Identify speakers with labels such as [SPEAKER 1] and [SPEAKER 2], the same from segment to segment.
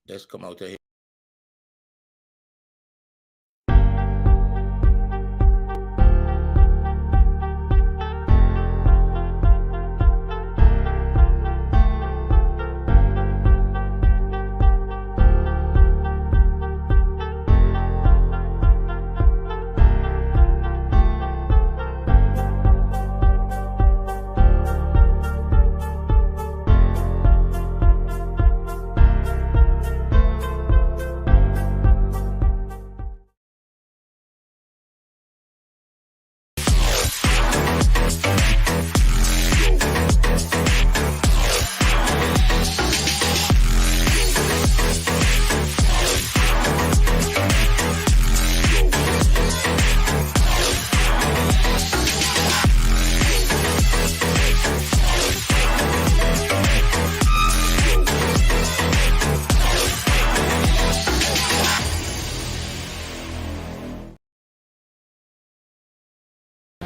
[SPEAKER 1] Let's come out of here.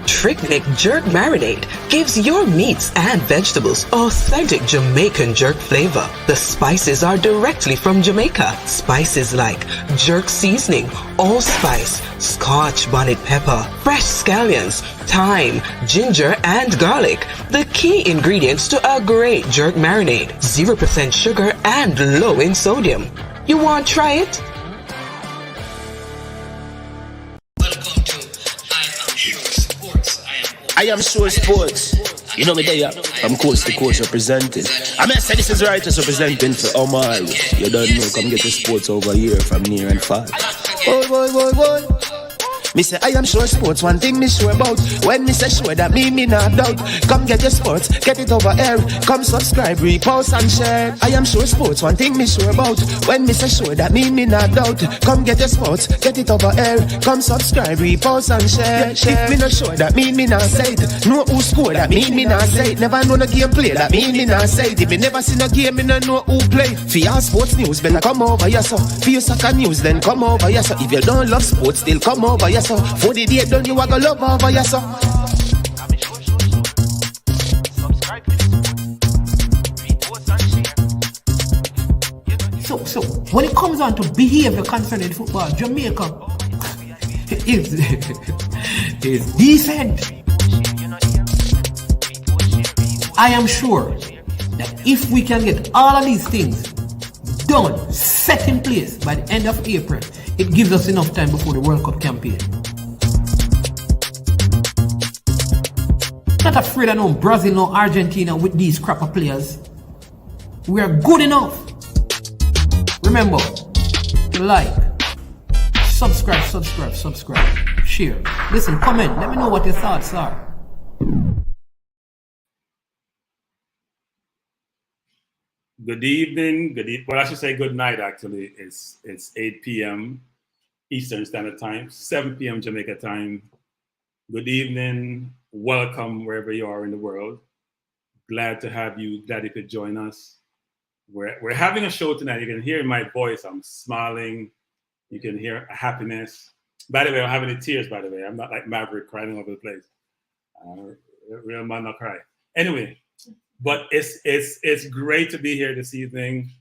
[SPEAKER 2] Trick Neck Jerk Marinade gives your meats and vegetables authentic Jamaican jerk flavor. The spices are directly from Jamaica. Spices like jerk seasoning, allspice, scotch bonnet pepper, fresh scallions, thyme, ginger, and garlic. The key ingredients to a great jerk marinade. 0% sugar and low in sodium. You want to try it?
[SPEAKER 3] I am Sure Sports. You know me there. I'm coast to coast representing. I mean, I say this is Writers representing for Omar. You don't know, come get the sports over here from near and far. Boy. Me say I am Sure Sports, one thing me sure about. When me say sure, that me not doubt. Come get your sports, get it over here. Come subscribe, repost and share. I am Sure Sports, one thing me sure about. When me say sure, that me not doubt. Come get your sports, get it over here. Come subscribe, repost and share. If me not sure, that me not say it. Know who score, that me not say it. Never know no game play, that me not say it. If me never seen a game, me not know who play. For your sports news, better come over here so. For your soccer news, then come over here so. If you don't love sports, still come over here so. For the day done, you are gonna love over here so.
[SPEAKER 4] So when it comes on to behavior concerning football, Jamaica is decent. I am sure that if we can get all of these things done, set in place by the end of April, it gives us enough time before the World Cup campaign. Not afraid of no Brazil, no Argentina with these crap of players. We are good enough. Remember, to like, subscribe, share. Listen, comment, let me know what your thoughts are.
[SPEAKER 5] Good evening, well, I should say good night, actually. It's 8 p.m. Eastern Standard Time, 7 p.m. Jamaica time. Good evening, welcome wherever you are in the world. Glad to have you, glad you could join us. We're having a show tonight. You can hear in my voice, I'm smiling. You can hear happiness. By the way, I'm having the tears, by the way. I'm not like Maverick crying all over the place. Real man not cry. Anyway, but it's great to be here this evening.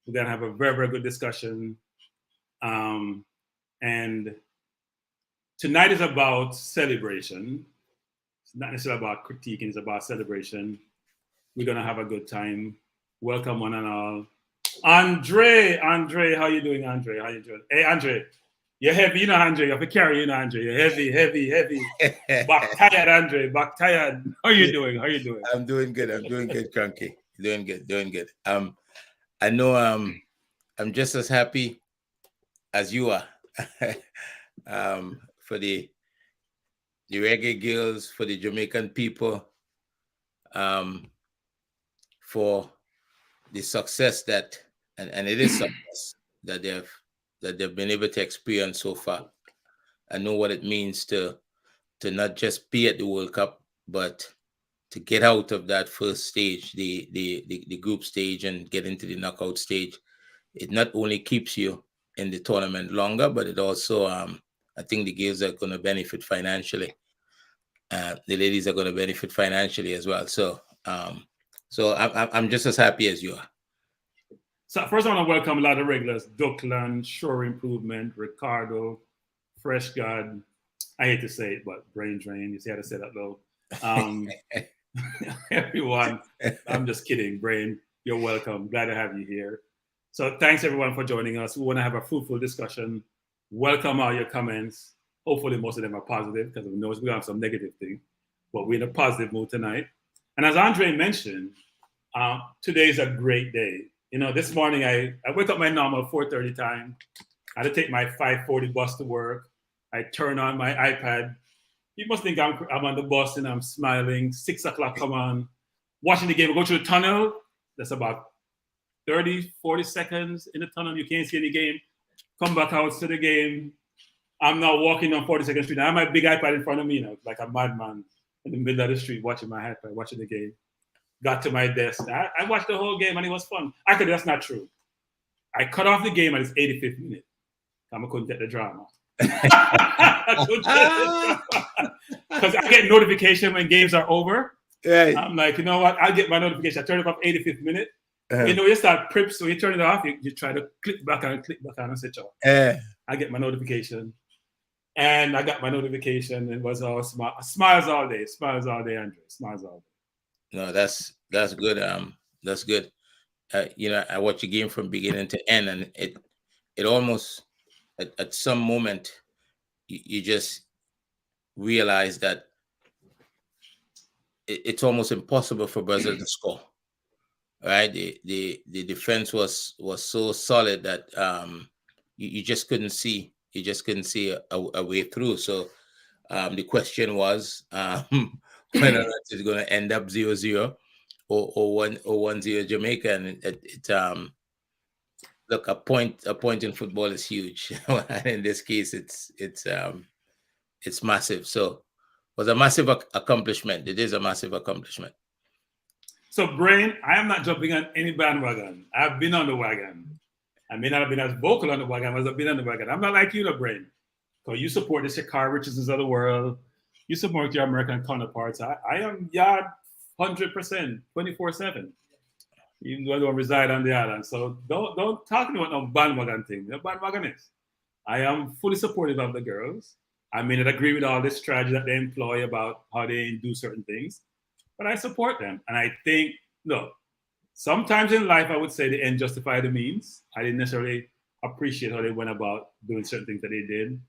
[SPEAKER 5] We're gonna have a very, very good discussion. And tonight is about celebration. It's not necessarily about critiquing, it's about celebration. We're gonna have a good time. Welcome one and all. Andre, how you doing, Andre? How you doing? Hey, Andre, you're heavy, you know, Andre. You have to carry, you know, Andre. You're heavy. Back tired, Andre. Back tired. How you doing?
[SPEAKER 1] I'm doing good, Cranky. Doing good. I know I'm just as happy as you are. For the Reggae Girls, for the Jamaican people, for the success that, and it is success that they've been able to experience so far. I know what it means to not just be at the World Cup, but to get out of that first stage, the group stage, and get into the knockout stage. It not only keeps you in the tournament longer, but it also, I think the girls are going to benefit financially. The ladies are going to benefit financially as well. So I'm just as happy as you are.
[SPEAKER 5] So first, I want to welcome a lot of regulars: Duckland, Shore Improvement, Ricardo, Fresh God. I hate to say it, but Brain Drain. You see how to say that though. Everyone, I'm just kidding. Brain, you're welcome. Glad to have you here. So thanks everyone for joining us. We want to have a fruitful discussion. Welcome all your comments. Hopefully most of them are positive because we know we have some negative things, but we're in a positive mood tonight. And as Andre mentioned, today is a great day. You know, this morning I wake up my normal 4:30 time. I had to take my 5:40 bus to work. I turn on my iPad. You must think I'm on the bus and I'm smiling. 6 o'clock come on. Watching the game. I go through the tunnel. That's about 30, 40 seconds in the tunnel. You can't see any game. Come back out to the game. I'm now walking on 42nd Street. I have my big iPad in front of me, you know, like a madman in the middle of the street watching my iPad, watching the game. Got to my desk. I watched the whole game and it was fun. Actually, that's not true. I cut off the game at its 85th minute. I couldn't get the drama. Because I get notification when games are over.
[SPEAKER 1] Right.
[SPEAKER 5] I'm like, you know what? I'll get my notification. I turn it off 85th minute. You know, you start prep, so you turn it off, you try to click back on and switch off. I get my notification. And I got my notification. It was all smiles all day. Smiles all day, Andre. Smiles all day.
[SPEAKER 1] No, that's good. That's good. You know, I watched the game from beginning to end, and it almost at some moment you just realize that it's almost impossible for Brazil to score. Right? The defense was so solid that you just couldn't see a way through. So the question was whether or not it's going to end up 0-0 or 1-0 Jamaica. And look, a point in football is huge. And in this case, it's massive. So it was a massive accomplishment. It is a massive accomplishment.
[SPEAKER 5] So, Brain, I am not jumping on any bandwagon. I've been on the wagon. I may not have been as vocal on the wagon as I've been on the wagon. I'm not like you, Brain. So you support the Shakar Richardsons of the world. You support your American counterparts. I am yard 100%, 24/7. Even though I don't reside on the island. So don't talk about no bandwagon thing. No bandwagonist. I am fully supportive of the girls. I may not agree with all this strategy that they employ about how they do certain things, but I support them. And I think, look, sometimes in life, I would say the end justify the means. I didn't necessarily appreciate how they went about doing certain things that they did.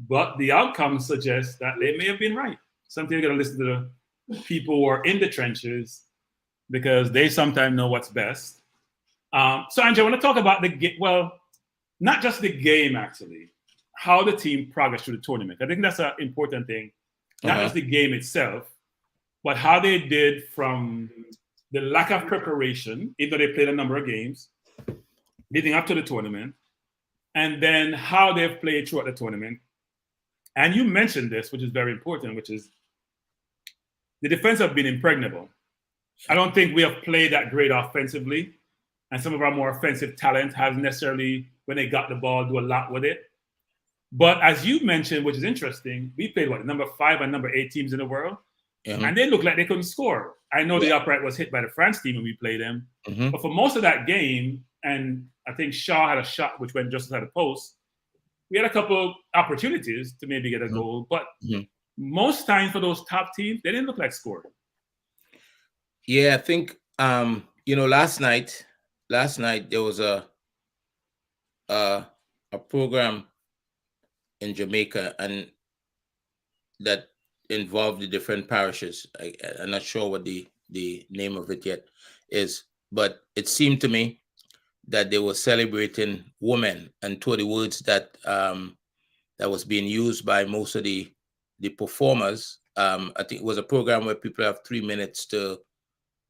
[SPEAKER 5] But the outcome suggests that they may have been right. Sometimes you got to listen to the people who are in the trenches because they sometimes know what's best. So, Andrew, I want to talk about the game. Well, not just the game, actually, how the team progressed through the tournament. I think that's an important thing. Not just the game itself, but how they did from the lack of preparation, even though they played a number of games, leading up to the tournament, and then how they've played throughout the tournament. And you mentioned this, which is very important, which is the defense have been impregnable. I don't think we have played that great offensively, and some of our more offensive talent hasn't necessarily, when they got the ball, do a lot with it. But as you mentioned, which is interesting, we played number 5 and number 8 teams in the world, and they looked like they couldn't score. I know the upright was hit by the France team when we played them, but for most of that game, and I think Shaw had a shot which went just inside the post. We had a couple opportunities to maybe get a goal, but most times for those top teams, they didn't look like scoring.
[SPEAKER 1] Yeah, I think last night there was a program in Jamaica and that involved the different parishes. I'm not sure what the name of it yet is, but it seemed to me that they were celebrating women, and two of the words that that was being used by most of the performers. I think it was a program where people have 3 minutes to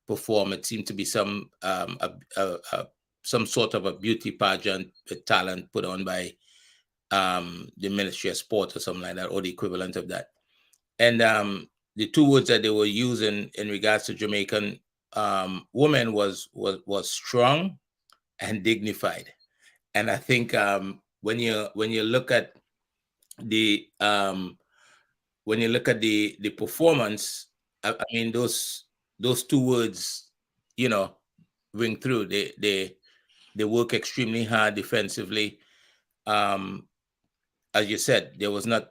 [SPEAKER 1] perform. It seemed to be some sort of a beauty pageant, a talent put on by the Ministry of Sport or something like that, or the equivalent of that. And the two words that they were using in regards to Jamaican women was strong and dignified. And I think when you look at the performance, I mean those two words, ring through. They They work extremely hard defensively. As you said, there was not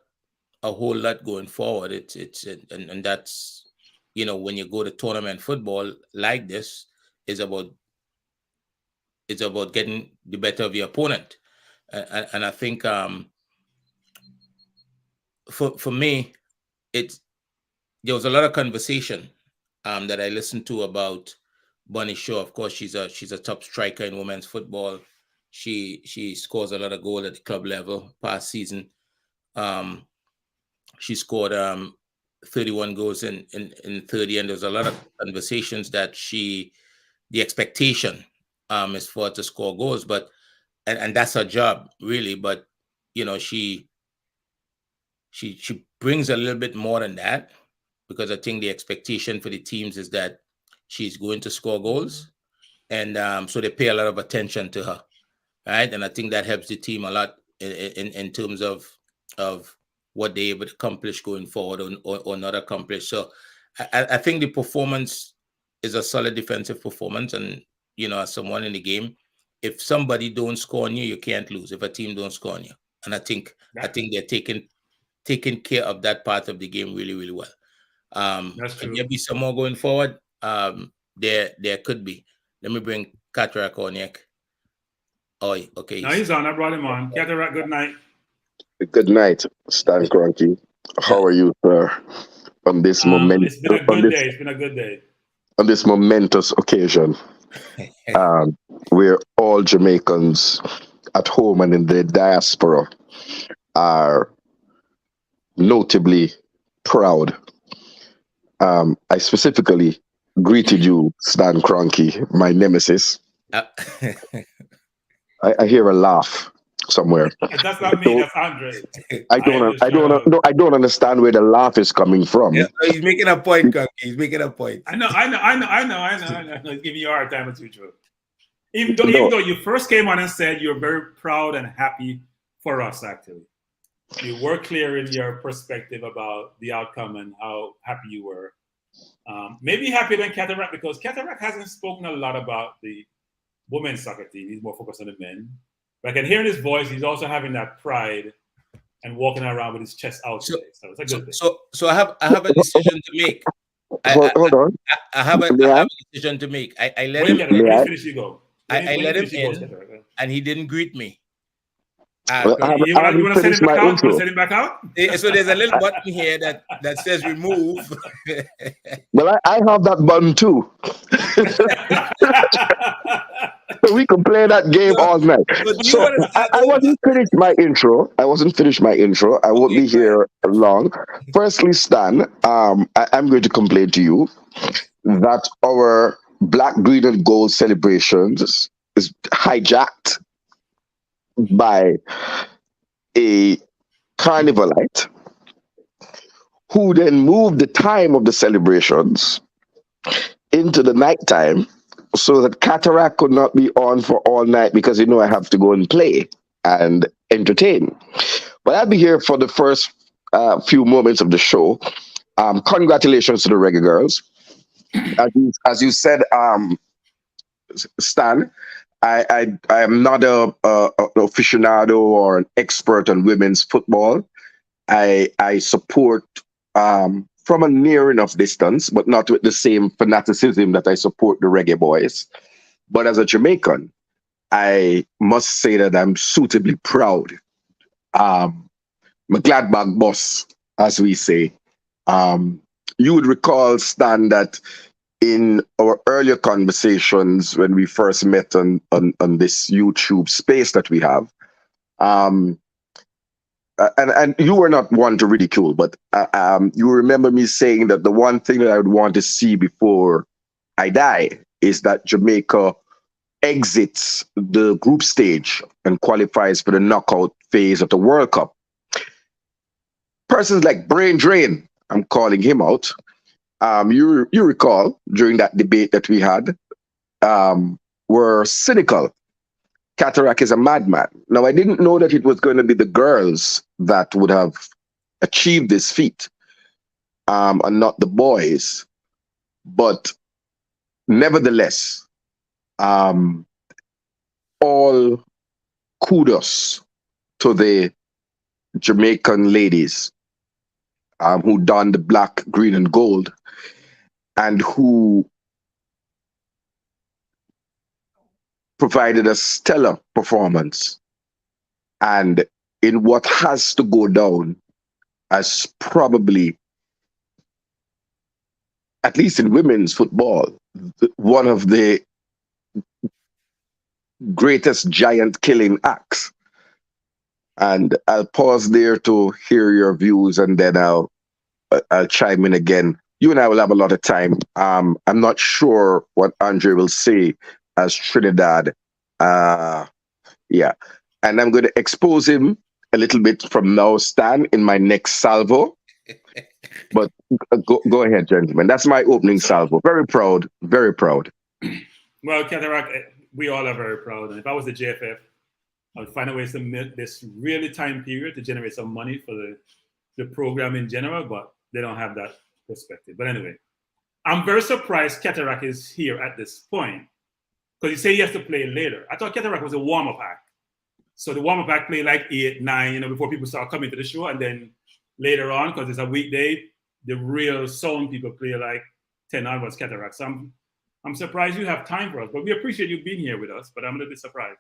[SPEAKER 1] a whole lot going forward. And that's, when you go to tournament football like this, is about it's about getting the better of your opponent. And I think for me, it's there was a lot of conversation that I listened to about Bunny Shaw. Of course, she's a top striker in women's football. She scores a lot of goals at the club level. Past season, she scored 31 goals in 30, and there's a lot of conversations that the expectation is for her to score goals, but and that's her job really. But she brings a little bit more than that, because I think the expectation for the teams is that she's going to score goals, and so they pay a lot of attention to her, right? And I think that helps the team a lot in terms of what they're able to accomplish going forward, or not accomplish. So I think the performance is a solid defensive performance, and as someone in the game, if somebody don't score on you, you can't lose. If a team don't score on you, and I think they're taking care of that part of the game really, really well.
[SPEAKER 5] That's true.
[SPEAKER 1] Can there be some more going forward? There could be. Let me bring Cataract on here. Oh, okay.
[SPEAKER 5] No, he's on. I brought him on. Cataract, good night.
[SPEAKER 6] Good night, Stan Kroenke. How are you, sir? On this
[SPEAKER 5] It's been a good day. It's been a good day.
[SPEAKER 6] On this momentous occasion, where all Jamaicans at home and in the diaspora are notably proud. I specifically greeted you, Stan Kroenke, my nemesis. I hear a laugh somewhere.
[SPEAKER 5] That's not me. That's Andre.
[SPEAKER 6] I don't understand where the laugh is coming from.
[SPEAKER 1] Yeah, he's making a point, Kroenke. He's making a point.
[SPEAKER 5] I know. He's giving you a hard time as usual. Even though you first came on and said you're very proud and happy for us, actually. You were clear in your perspective about the outcome and how happy you were. Maybe happier than Cataract, because Cataract hasn't spoken a lot about the women's soccer team. He's more focused on the men. But I can hear in his voice, he's also having that pride and walking around with his chest out today. So it's a good thing.
[SPEAKER 1] So I have a decision to make.
[SPEAKER 6] Hold on.
[SPEAKER 1] I have a decision to make. I let him
[SPEAKER 5] finish, you go.
[SPEAKER 1] I let him in, and he didn't greet me.
[SPEAKER 5] You want to send him back out? Send him back out?
[SPEAKER 1] So there's a little button here that says remove.
[SPEAKER 6] Well, I have that button too. So we can play that game all night. So I wasn't finished my intro. I won't be here long. Firstly, Stan, I'm going to complain to you that our black, green, and gold celebrations is hijacked by a carnivalite who then moved the time of the celebrations into the nighttime so that Cataract could not be on for all night, because I have to go and play and entertain. But I'll be here for the first few moments of the show. Congratulations to the Reggae Girls. As you said, Stan, I am not an aficionado or an expert on women's football. I support from a near enough distance, but not with the same fanaticism that I support the Reggae Boys. But as a Jamaican, I must say that I'm suitably proud. Gladbach boss, as we say. You would recall, Stan, that in our earlier conversations when we first met on this YouTube space that we have, and you were not one to ridicule, but you remember me saying that the one thing that I would want to see before I die is that Jamaica exits the group stage and qualifies for the knockout phase of the World Cup. Persons like Brain Drain, I'm calling him out. You recall during that debate that we had, were cynical. Cataract is a madman. Now, I didn't know that it was going to be the girls that would have achieved this feat, and not the boys. But nevertheless, all kudos to the Jamaican ladies who donned the black, green, and gold, and who provided a stellar performance. And in what has to go down as probably, at least in women's football, one of the greatest giant killing acts. And I'll pause there to hear your views, and then I'll chime in again. You and I will have a lot of time. I'm not sure what Andre will say as Trinidad. Yeah. And I'm going to expose him a little bit from now, Stan, in my next salvo. But go ahead, gentlemen. That's my opening salvo. Very proud. Very proud.
[SPEAKER 5] Well, Cataract, we all are very proud. And if I was the JFF, I would find a way to make this really time period to generate some money for the program in general, but they don't have that perspective. But anyway, I'm very surprised Cataract is here at this point, because you say he has to play later. I thought Cataract was a warm-up act. So the warm-up act play like 8, 9, before people start coming to the show. And then later on, because it's a weekday, the real sound people play like 10 hours Cataract. So I'm surprised you have time for us, but we appreciate you being here with us, but I'm a little bit surprised.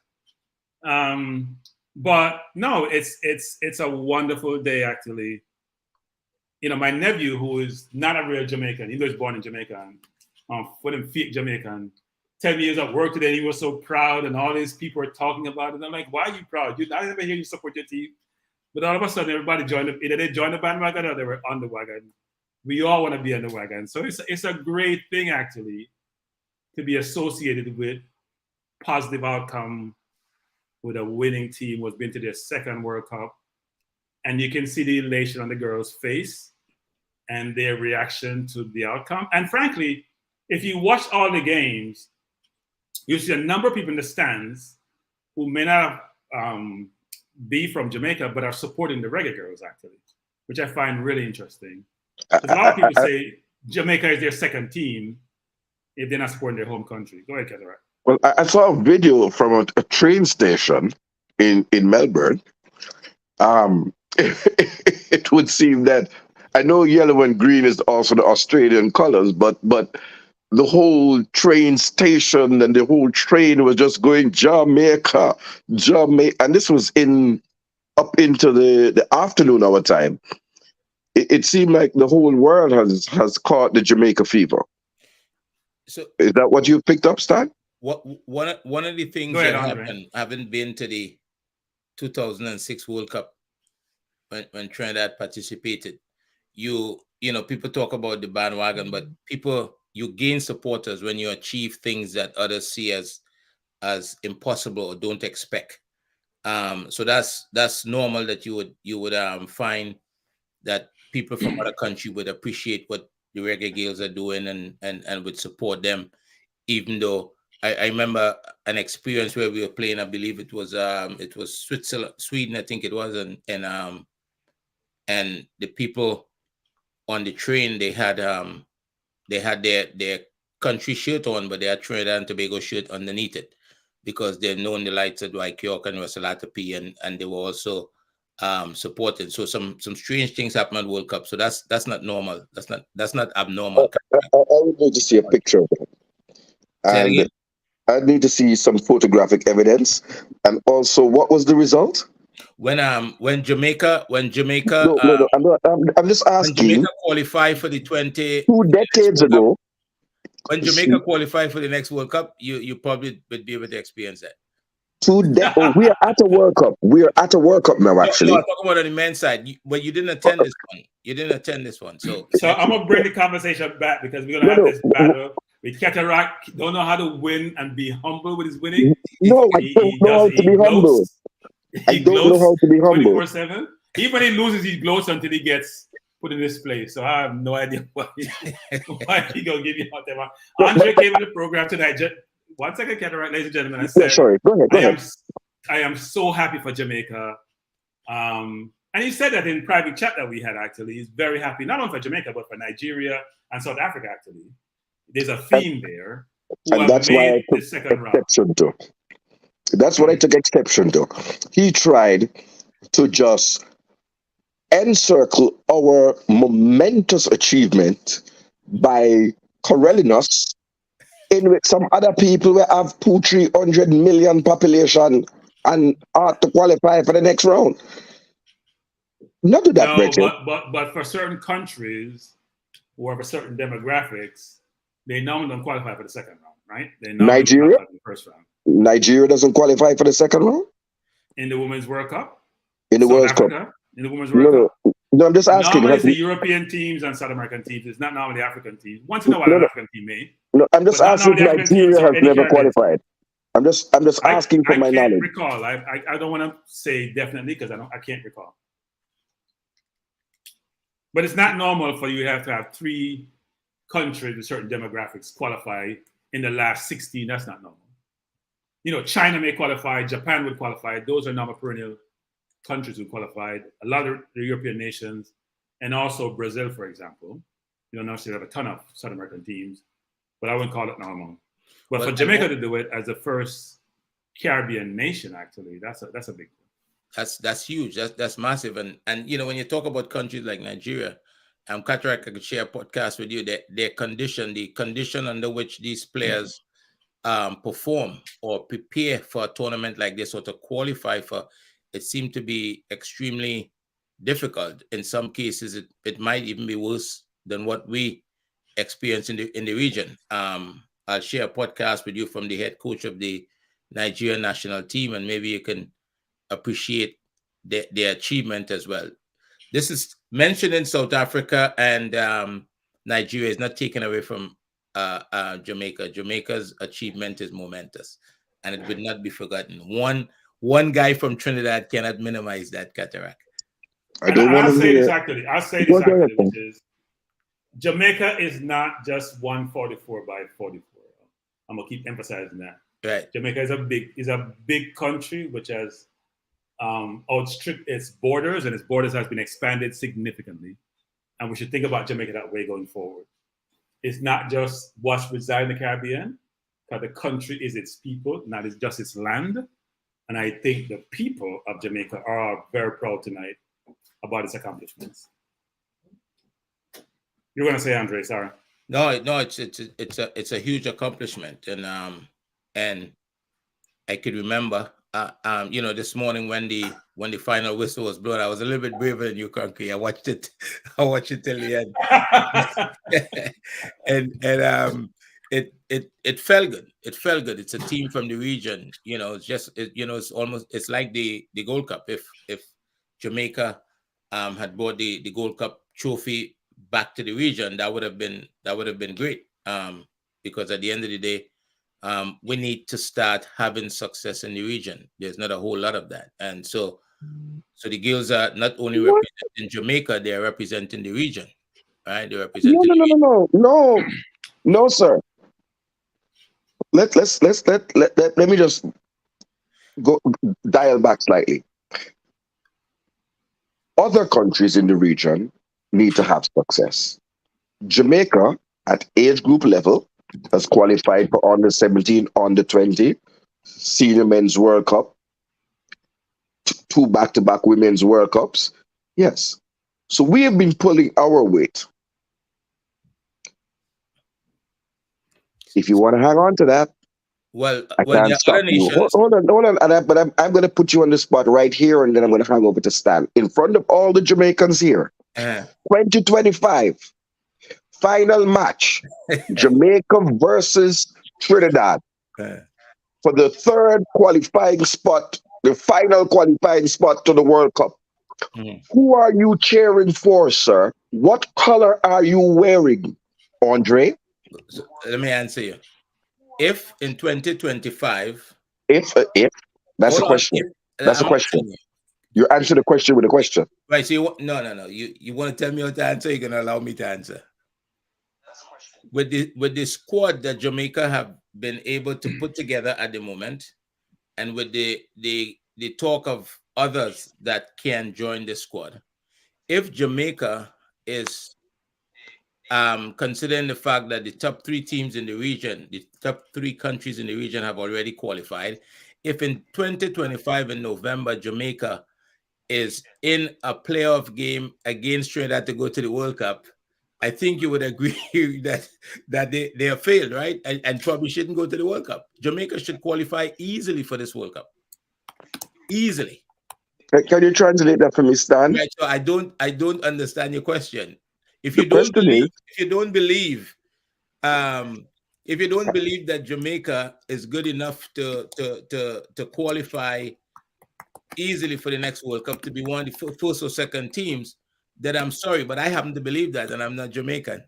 [SPEAKER 5] But no, it's a wonderful day, actually. My nephew, who is not a real Jamaican, he was born in Jamaica, and for them fake Jamaican, 10 years at work today, he was so proud, and all these people are talking about it. And I'm like, why are you proud? I never hear you support your team. But all of a sudden, everybody either they joined the bandwagon or they were on the wagon. We all want to be on the wagon. So it's a great thing, actually, to be associated with positive outcome with a winning team who's been to their second World Cup. And you can see the elation on the girls' face and their reaction to the outcome. And frankly, if you watch all the games, you see a number of people in the stands who may not be from Jamaica, but are supporting the Reggae Girls, actually, which I find really interesting. A lot of people say Jamaica is their second team if they're not supporting their home country. Go ahead, Cataract.
[SPEAKER 6] Well, I saw a video from a train station in Melbourne. It would seem that, I know yellow and green is also the Australian colors, but the whole train station and the whole train was just going Jamaica, and this was up into the afternoon our time. It seemed like the whole world has caught the Jamaica fever. So is that what you picked up, Stan?
[SPEAKER 1] One of the things that happened, having been to the 2006 World Cup when Trinidad participated, people talk about the bandwagon, but you gain supporters when you achieve things that others see as impossible or don't expect. So that's normal that you would find that people from other country would appreciate what the Reggae Girls are doing and would support them, even though I remember an experience where we were playing. I believe it was Sweden, I think it was, and the people on the train, they had their country shirt on, but they had Trinidad and Tobago shirt underneath it, because they've known the likes of Dwight York and Russell P, and they were also supported. So some strange things happen at World Cup. So that's not normal. That's not abnormal.
[SPEAKER 6] I would need to see a picture of it. And I need to see some photographic evidence. And also, what was the result?
[SPEAKER 1] When Jamaica
[SPEAKER 6] No, I'm just asking.
[SPEAKER 1] When Jamaica qualified for the
[SPEAKER 6] 2 decades ago.
[SPEAKER 1] When Jamaica qualified for the next World Cup, you probably would be able to experience that.
[SPEAKER 6] We are at a World Cup. We are at a World Cup now, actually.
[SPEAKER 1] No, I'm talking about on the men's side, but you didn't attend this one. You didn't attend this one. So
[SPEAKER 5] I'm gonna bring the conversation back, because we're gonna have this battle with Cataract. Don't know how to win and be humble with his winning.
[SPEAKER 6] No, I don't know how to be humble. I don't know how to be humble.
[SPEAKER 5] 24/7. Even when he loses, he gloats until he gets put in this place. So I have no idea why he gonna give you out there. Andre came in the program tonight. 1 second, Cataract, ladies and gentlemen. I said,
[SPEAKER 6] sorry. Go ahead.
[SPEAKER 5] I am so happy for Jamaica. And he said that in private chat that we had, actually. He's very happy, not only for Jamaica, but for Nigeria and South Africa, actually. There's a theme there.
[SPEAKER 6] And that's why I took exception to. That's what I took exception to. He tried to just encircle our momentous achievement by corralling us in with some other people who have 200-300 million population and ought to qualify for the next round. Not do that,
[SPEAKER 5] No,
[SPEAKER 6] Bridget.
[SPEAKER 5] but for certain countries who have a certain demographics, they normally don't qualify for the second round, right? They normally will
[SPEAKER 6] Nigeria,
[SPEAKER 5] qualify for the first round.
[SPEAKER 6] Nigeria doesn't qualify for the second round
[SPEAKER 5] In the Women's World Cup,
[SPEAKER 6] in the
[SPEAKER 5] South
[SPEAKER 6] World Cup.
[SPEAKER 5] Africa, in the Women's
[SPEAKER 6] No,
[SPEAKER 5] World Cup.
[SPEAKER 6] no, no. I'm just asking.
[SPEAKER 5] Normally,
[SPEAKER 6] Have
[SPEAKER 5] it's the
[SPEAKER 6] we,
[SPEAKER 5] European teams and South American teams. It's not normally African teams. Once in a while,
[SPEAKER 6] no,
[SPEAKER 5] an
[SPEAKER 6] no,
[SPEAKER 5] African team may,
[SPEAKER 6] no. I'm just
[SPEAKER 5] but not
[SPEAKER 6] asking if
[SPEAKER 5] normally African teams
[SPEAKER 6] Nigeria
[SPEAKER 5] or
[SPEAKER 6] has
[SPEAKER 5] any
[SPEAKER 6] never
[SPEAKER 5] Caribbean team.
[SPEAKER 6] qualified. I'm just asking for
[SPEAKER 5] I
[SPEAKER 6] my
[SPEAKER 5] can't
[SPEAKER 6] knowledge.
[SPEAKER 5] recall. I don't want to say definitely because I can't recall. But it's not normal for you to have 3 countries with certain demographics qualify in the last 16. That's not normal. You know, China may qualify, Japan would qualify. Those are normal perennial countries who qualified. A lot of the European nations, and also Brazil, for example. You don't necessarily have a ton of South American teams, but I wouldn't call it normal. But for Jamaica to do it as the first Caribbean nation, actually, that's a big thing.
[SPEAKER 1] That's huge. That's massive. And you know, when you talk about countries like Nigeria, Cataract, I could share a podcast with you. Their condition, the condition under which these players perform or prepare for a tournament like this or to qualify for, it seemed to be extremely difficult. In some cases, it might even be worse than what we experience in the region. I'll share a podcast with you from the head coach of the Nigerian national team, and maybe you can appreciate their achievement as well. This is mentioned in South Africa, and Nigeria is not taken away from Jamaica. Jamaica's achievement is momentous, and it would not be forgotten. One guy from Trinidad cannot minimize that, Cataract.
[SPEAKER 6] I don't want
[SPEAKER 5] I'll
[SPEAKER 6] to
[SPEAKER 5] say this
[SPEAKER 6] hear.
[SPEAKER 5] actually.
[SPEAKER 6] Go ahead.
[SPEAKER 5] Which is Jamaica is not just 144 by 44. I'm gonna keep emphasizing that.
[SPEAKER 1] Right.
[SPEAKER 5] Jamaica is a big country which has outstripped its borders, and its borders has been expanded significantly. And we should think about Jamaica that way going forward. It's not just what's reside in the Caribbean, but the country is its people, not just its land. And I think the people of Jamaica are very proud tonight about its accomplishments. You're gonna say, Andre? Sorry.
[SPEAKER 1] No, it's a huge accomplishment, and I could remember, you know, this morning when the final whistle was blown, I was a little bit braver than you, Concrete. I watched it till the end, and it felt good. It felt good. It's a team from the region. You know, it's like the Gold Cup. If Jamaica had brought the Gold Cup trophy back to the region, that would have been great. Because at the end of the day, we need to start having success in the region. There's not a whole lot of that, and so the girls are not only representing Jamaica, they are representing the region, right? They're representing.
[SPEAKER 6] No, sir. Let me just go dial back slightly. Other countries in the region need to have success. Jamaica at age group level has qualified for under 17, under 20, senior men's World Cup, 2 back-to-back women's World Cups. Yes. So we have been pulling our weight. If you want to hang on to that, I can't stop you. Hold on. But I'm going to put you on the spot right here, and then I'm going to hang over to Stan. In front of all the Jamaicans here, 2025, final match, Jamaica versus Trinidad. For the third qualifying spot, the final qualifying spot to the World Cup. Who are you cheering for, sir? What color are you wearing, Andre?
[SPEAKER 1] So, let me answer you. If in 2025,
[SPEAKER 6] if that's a question. That's a question. You answer the question with a question.
[SPEAKER 1] Right. So no. You want to tell me what to answer? You're gonna allow me to answer. With the squad that Jamaica have been able to put together at the moment, and with the talk of others that can join the squad, if Jamaica is considering the fact that the top 3 teams in the region, the top 3 countries in the region have already qualified, if in 2025 in November, Jamaica is in a playoff game against Trinidad to go to the World Cup, I think you would agree that they have failed, right? And probably shouldn't go to the World Cup. Jamaica should qualify easily for this World Cup. Easily.
[SPEAKER 6] Can you translate that for me, Stan?
[SPEAKER 1] Right. So I don't understand your question. If
[SPEAKER 6] The
[SPEAKER 1] you don't
[SPEAKER 6] question
[SPEAKER 1] believe,
[SPEAKER 6] is,
[SPEAKER 1] if you don't believe, if you don't believe that Jamaica is good enough to qualify easily for the next World Cup to be one of the first or second teams, then I'm sorry, but I happen to believe that, and I'm not Jamaican.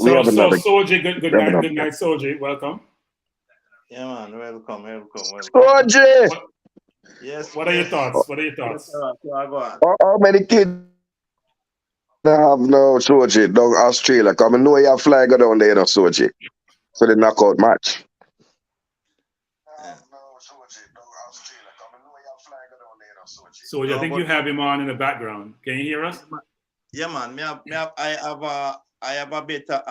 [SPEAKER 6] we have another.
[SPEAKER 5] Soldier, good night, Soldier. Welcome.
[SPEAKER 7] Yeah, man. Welcome.
[SPEAKER 6] Soji!
[SPEAKER 7] Yes.
[SPEAKER 5] What are your thoughts? What are your
[SPEAKER 7] Yes,
[SPEAKER 5] thoughts?
[SPEAKER 7] sir. Go on.
[SPEAKER 6] How many kids have no Soji down Australia? Because I know you have fly go down there, no Soji. So the knockout match.
[SPEAKER 5] Soldier, I think you have him on in the background. Can you hear us?
[SPEAKER 7] Yeah, man. I have a better,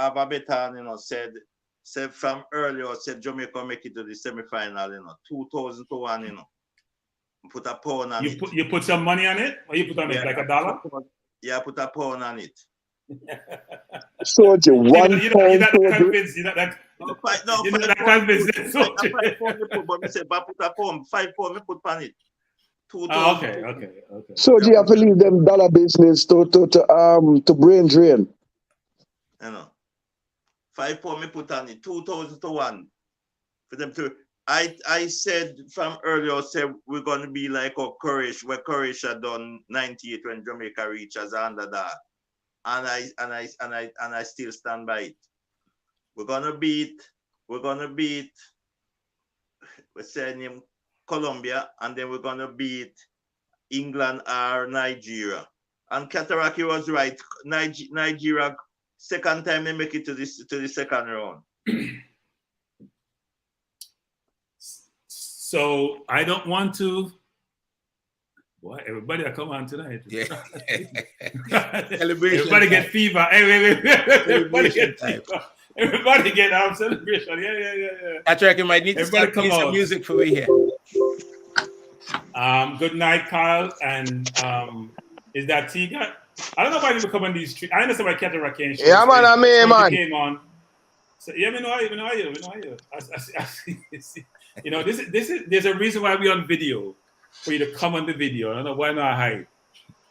[SPEAKER 7] said from earlier, said Jamaica make it to the semi-final, 2000 to 1, Put a pound on it.
[SPEAKER 5] You put some money on it? Or you put on it like $1?
[SPEAKER 7] Yeah, put a pound on it.
[SPEAKER 6] Soji,
[SPEAKER 5] You're not convinced. You're not that convinced.
[SPEAKER 7] But me say, but put a pound, 5 pound, me put on it.
[SPEAKER 5] Okay.
[SPEAKER 6] Soji, you have to leave them dollar business to brain drain.
[SPEAKER 7] 5 pound me put on it, 2000 to 1. For them to, I said from earlier, said we're gonna be like where Croatia done 98 when Jamaica reached as an underdog, and I still stand by it. We're gonna beat what's their name, Colombia, and then we're gonna beat England or Nigeria. And Kataraki was right. Nigeria, second time they make it to the second round.
[SPEAKER 5] So I don't want to. Boy, everybody come on tonight.
[SPEAKER 1] Yeah.
[SPEAKER 5] Everybody get fever. Hey, wait. Everybody get fever. Everybody get out celebration. Yeah.
[SPEAKER 1] Patrick, you might need to start playing some music for me here.
[SPEAKER 5] Good night, Kyle. And is that Tiga? I don't know why people come on these streets. I understand why Cataract came.
[SPEAKER 8] Yeah, man, I mean, man.
[SPEAKER 5] Came on. So, yeah, we know you. There's a reason why we're on video, for you to come on the video. I don't know why not hide.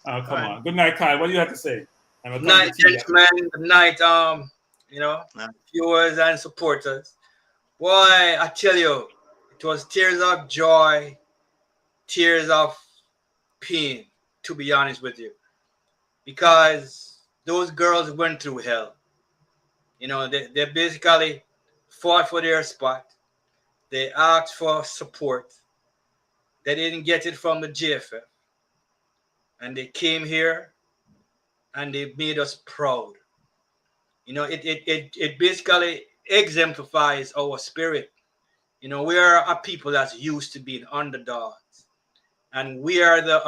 [SPEAKER 5] Come on. Good night, Kyle. What do you have to say?
[SPEAKER 9] Good night, gentlemen. Good night, viewers and supporters. Boy, I tell you, it was tears of joy, tears of pain, to be honest with you. Because those girls went through hell. They basically fought for their spot. They asked for support. They didn't get it from the GFF. And they came here and they made us proud. It basically exemplifies our spirit. We are a people that's used to being underdogs. And we are the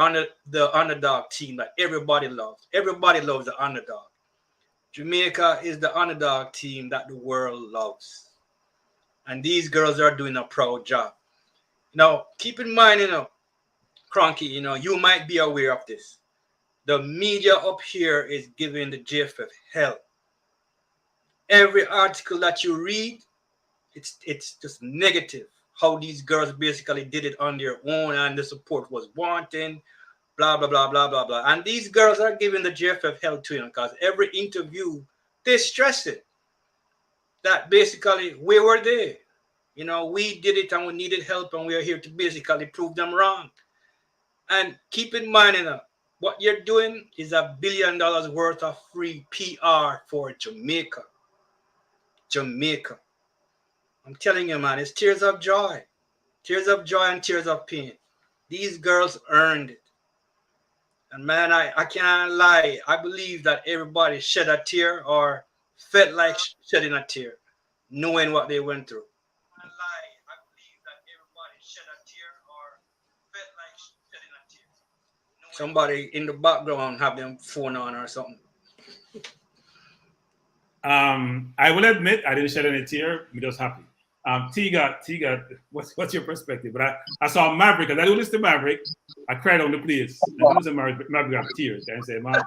[SPEAKER 9] underdog team that everybody loves. Everybody loves the underdog. Jamaica is the underdog team that the world loves. And these girls are doing a proud job. Now, keep in mind, Cronky, you might be aware of this. The media up here is giving the GFF hell. Every article that you read, it's just negative. How these girls basically did it on their own and the support was wanting, blah, blah, blah, blah, blah, blah. And these girls are giving the GFF hell to them because every interview, they stress it. That basically, we were there. We did it and we needed help and we are here to basically prove them wrong. And keep in mind, what you're doing is $1 billion worth of free PR for Jamaica. Jamaica. I'm telling you, man, it's tears of joy. Tears of joy and tears of pain. These girls earned it. And man, I can't lie. I believe that everybody shed a tear or felt like shedding a tear, knowing what they went through. Somebody in the background have them phone on or something.
[SPEAKER 5] I will admit I didn't shed any tear. I'm just happy. T-Got, what's your perspective? But I saw Maverick, because I do listen to Maverick. I cried on the place. I do listen to Maverick have tears. I say, man,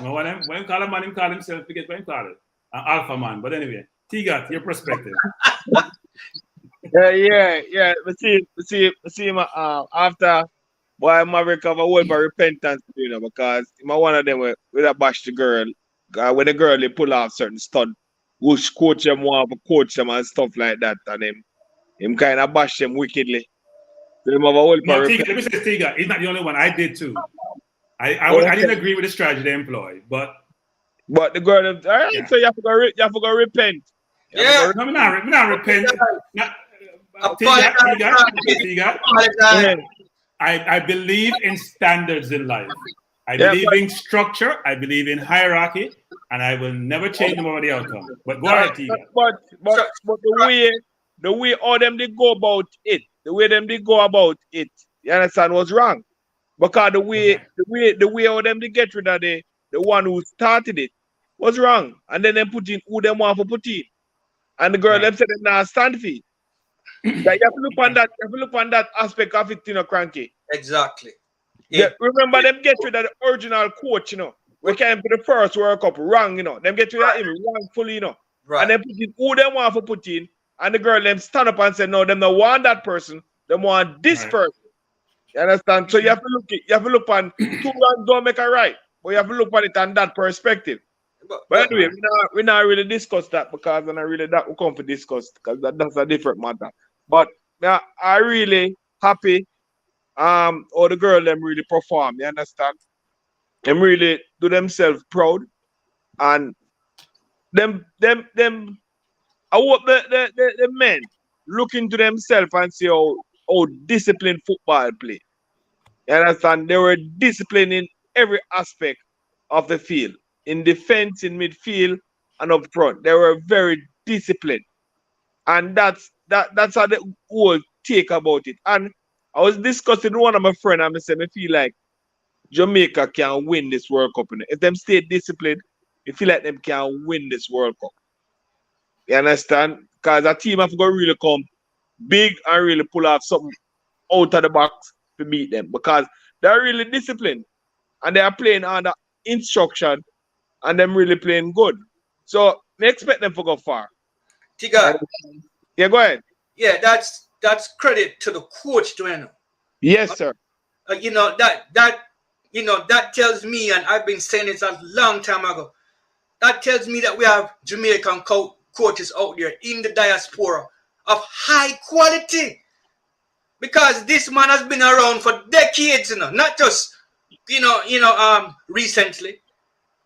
[SPEAKER 5] when him call him man, him call himself, forget what him call it. Alpha man. But anyway, T-Got, your perspective.
[SPEAKER 8] Yeah. We see him after why Maverick have a whole for repentance, because him one of them with a bash the girl. When the girl they pull off certain stunt, which coach them want to coach them and stuff like that, and him kind of bash them wickedly. So him have a whole
[SPEAKER 5] No, T-Got, let me say T-Got. He's not the only one. I did too. I didn't agree with the strategy they employ, but
[SPEAKER 8] the girl, all right, yeah. So you have to go repent.
[SPEAKER 9] Yeah.
[SPEAKER 5] No, I'm not repent. T-Got. I believe in standards in life. I believe in structure. I believe in hierarchy, and I will never change them over the outcome. But go ahead, T-Got.
[SPEAKER 8] But the way all them they go about it, you understand, was wrong. Because the way all them they get rid of the one who started it was wrong. And then they put in who them want to put in. And the girl them said they not stand for it. You have to look on that aspect of it, Cranky.
[SPEAKER 9] Exactly.
[SPEAKER 8] Yeah. Remember them get rid of the original coach, We came for the first World Cup wrong, Them get rid of him wrongfully,
[SPEAKER 9] Right.
[SPEAKER 8] And then put in who them want to put in. And the girl them stand up and say, no, them don't want that person. They want this person. You understand? So you have to look on two wrongs don't make a right. But you have to look on it on that perspective. But anyway, we not really discuss that, because and I really that we come to discuss, because that's a different matter. But I really happy how the girl them really perform, you understand? Them really do themselves proud, and them I hope the men look into themselves and see how disciplined football play. You understand? They were disciplined in every aspect of the field. In defense, in midfield, and up front. They were very disciplined. And that's how the whole take about it. And I was discussing with one of my friends, and I said, I feel like Jamaica can win this World Cup. If them stay disciplined, I feel like them can win this World Cup. You understand? Because a team have to really come big and really pull off something out of the box to beat them. Because they're really disciplined. And they are playing under instruction, and them really playing good. So they expect them to go far.
[SPEAKER 9] T-Got.
[SPEAKER 8] Yeah, go ahead.
[SPEAKER 9] Yeah, that's credit to the coach, Dueno.
[SPEAKER 8] Yes, sir.
[SPEAKER 9] That tells me, and I've been saying this a long time ago, that tells me that we have Jamaican coaches out there in the diaspora of high quality. Because this man has been around for decades, not just recently.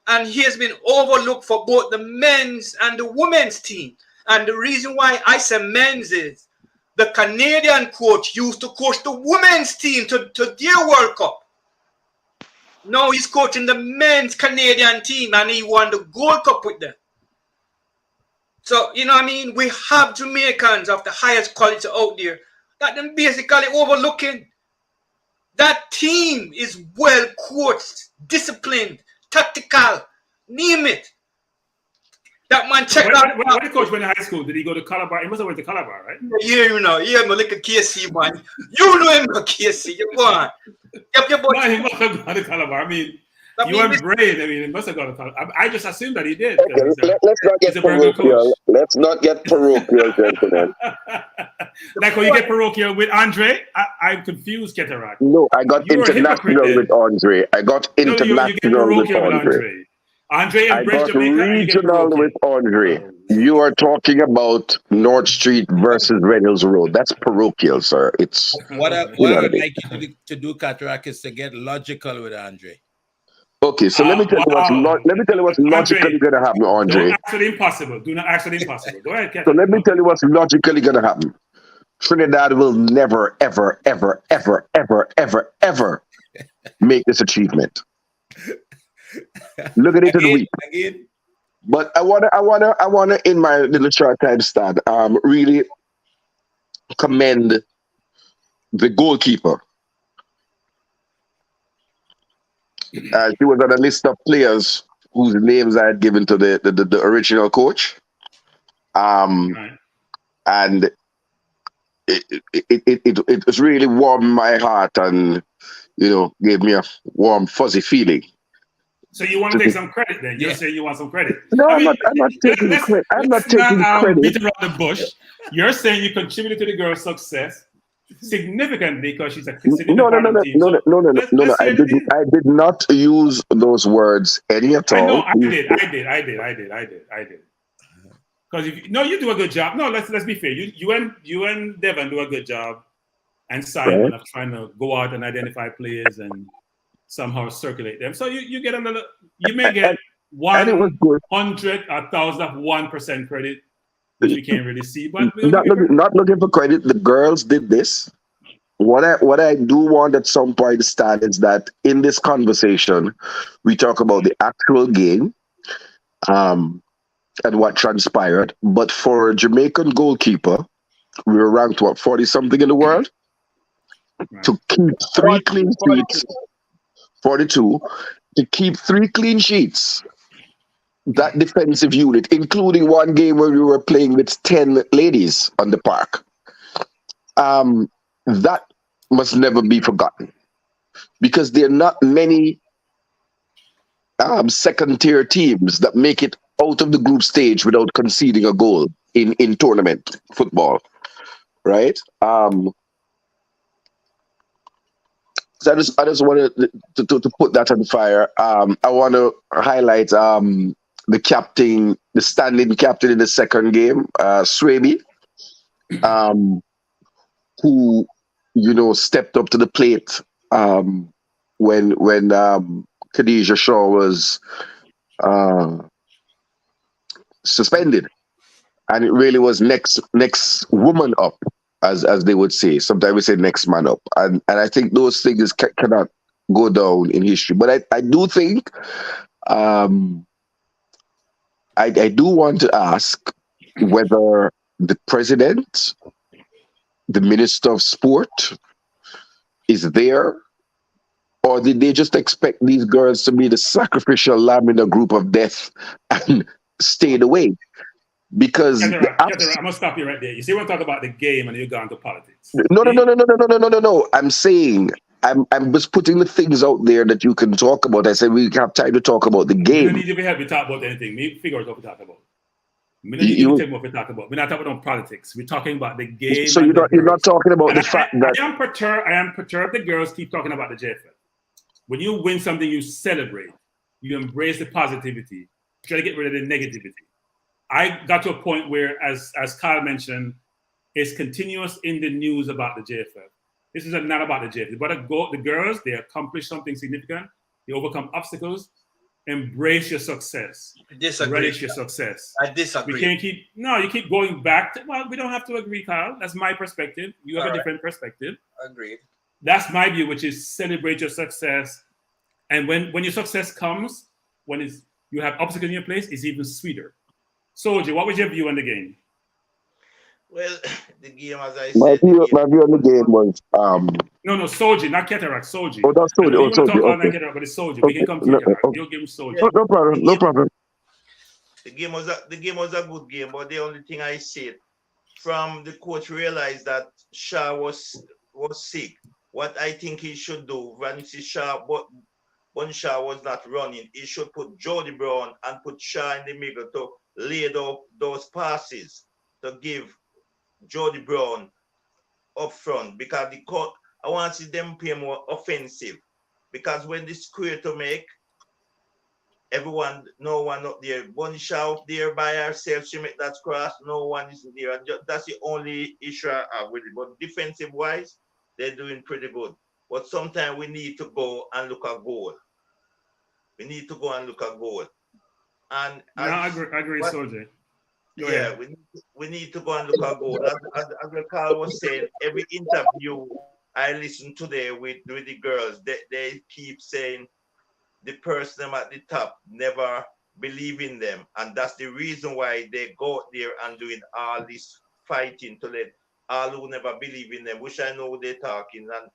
[SPEAKER 9] And he has been overlooked for both the men's and the women's team. And the reason why I say men's is the Canadian coach used to coach the women's team to their World Cup. Now he's coaching the men's Canadian team, and he won the Gold Cup with them. So, we have Jamaicans of the highest quality out there that them basically overlooking. That team is well coached, disciplined, tactical, name it. That man check out.
[SPEAKER 5] When the coach went to high school, did he go to Calabar? He must have went to Calabar, right?
[SPEAKER 9] Yeah, my little KC, man. You know him, KC. You go on. Yep, boy.
[SPEAKER 5] No, he must have gone to Calabar. I mean, you are brave. I mean, he must have gone to Calabar. I just assumed that he did.
[SPEAKER 6] Okay, let's not get parochial. Let's not get parochial, gentlemen.
[SPEAKER 5] Like when you get parochial with Andre, I'm confused, Ketterak.
[SPEAKER 6] No, I got international with Andre. I got international with Andre.
[SPEAKER 5] Andre
[SPEAKER 6] I got regional with Andre. You are talking about North Street versus Reynolds Road. That's parochial, sir. It's
[SPEAKER 1] what I would like you to do, Cataract, is to get logical with Andre.
[SPEAKER 6] Okay, so let me tell you what's logically going to happen, Andre.
[SPEAKER 5] Don't ask the impossible. Do not ask the impossible. Go ahead, Cataract.
[SPEAKER 6] So let me tell you what's logically going to happen. Trinidad will never, ever, ever, ever, ever, ever, ever make this achievement. Look at it to the week. But I wanna in my little short time stand, really commend the goalkeeper. She was on a list of players whose names I had given to the original coach. And it really warmed my heart and gave me a warm fuzzy feeling.
[SPEAKER 5] So you want to take some credit then? You're saying you want some credit.
[SPEAKER 6] No,
[SPEAKER 5] I mean,
[SPEAKER 6] I'm not taking
[SPEAKER 5] let's,
[SPEAKER 6] credit. I'm not
[SPEAKER 5] let's not
[SPEAKER 6] taking credit.
[SPEAKER 5] beat around the bush. You're saying you contributed to the girl's success significantly because she's a considered part of the team.
[SPEAKER 6] No. I did not use those words any at all.
[SPEAKER 5] I know. I did. Because you do a good job. No, let's be fair. You and Devon do a good job, and Simon of trying to go out and identify players and somehow circulate them. So you get another. You may get 100, 1,001% credit, which we can't really see. But
[SPEAKER 6] not looking for credit. The girls did this. What I do want at some point to stand is that in this conversation, we talk about the actual game, and what transpired. But for a Jamaican goalkeeper, we were ranked 40 something in the world, to keep 3 clean sheets. 42 to keep 3 clean sheets. That defensive unit, including one game where we were playing with 10 ladies on the park. That must never be forgotten, because there are not many second-tier teams that make it out of the group stage without conceding a goal in tournament football, right? So I just wanted to put that on fire. I want to highlight the captain, the standing captain in the second game, Swaby, who stepped up to the plate when Khadijah Shaw was suspended, and it really was next woman up, as they would say. Sometimes we say next man up, and I think those things cannot go down in history. But I do think I do want to ask whether the president, the minister of sport, is there, or did they just expect these girls to be the sacrificial lamb in a group of death and stayed away? Because
[SPEAKER 5] I'm gonna stop you right there. You see, when we talk about the game and you're going to politics.
[SPEAKER 6] No. I'm saying I'm just putting the things out there that you can talk about. I said we have time to talk about the game.
[SPEAKER 5] You don't need to help me talk about anything. Me figure out what we talk about. We don't need to tell me what we talk about. We're not talking about politics. We're talking about the game.
[SPEAKER 6] So you're not talking about the fact that
[SPEAKER 5] I am perturbed. The girls keep talking about the JFL. When you win something, you celebrate. You embrace the positivity. Try to get rid of the negativity. I got to a point where, as Kyle mentioned, it's continuous in the news about the JFL. This is not about the JFL. But the girls, they accomplish something significant. They overcome obstacles. Embrace your success. Relish your success.
[SPEAKER 9] I disagree.
[SPEAKER 5] We can't you keep going back. Well, we don't have to agree, Kyle. That's my perspective. You have a different perspective.
[SPEAKER 9] Agreed.
[SPEAKER 5] That's my view, which is celebrate your success. And when your success comes, when you have obstacles in your place, it's even sweeter. Soldier, what was your view on the game?
[SPEAKER 7] Well, the game, as I
[SPEAKER 6] my
[SPEAKER 7] said,
[SPEAKER 6] view on the game was
[SPEAKER 5] No, Soldier, not Cataract, Soldier.
[SPEAKER 6] Oh, that's Soldier.
[SPEAKER 5] You
[SPEAKER 6] Soldier.
[SPEAKER 5] talk about Cataract, but it's Soldier. We can come to Cataract. You'll give him Soldier.
[SPEAKER 6] No problem.
[SPEAKER 7] The game was a good game, but the only thing I said, from the coach realized that Shaw was sick. What I think he should do, when Shaw was not running, he should put Jody Brown and put Shaw in the middle to lay those passes to give Jody Brown up front, because I want to see them play more offensive, because when the square to make, no one up there. Bunny Shaw up there by herself, she make that cross, no one is there. That's the only issue I have with it. But defensive wise, they're doing pretty good. But sometimes we need to go and look at goal. And
[SPEAKER 5] I agree, Soldier.
[SPEAKER 7] Yeah, we need to go and look at goal. As Carl was saying, every interview I listen today with the girls, they keep saying the person at the top never believe in them. And that's the reason why they go there and doing all this fighting to let all who never believe in them, which I know they're talking. And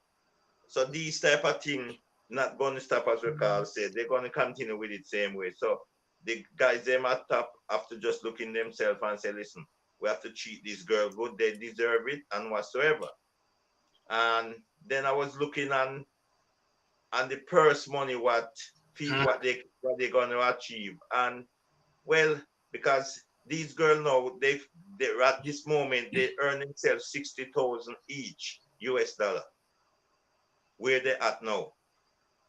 [SPEAKER 7] so these type of things not going to stop, as Carl said. They're going to continue with it same way. So the guys them at top have to just look in themselves and say, listen, We have to treat these girls good. They deserve it and whatsoever. And then I was looking on the purse money, what they're gonna achieve. And well, because these girls know they're at this moment they earn themselves 60,000 each US dollar. Where they at now.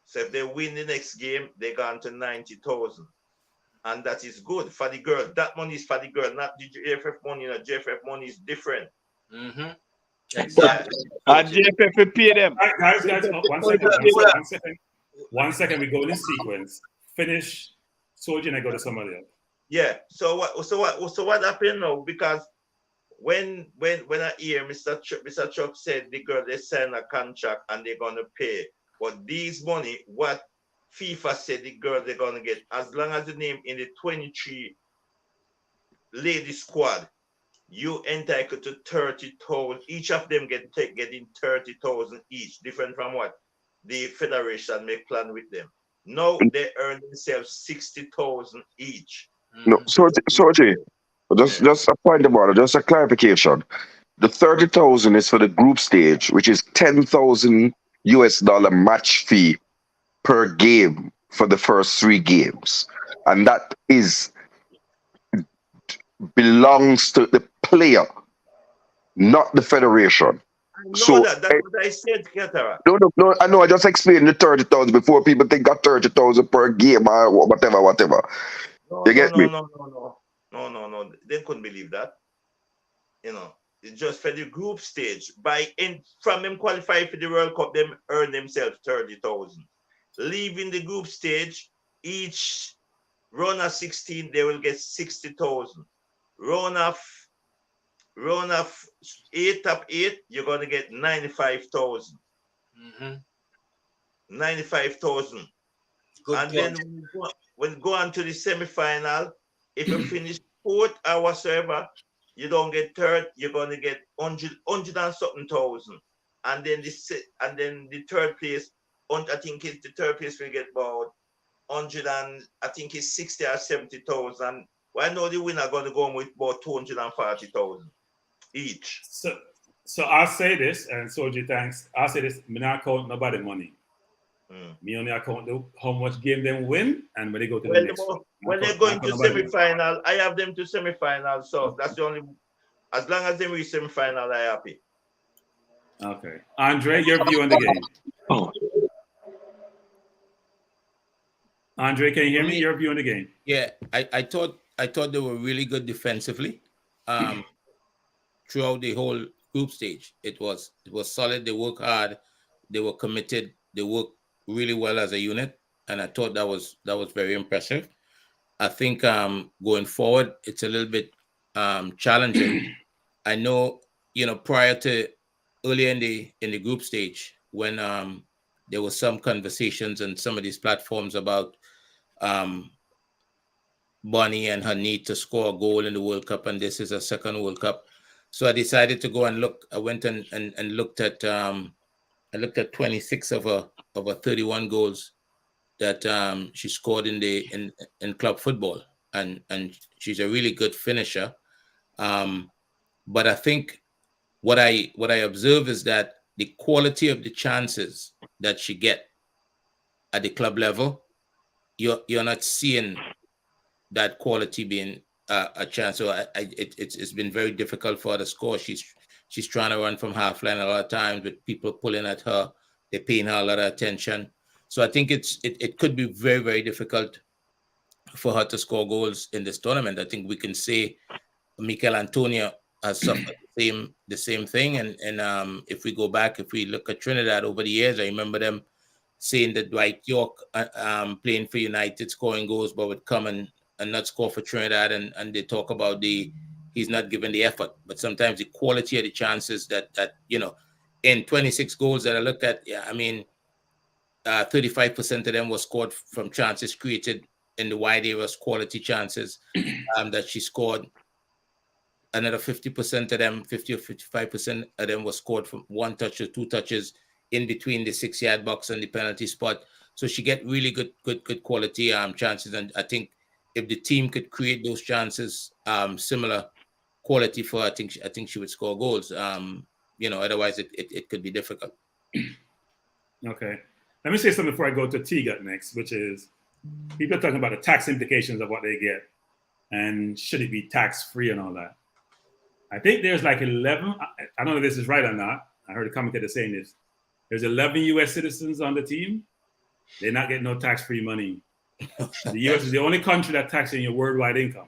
[SPEAKER 7] So if they win the next game, they gone to 90,000. And that is good for the girl. That money is for the girl, not the JFF money. JFF money is different.
[SPEAKER 9] Mm-hmm. Exactly.
[SPEAKER 8] And JFF will pay them.
[SPEAKER 5] Guys, 1 second. We go in sequence. Finish. Soldier and I go to somebody else.
[SPEAKER 7] Yeah. So what happened now? Because when I hear Mr. Chuck said the girl they sign a contract and they're gonna pay, but these money, what FIFA said the girl they're gonna get, as long as the name in the 23 lady squad, you entitled to 30,000. Each of them getting 30,000 each, different from what the federation make plan with them. Now they earn themselves 60,000 each.
[SPEAKER 6] No, Soji, just a point about it, just a clarification. The 30,000 is for the group stage, which is 10,000 US dollar match fee per game for the first 3 games, and that belongs to the player, not the federation.
[SPEAKER 7] That's what I said, Katara.
[SPEAKER 6] No. I know. I just explained the 30,000 before people think got 30,000 per game or whatever. You get me?
[SPEAKER 7] No. They couldn't believe that. It's just for the group stage. From them qualify for the World Cup, them earn themselves 30,000. Leaving the group stage, each round of 16, they will get 60,000. Round of 8 top 8, you're gonna get 95,000.
[SPEAKER 9] Mm-hmm.
[SPEAKER 7] 95,000. And then when you go on to the semi-final, if you finish 4th or whatsoever, you don't get 3rd, you're gonna get 100 and something thousand. And then the 3rd place, I think it's the 3rd place will get about 100 and I think it's 60 or 70,000. Well, I know the winner gonna go with about 240,000 each.
[SPEAKER 5] So I'll say this, and Soji, thanks. I'll say this: me not count nobody money. Me only account how much game them win, and when they go to the next.
[SPEAKER 7] When they're going to semi-final, I have them to semi-final, so that's the only. As long as they reach semi-final, I'm happy.
[SPEAKER 5] Okay, Andre, your view on the game. Andre, can you hear me? Your view on the game?
[SPEAKER 1] Yeah, I thought they were really good defensively. Throughout the whole group stage, it was solid. They worked hard, they were committed, they worked really well as a unit, and I thought that was very impressive. I think going forward, it's a little bit challenging. I know, prior to earlier in the group stage, when there was some conversations on some of these platforms about Bonnie and her need to score a goal in the World Cup, and this is a second World Cup. So I decided to go and look. I went and looked at 26 of her 31 goals that she scored in club football, and she's a really good finisher. But I think what I observe is that the quality of the chances that she get at the club level, you're not seeing that quality being a chance. So it's been very difficult for her to score. She's trying to run from half line a lot of times with people pulling at her. They're paying her a lot of attention. So I think it could be very, very difficult for her to score goals in this tournament. I think we can say Mikel Antonio has suffered the same thing. And if we go back, if we look at Trinidad over the years, I remember them saying that Dwight York playing for United, scoring goals, but would come and not score for Trinidad, and they talk about he's not given the effort, but sometimes the quality of the chances that in 26 goals that I looked at, 35% of them were scored from chances created in the wide areas, quality chances that she scored. Another 50% of them, 50 or 55% of them were scored from 1 touch or 2 touches in between the 6-yard box and the penalty spot. So she get really good quality chances, and I think if the team could create those chances similar quality for her. I think she would score goals. Otherwise it could be difficult.
[SPEAKER 5] Okay. Let me say something before I go to T-Gut next, which is people are talking about the tax implications of what they get and should it be tax-free and all that. I think there's like 11, I don't know if this is right or not. I heard a commentator saying this. There's 11 U.S. citizens on the team. They're not getting no tax-free money. The U.S. is the only country that taxes your worldwide income.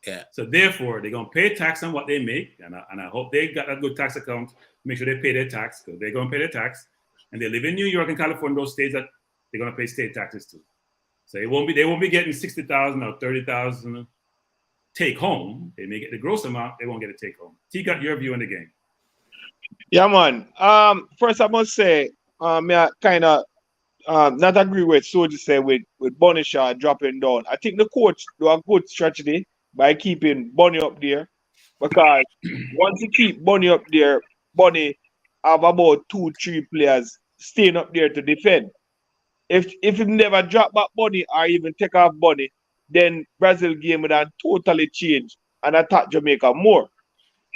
[SPEAKER 1] Yeah.
[SPEAKER 5] So therefore, they're going to pay tax on what they make. And I hope they got a good tax account to make sure they pay their tax, because they're going to pay their tax. And they live in New York and California, those states that they're going to pay state taxes too. So they won't be getting 60,000 or 30,000 take home. They may get the gross amount. They won't get a take home. T, got your view on the game.
[SPEAKER 8] Yeah, man. First I must say, I kind of not agree with Soji say with Bunny Shaw dropping down. I think the coach do a good strategy by keeping Bunny up there, because once you keep Bunny up there, Bunny have about 2-3 players staying up there to defend. If you never drop back Bunny or even take off Bunny, then Brazil game would have totally change and attack Jamaica more.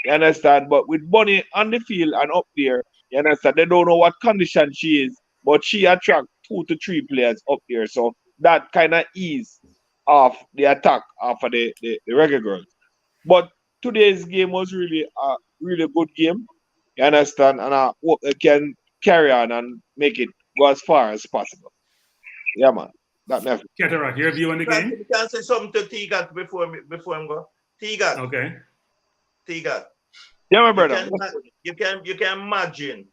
[SPEAKER 8] You understand? But with Bunny on the field and up there, you understand, they don't know what condition she is, but she attract 2 to 3 players up there. So that kind of ease off the attack after the Reggae Girls. But today's game was really a really good game. You understand? And I hope they can carry on and make it go as far as possible. Yeah, man. That matters.
[SPEAKER 5] Cataract, your view on the game?
[SPEAKER 7] You can say something to T-Gat before I go. T-Gat.
[SPEAKER 5] Okay.
[SPEAKER 7] T-Gat.
[SPEAKER 8] Yeah, my brother.
[SPEAKER 7] You can imagine.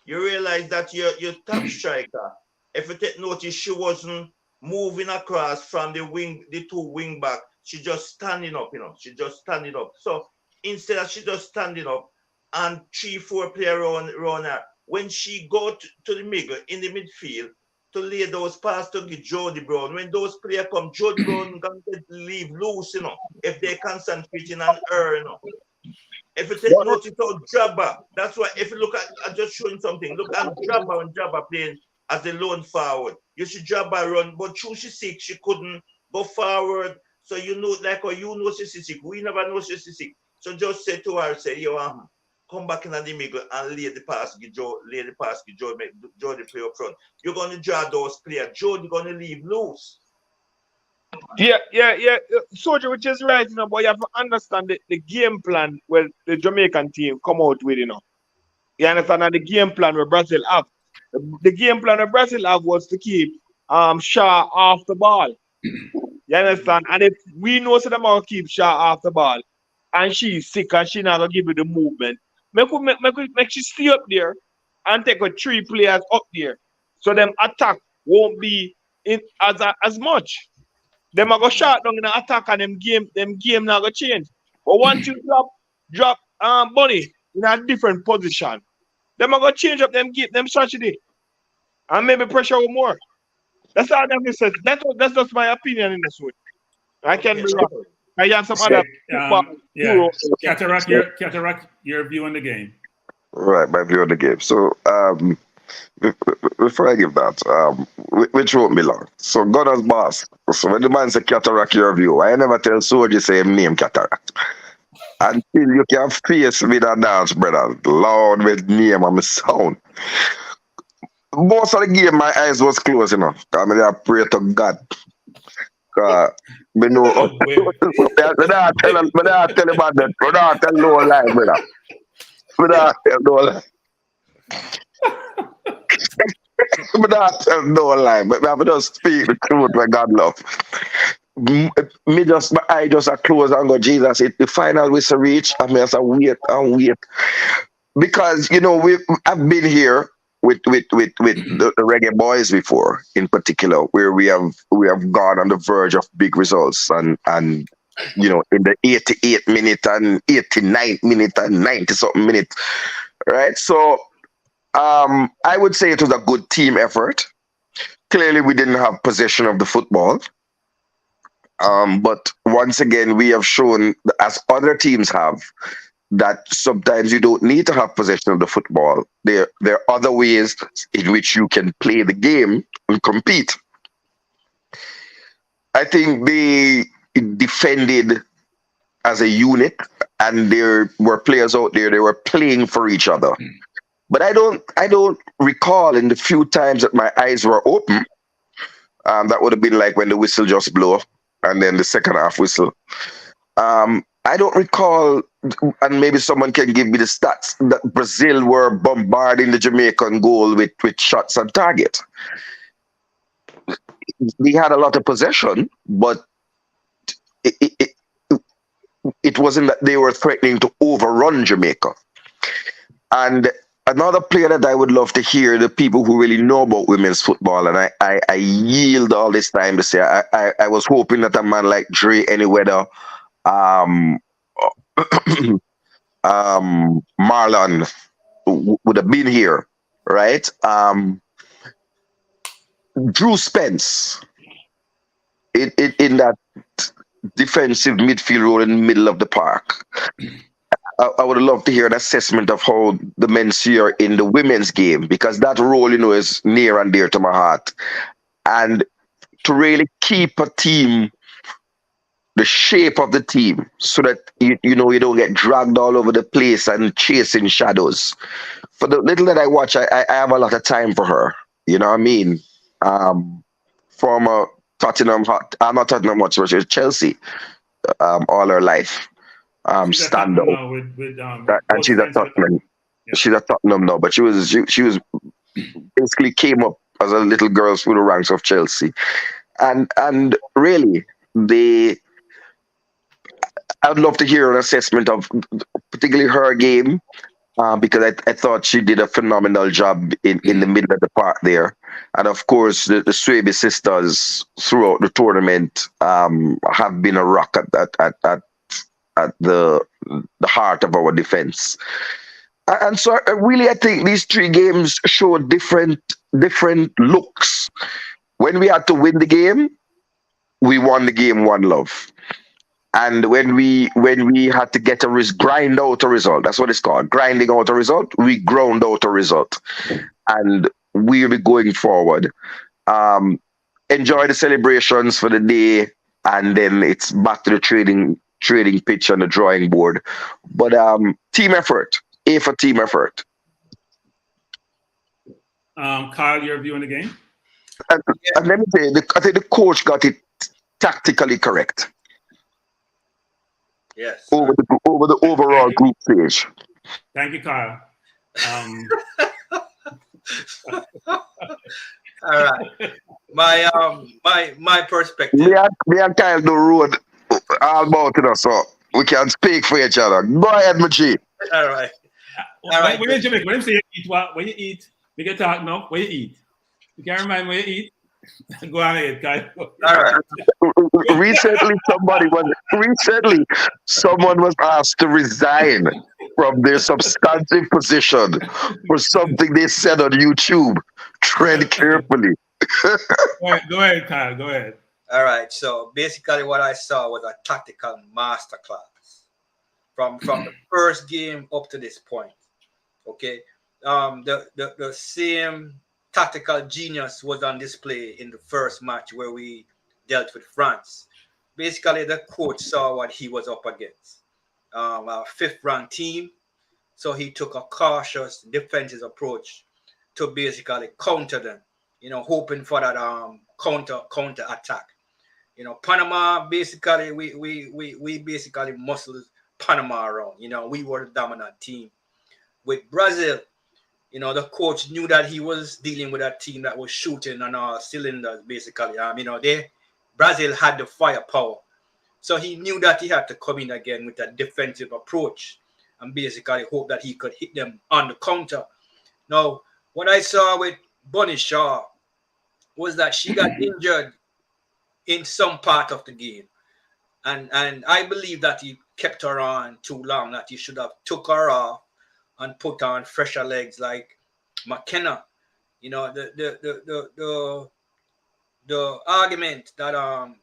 [SPEAKER 7] You realize that your top striker, if you take notice, she wasn't moving across from the 2 wing back. She just standing up, She just standing up. So instead of she just standing up and 3-4 players around her, when she go to the middle, in the midfield, to lay those passes to get Jody Brown, when those players come, Jody Brown going to leave loose, if they concentrating on her, If you take notice of Jabba, that's why if you look at, I'm just showing something, look at Jabba when Jabba playing as the lone forward. You see Jabba run, but she's sick, she couldn't go forward. So you know she's sick. We never know she's sick. So just say to her, come back in the middle and lay the pass, make Joe the play up front. You're gonna draw those players. Joe, you're gonna leave loose.
[SPEAKER 8] Yeah. Soldier, which is right, but you have to understand the game plan where the Jamaican team come out with, You understand? And the game plan where Brazil have. The game plan where Brazil have was to keep Shaw off the ball. You understand? And if we know that them keep Shaw off the ball and she's sick and she not gonna give you the movement, make she stay up there and take 3 players up there. So them attack won't be in as much. Them are go shot down in the attack and them game not go change. But once you drop Bunny in a different position, them are go change up them strategy. And maybe pressure more. That's all that says. That's just my opinion in this way. I can be wrong. I have some other
[SPEAKER 5] Cataract, your view on the game.
[SPEAKER 6] Right, my view on the game. So before I give that, which won't be long. So God has boss. So when the man say Cataract your view, I never tell Soji say him name Cataract. Until you can face me that dance, brother. Loud with name and my sound. Most of the game my eyes was closed, I mean I pray to God. Me know but I tell him about that. But I tell no lie, brother. But I tell no lie. But I tell no lie. But I just speak the truth when God love. My eye just a close and go, Jesus, if the final whistle reach, I mean, I wait and wait. Because, I've been here with the Reggae Boys before, in particular, where we have gone on the verge of big results and in the 88th minute and 89th minute and 90-something minute, right? So I would say it was a good team effort. Clearly, we didn't have possession of the football. But once again, we have shown, as other teams have, that sometimes you don't need to have possession of the football. There are other ways in which you can play the game and compete. I think they defended as a unit and there were players out there. They were playing for each other. But I don't recall in the few times that my eyes were open. That would have been like when the whistle just blew, and then the second half whistle. I don't recall, and maybe someone can give me the stats that Brazil were bombarding the Jamaican goal with shots on target. They had a lot of possession, but it, it, it it wasn't that they were threatening to overrun Jamaica. And another player that I would love to hear the people who really know about women's football, and I yield all this time to say I was hoping that a man like Dre Anyweather, um, Marlon would have been here, right? Drew Spence in that defensive midfield role in the middle of the park. I would love to hear an assessment of how the men see her in the women's game, because that role, is near and dear to my heart. And to really keep a team, the shape of the team, so that you don't get dragged all over the place and chasing shadows. For the little that I watch, I have a lot of time for her. You know what I mean? From Tottenham, I'm not Tottenham much, but she's Chelsea all her life.
[SPEAKER 5] She's
[SPEAKER 6] Stand up. And she's at Tottenham.
[SPEAKER 5] Yeah.
[SPEAKER 6] She's at Tottenham now, but she was basically came up as a little girl through the ranks of Chelsea, and really I'd love to hear an assessment of particularly her game, because I thought she did a phenomenal job in the middle of the park there, and of course the Swaby sisters throughout the tournament have been a rock at the heart of our defense. And so really, I think these three games show different looks. When we had to win the game, we won the game 1-0. And when we had to grind out a result, that's what it's called, grinding out a result, we ground out a result. And we'll be going forward. Enjoy the celebrations for the day, and then it's back to the trading pitch on the drawing board. But team effort. A for team effort.
[SPEAKER 5] Kyle, your view on the game?
[SPEAKER 6] And let me say, I think the coach got it tactically correct.
[SPEAKER 9] Yes.
[SPEAKER 6] Over the overall group stage.
[SPEAKER 5] Thank you, Kyle.
[SPEAKER 9] All right. My perspective.
[SPEAKER 6] Me and Kyle do road all about it, so we can speak for each other. Go ahead, Machi.
[SPEAKER 9] All right. All right.
[SPEAKER 5] When you say you eat what? When you eat, we can talk now. When you eat, you can't remind when you eat. Go ahead, Kyle.
[SPEAKER 9] All right.
[SPEAKER 6] Recently, someone was asked to resign from their substantive position for something they said on YouTube. Tread carefully.
[SPEAKER 5] Go ahead, Kyle. Go ahead.
[SPEAKER 9] All right. So basically, what I saw was a tactical masterclass from the first game up to this point. Okay. The same tactical genius was on display in the first match where we dealt with France. Basically, the coach saw what he was up against. A fifth-ranked team. So he took a cautious defensive approach to basically counter them, hoping for that counter attack. Panama, basically, we basically muscled Panama around. We were the dominant team. With Brazil, the coach knew that he was dealing with a team that was shooting on all cylinders, basically. Brazil had the firepower. So he knew that he had to come in again with a defensive approach and basically hope that he could hit them on the counter. Now, what I saw with Bunny Shaw was that she got injured in some part of the game. And I believe that he kept her on too long, that he should have took her off and put on fresher legs like McKenna. The argument that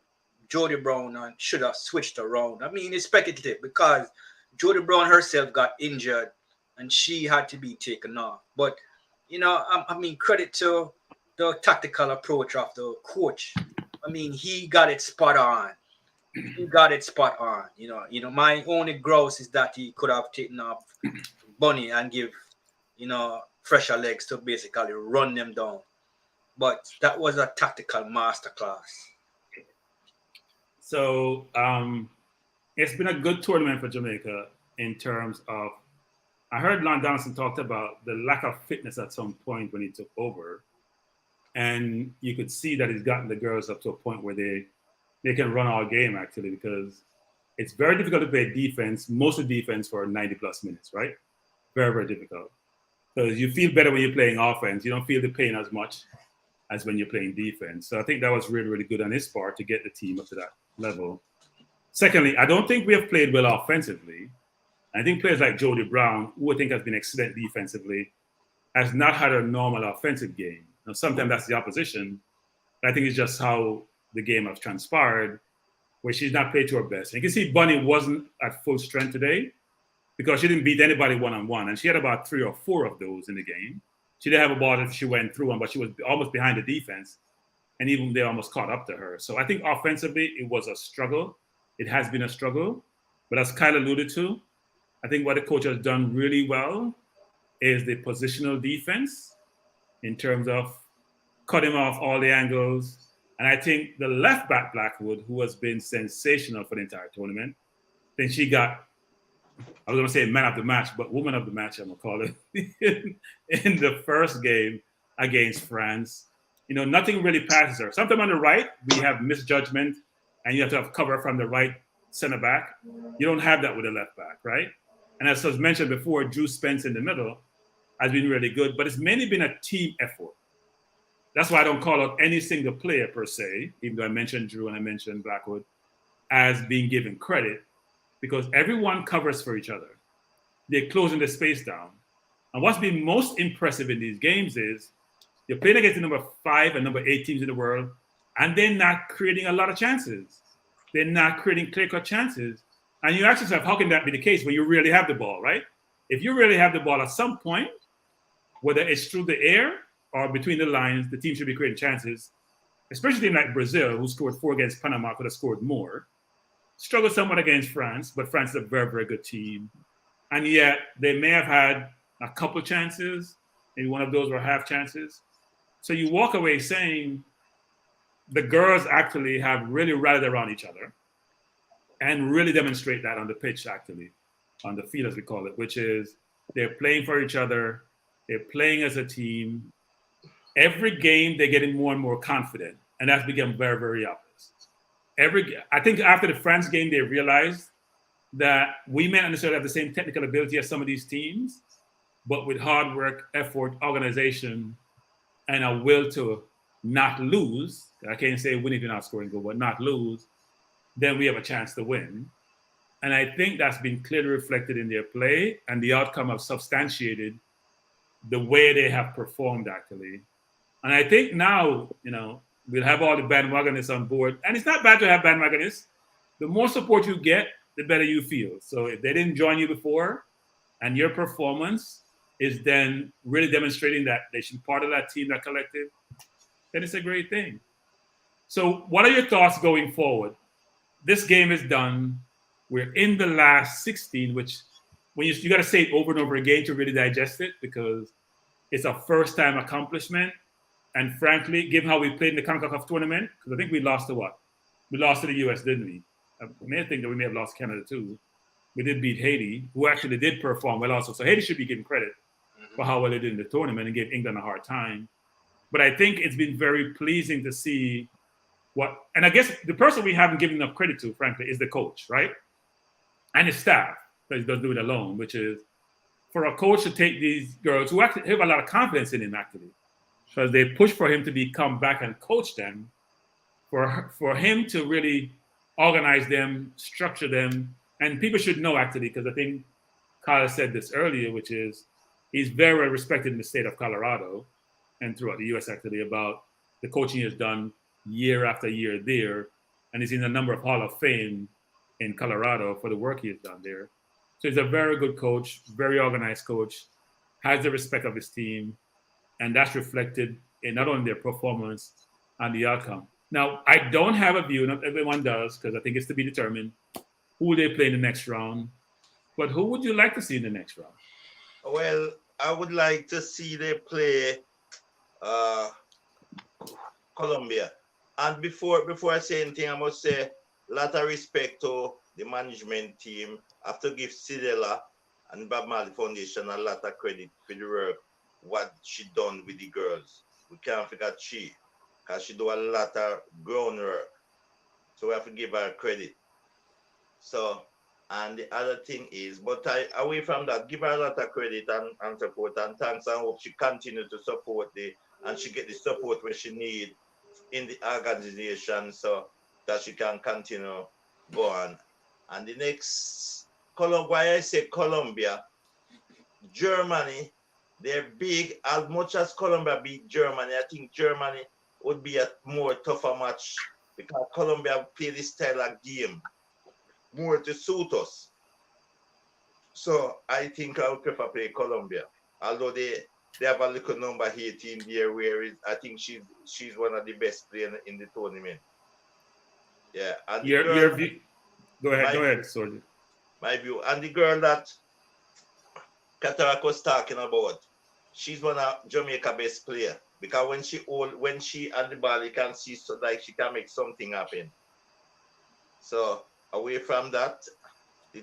[SPEAKER 9] Jody Brown should have switched around. It's speculative because Jody Brown herself got injured and she had to be taken off. But credit to the tactical approach of the coach. He got it spot on. he got it spot on. My only grouse is that he could have taken off Bunny and give, fresher legs to basically run them down. But that was a tactical masterclass.
[SPEAKER 5] So it's been a good tournament for Jamaica in terms of, I heard Lon Donaldson talked about the lack of fitness at some point when he took over. And you could see that he's gotten the girls up to a point where they can run all game, actually, because it's very difficult to play defense, mostly defense, for 90 plus minutes, right? Very, very difficult. Because you feel better when you're playing offense. You don't feel the pain as much as when you're playing defense. So I think that was really, really good on his part to get the team up to that level. Secondly, I don't think we have played well offensively. I think players like Jody Brown, who I think has been excellent defensively, has not had a normal offensive game. Now, sometimes that's the opposition. But I think it's just how the game has transpired, where she's not played to her best. And you can see Bunny wasn't at full strength today because she didn't beat anybody one-on-one. And she had about 3 or 4 of those in the game. She didn't have a ball that she went through on, but she was almost behind the defense. And even they almost caught up to her. So I think offensively, it was a struggle. It has been a struggle. But as Kyle alluded to, I think what the coach has done really well is the positional defense in terms of cutting off all the angles. And I think the left back, Blackwood, who has been sensational for the entire tournament, I think she got, I was going to say man of the match, but woman of the match, I'm going to call it, in the first game against France. Nothing really passes her. Sometimes on the right, we have misjudgment, and you have to have cover from the right center back. You don't have that with the left back, right? And as was mentioned before, Drew Spence in the middle has been really good, but it's mainly been a team effort. That's why I don't call out any single player per se, even though I mentioned Drew and I mentioned Blackwood, as being given credit, because everyone covers for each other. They're closing the space down. And what's been most impressive in these games is you're playing against the number 5 and number 8 teams in the world, and they're not creating a lot of chances. They're not creating clear-cut chances. And you ask yourself, how can that be the case when you really have the ball, right? If you really have the ball at some point, whether it's through the air or between the lines, the team should be creating chances, especially a team like Brazil, who scored 4 against Panama, could have scored more. Struggled somewhat against France, but France is a very, very good team. And yet, they may have had a couple chances. Maybe one of those were half chances. So you walk away saying the girls actually have really rallied around each other and really demonstrate that on the pitch, actually, on the field, as we call it, which is they're playing for each other. They're playing as a team. Every game, they're getting more and more confident, and that's become very, very obvious. I think after the France game, they realized that we may not necessarily have the same technical ability as some of these teams, but with hard work, effort, organization, and a will to not lose, I can't say win if you're not scoring goal, but not lose, then we have a chance to win. And I think that's been clearly reflected in their play, and the outcome have substantiated the way they have performed, actually. And I think now, we'll have all the bandwagonists on board. And it's not bad to have bandwagonists. The more support you get, the better you feel. So if they didn't join you before, and your performance is then really demonstrating that they should be part of that team, that collective, then it's a great thing. So what are your thoughts going forward? This game is done. We're in the last 16, which when you got to say it over and over again to really digest it, because it's a first-time accomplishment. And frankly, given how we played in the CONCACAF tournament, because I think we lost to what? We lost to the U.S., didn't we? I may think that we may have lost Canada too. We did beat Haiti, who actually did perform well also. So Haiti should be given credit for how well they did in the tournament and gave England a hard time. But I think it's been very pleasing to see and I guess the person we haven't given enough credit to, frankly, is the coach, right? And his staff, because he doesn't do it alone, which is for a coach to take these girls who actually have a lot of confidence in him, actually, because they push for him to come back and coach them, for him to really organize them, structure them. And people should know, actually, because I think Kyle said this earlier, which is he's very well respected in the state of Colorado and throughout the U.S., actually, about the coaching he has done year after year there. And he's in a number of Hall of Fame in Colorado for the work he has done there. So he's a very good coach, very organized coach, has the respect of his team. And that's reflected in not only their performance and the outcome. Now, I don't have a view, not everyone does, because I think it's to be determined who they play in the next round. But who would you like to see in the next round?
[SPEAKER 7] Well, I would like to see they play Colombia. And before I say anything, I must say a lot of respect to the management team. I have to give Sidela and Bob Marley Foundation a lot of credit for the work, what she done with the girls. We can't forget she, because she do a lot of groundwork. So we have to give her credit. So, and the other thing is, but away from that, give her a lot of credit and support and thanks, and hope she continue to support and she get the support where she need in the organization so that she can continue go on. And the next why I say Colombia, Germany, they're big. As much as Colombia beat Germany, I think Germany would be a more tougher match because Colombia play this style of game more to suit us. So I think I would prefer play Colombia. Although they have a little number 18 there where I think she's one of the best players in the tournament. Yeah. And
[SPEAKER 5] your view. Go ahead, Soldier.
[SPEAKER 7] My view. And the girl that Katarak was talking about, she's one of Jamaica best player. Because when she and the ball, you can see so like she can make something happen. So away from that, the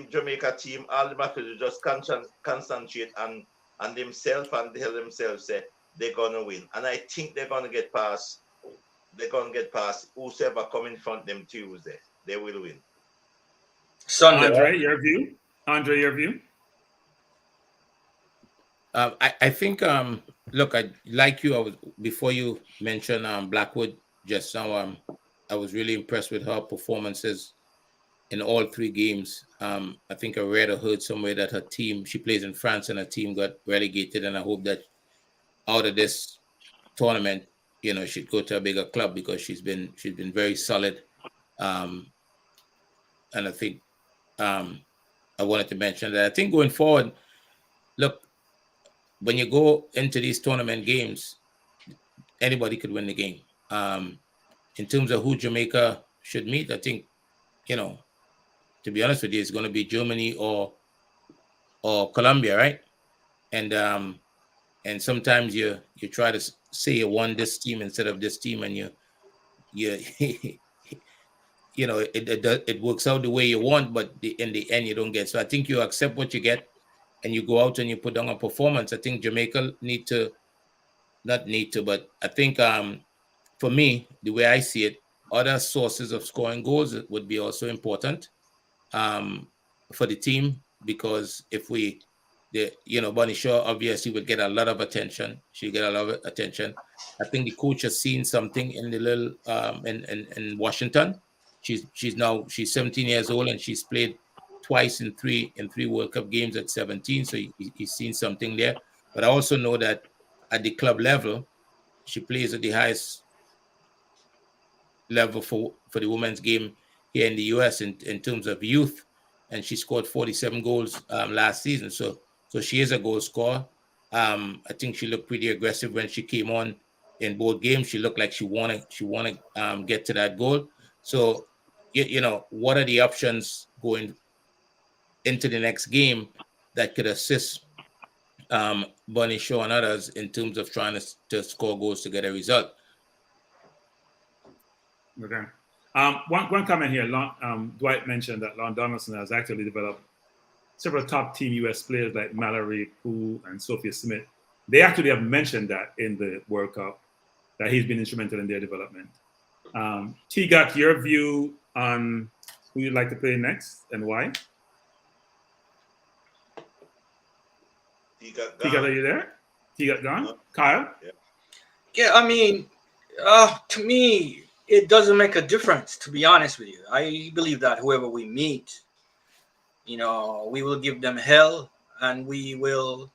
[SPEAKER 7] Jamaica team, all the have to just concentrate on themselves and tell themselves that they're gonna win. And I think they're gonna get past. They're gonna get past whoever come in front of them Tuesday. They will win.
[SPEAKER 8] Sunday.
[SPEAKER 5] Andre, your view?
[SPEAKER 1] I think look, I like you. I was before you mentioned Blackwood just now. I was really impressed with her performances in all three games. I think I read or heard somewhere that her team, she plays in France, and her team got relegated. And I hope that out of this tournament, she'd go to a bigger club because she's been very solid. And I think I wanted to mention that. I think going forward, look, when you go into these tournament games, anybody could win the game. In terms of who Jamaica should meet, I think, to be honest with you, it's going to be Germany or Colombia, right? And sometimes you try to say you won this team instead of this team, and you it works out the way you want, but in the end you don't get. So I think you accept what you get, and you go out and you put down a performance. I think Jamaica but I think for me, the way I see it, other sources of scoring goals would be also important for the team, because if Bunny Shaw obviously would get a lot of attention. She'll get a lot of attention. I think the coach has seen something in the little in Washington. She's 17 years old, and she's played twice in three World Cup games at 17. So he's seen something there. But I also know that at the club level, she plays at the highest level for the women's game here in the US in terms of youth, and she scored 47 goals last season. So she is a goal scorer. I think she looked pretty aggressive when she came on in both games. She looked like she wanna get to that goal. So what are the options going into the next game that could assist Bunny Shaw and others in terms of trying to score goals to get a result?
[SPEAKER 5] Okay. One comment here. Dwight mentioned that Lon Donaldson has actually developed several top team U.S. players like Mallory Poole and Sophia Smith. They actually have mentioned that in the World Cup, that he's been instrumental in their development. T-Got, your view on who you'd like to play next and why? T-Got, are you there? T-Got gone? Kyle?
[SPEAKER 9] Yeah, I mean, to me, it doesn't make a difference, to be honest with you. I believe that whoever we meet, we will give them hell, and we will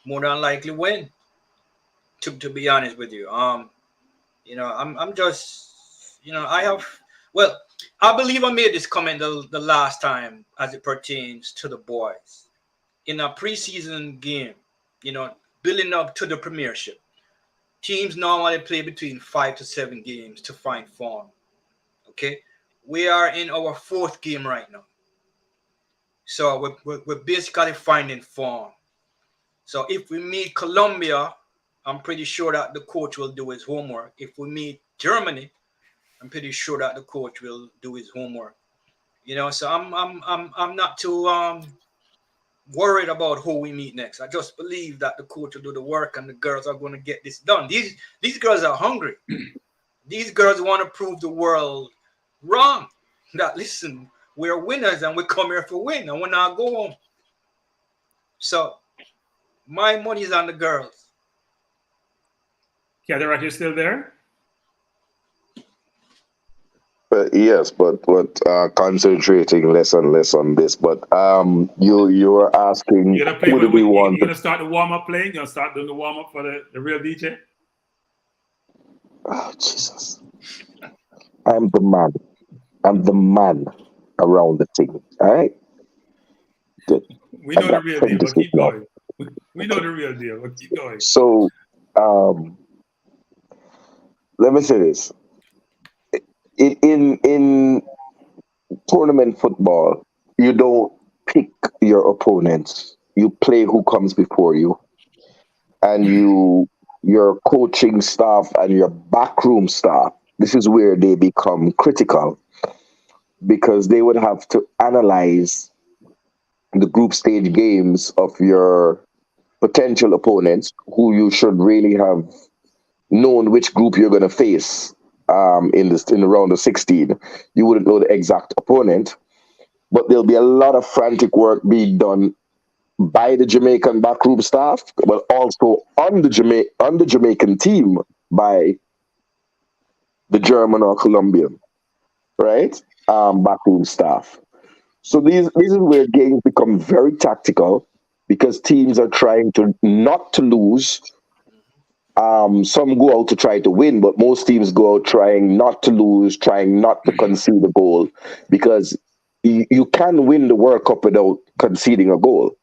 [SPEAKER 9] more than likely win. To be honest with you, I'm just, I believe I made this comment the last time as it pertains to the boys in a preseason game, building up to the premiership. teams normally play between 5 to 7 games to find form. Okay, we are in our 4th game right now, so we're basically finding form. So if we meet Colombia, I'm pretty sure that the coach will do his homework. If we meet Germany, I'm pretty sure that the coach will do his homework. So I'm not too worried about who we meet next. I just believe that the coach will do the work and the girls are going to get this done. These girls are hungry. These girls want to prove the world wrong. That listen, we're winners and we come here for win and we're not go home. So my money is on the girls.
[SPEAKER 5] Kaderek, you still there?
[SPEAKER 6] Yes, but concentrating less and less on this. But you were asking
[SPEAKER 5] You're gonna play
[SPEAKER 6] who do we want?
[SPEAKER 5] you're gonna start the warm up playing. You're gonna start doing the warm up for the real DJ.
[SPEAKER 6] Oh Jesus! I'm the man. I'm the man around the thing. All right. Good.
[SPEAKER 5] We know the
[SPEAKER 6] That
[SPEAKER 5] real deal, but
[SPEAKER 6] apprentice is
[SPEAKER 5] keep
[SPEAKER 6] now.
[SPEAKER 5] going. We know the real deal, but keep going.
[SPEAKER 6] So, let me say this. In tournament football, you don't pick your opponents. You play who comes before you, and your coaching staff and your backroom staff. This is where they become critical because they would have to analyze the group stage games of your potential opponents, who you should really have known which group you're going to face in the round of 16. You wouldn't know the exact opponent, but there'll be a lot of frantic work being done by the Jamaican backroom staff, but also on the Jamaican team by the German or Colombian, right? Backroom staff. So this is where games become very tactical because teams are trying to not to lose. Some go out to try to win, but most teams go out trying not to lose, trying not to concede a goal, because you can win the World Cup without conceding a goal,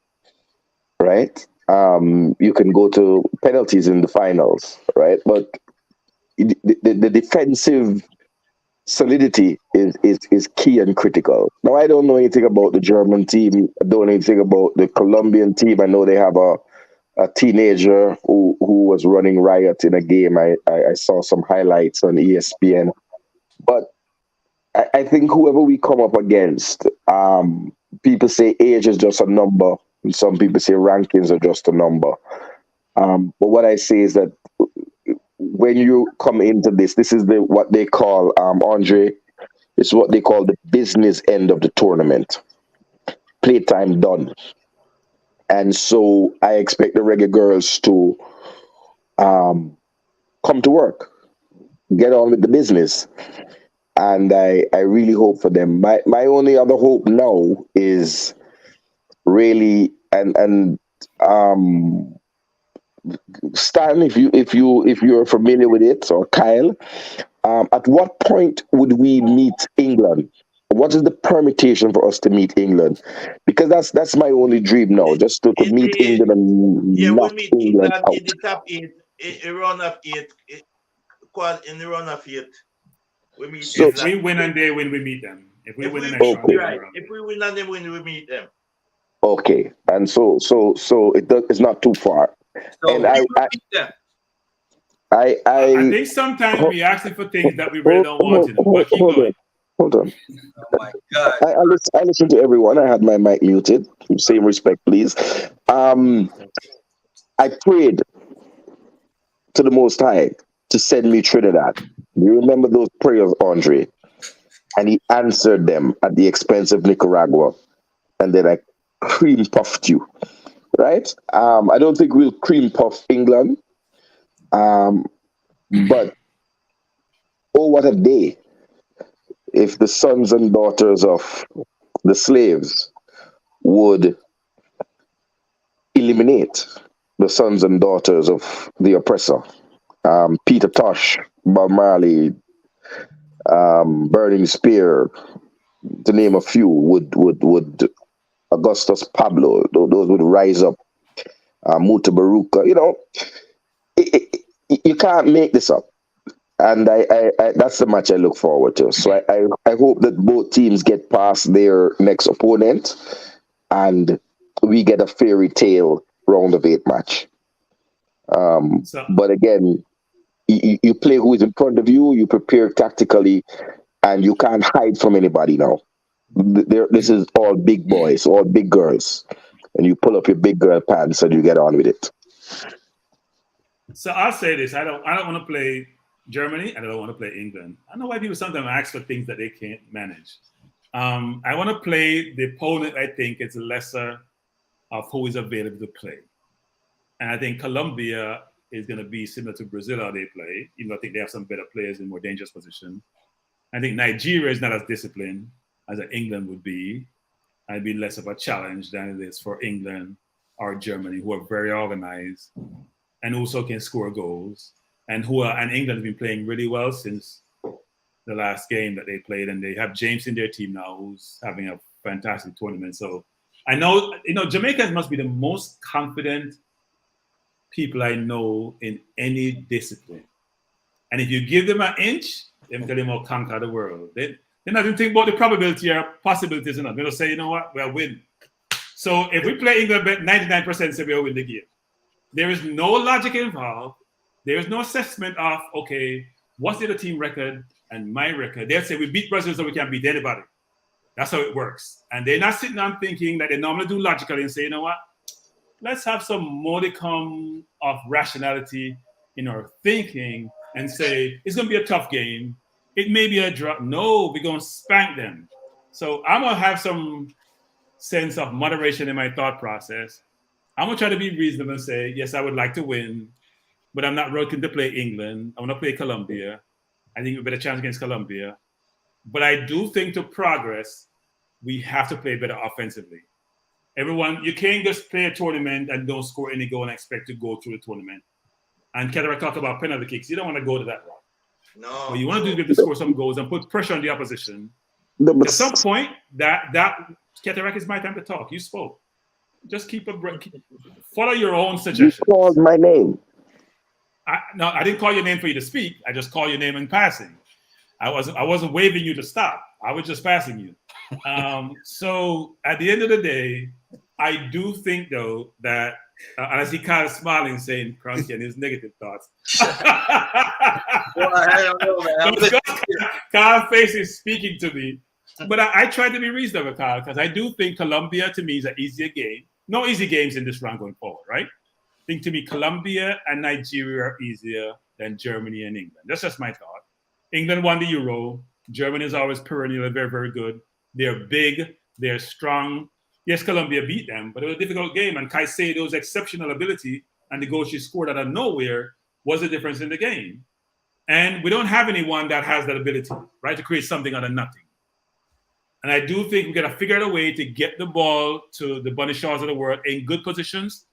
[SPEAKER 6] right? You can go to penalties in the finals, right? But the defensive solidity is key and critical. Now, I don't know anything about the German team. I don't know anything about the Colombian team. I know they have a teenager who was running riot in a game. I saw some highlights on ESPN. But I think whoever we come up against, people say age is just a number. And some people say rankings are just a number. But what I say is that when you come into this is what they call, Andre, it's what they call the business end of the tournament. Playtime done. And so I expect the Reggae Girls to come to work, get on with the business. And I really hope for them. My only other hope now is really and Stan, if you're familiar with it, or Kyle, at what point would we meet England? What is the permutation for us to meet England? Because that's my only dream now, just to meet England and
[SPEAKER 7] Yeah, we
[SPEAKER 6] knock
[SPEAKER 7] meet
[SPEAKER 6] England
[SPEAKER 7] England
[SPEAKER 6] out.
[SPEAKER 7] in the top 8, in round of 8, in the round of 8. We meet
[SPEAKER 6] So-
[SPEAKER 5] If
[SPEAKER 7] England.
[SPEAKER 5] we win and they win, we meet them. If we
[SPEAKER 7] If
[SPEAKER 5] win
[SPEAKER 7] we
[SPEAKER 5] the next
[SPEAKER 7] meet,
[SPEAKER 5] round, they
[SPEAKER 7] right.
[SPEAKER 5] win.
[SPEAKER 7] If we win and they win, we meet them.
[SPEAKER 6] Okay, and so it's not too far.
[SPEAKER 9] So
[SPEAKER 6] And
[SPEAKER 9] we
[SPEAKER 6] I
[SPEAKER 9] will beat them.
[SPEAKER 5] I think sometimes we asking for things that we really don't want to know. But keep
[SPEAKER 6] hold
[SPEAKER 5] going.
[SPEAKER 6] on, hold on.
[SPEAKER 9] Oh my God.
[SPEAKER 6] I listen to everyone. I had my mic muted. Same respect, please. I prayed to the Most High to send me Trinidad. You remember those prayers, Andre? And he answered them at the expense of Nicaragua. And then I cream puffed you, right? I don't think we'll cream puff England. But oh, what a day if the sons and daughters of the slaves would eliminate the sons and daughters of the oppressor. Peter Tosh, Bob Marley, Burning Spear, to name a few, would Augustus Pablo, those would rise up. Muta Baruka, You can't make this up. And I that's the match I look forward to. So I hope that both teams get past their next opponent and we get a fairy tale round of 8 match. But again, you play who is in front of you, you prepare tactically, and you can't hide from anybody now. This is all big boys, all big girls. And you pull up your big girl pants and you get on with it.
[SPEAKER 5] So I'll say this: I don't want to play Germany, and I don't want to play England. I know why people sometimes ask for things that they can't manage. I want to play the opponent I think is lesser of who is available to play, and I think Colombia is going to be similar to Brazil how they play. Even though I think they have some better players in more dangerous position. I think Nigeria is not as disciplined as England would be. It'd be less of a challenge than it is for England or Germany, who are very organized and also can score goals, and England has been playing really well since the last game that they played, and they have James in their team now, who's having a fantastic tournament. So I know, Jamaicans must be the most confident people I know in any discipline. And if you give them an inch, they're going to conquer the world. They're not even thinking about the probability or possibilities. They're going to say, you know what, we'll win. So if we play England, 99% say we'll win the game. There is no logic involved. There is no assessment of, okay, what's the other team record and my record? They'll say we beat Brazil so we can't beat anybody. That's how it works. And they're not sitting down thinking that they normally do logically and say, you know what, let's have some modicum of rationality in our thinking and say, it's going to be a tough game. It may be a draw. No, we're going to spank them. So I'm going to have some sense of moderation in my thought process. I'm going to try to be reasonable and say, yes, I would like to win, but I'm not looking to play England. I want to play Colombia. I think we have a better chance against Colombia. But I do think to progress, we have to play better offensively. Everyone, you can't just play a tournament and don't score any goal and expect to go through the tournament. And Kedra talked about penalty kicks. You don't want to go to that route.
[SPEAKER 7] No.
[SPEAKER 5] What you want to do is to score some goals and put pressure on the opposition. At some point, that Kedra, is my time to talk. You spoke. Just keep a break. Follow your own suggestions.
[SPEAKER 6] You called my name.
[SPEAKER 5] No, I didn't call your name for you to speak. I just called your name in passing. I wasn't waving you to stop. I was just passing you. So at the end of the day, I do think though that, and I see Kyle smiling, saying Cronky and his negative thoughts.
[SPEAKER 9] Well, I don't know, man.
[SPEAKER 5] Kyle's face is speaking to me. But I try to be reasonable, Kyle, because I do think Colombia to me is an easier game. No easy games in this round going forward, right? I think to me, Colombia and Nigeria are easier than Germany and England. That's just my thought. England won the Euro. Germany is always perennially very, very good. They're big. They're strong. Yes, Colombia beat them, but it was a difficult game. And Caicedo's exceptional ability and the goal she scored out of nowhere was the difference in the game. And we don't have anyone that has that ability, right, to create something out of nothing. And I do think we got to figure out a way to get the ball to the Bunny Shaws of the world in good positions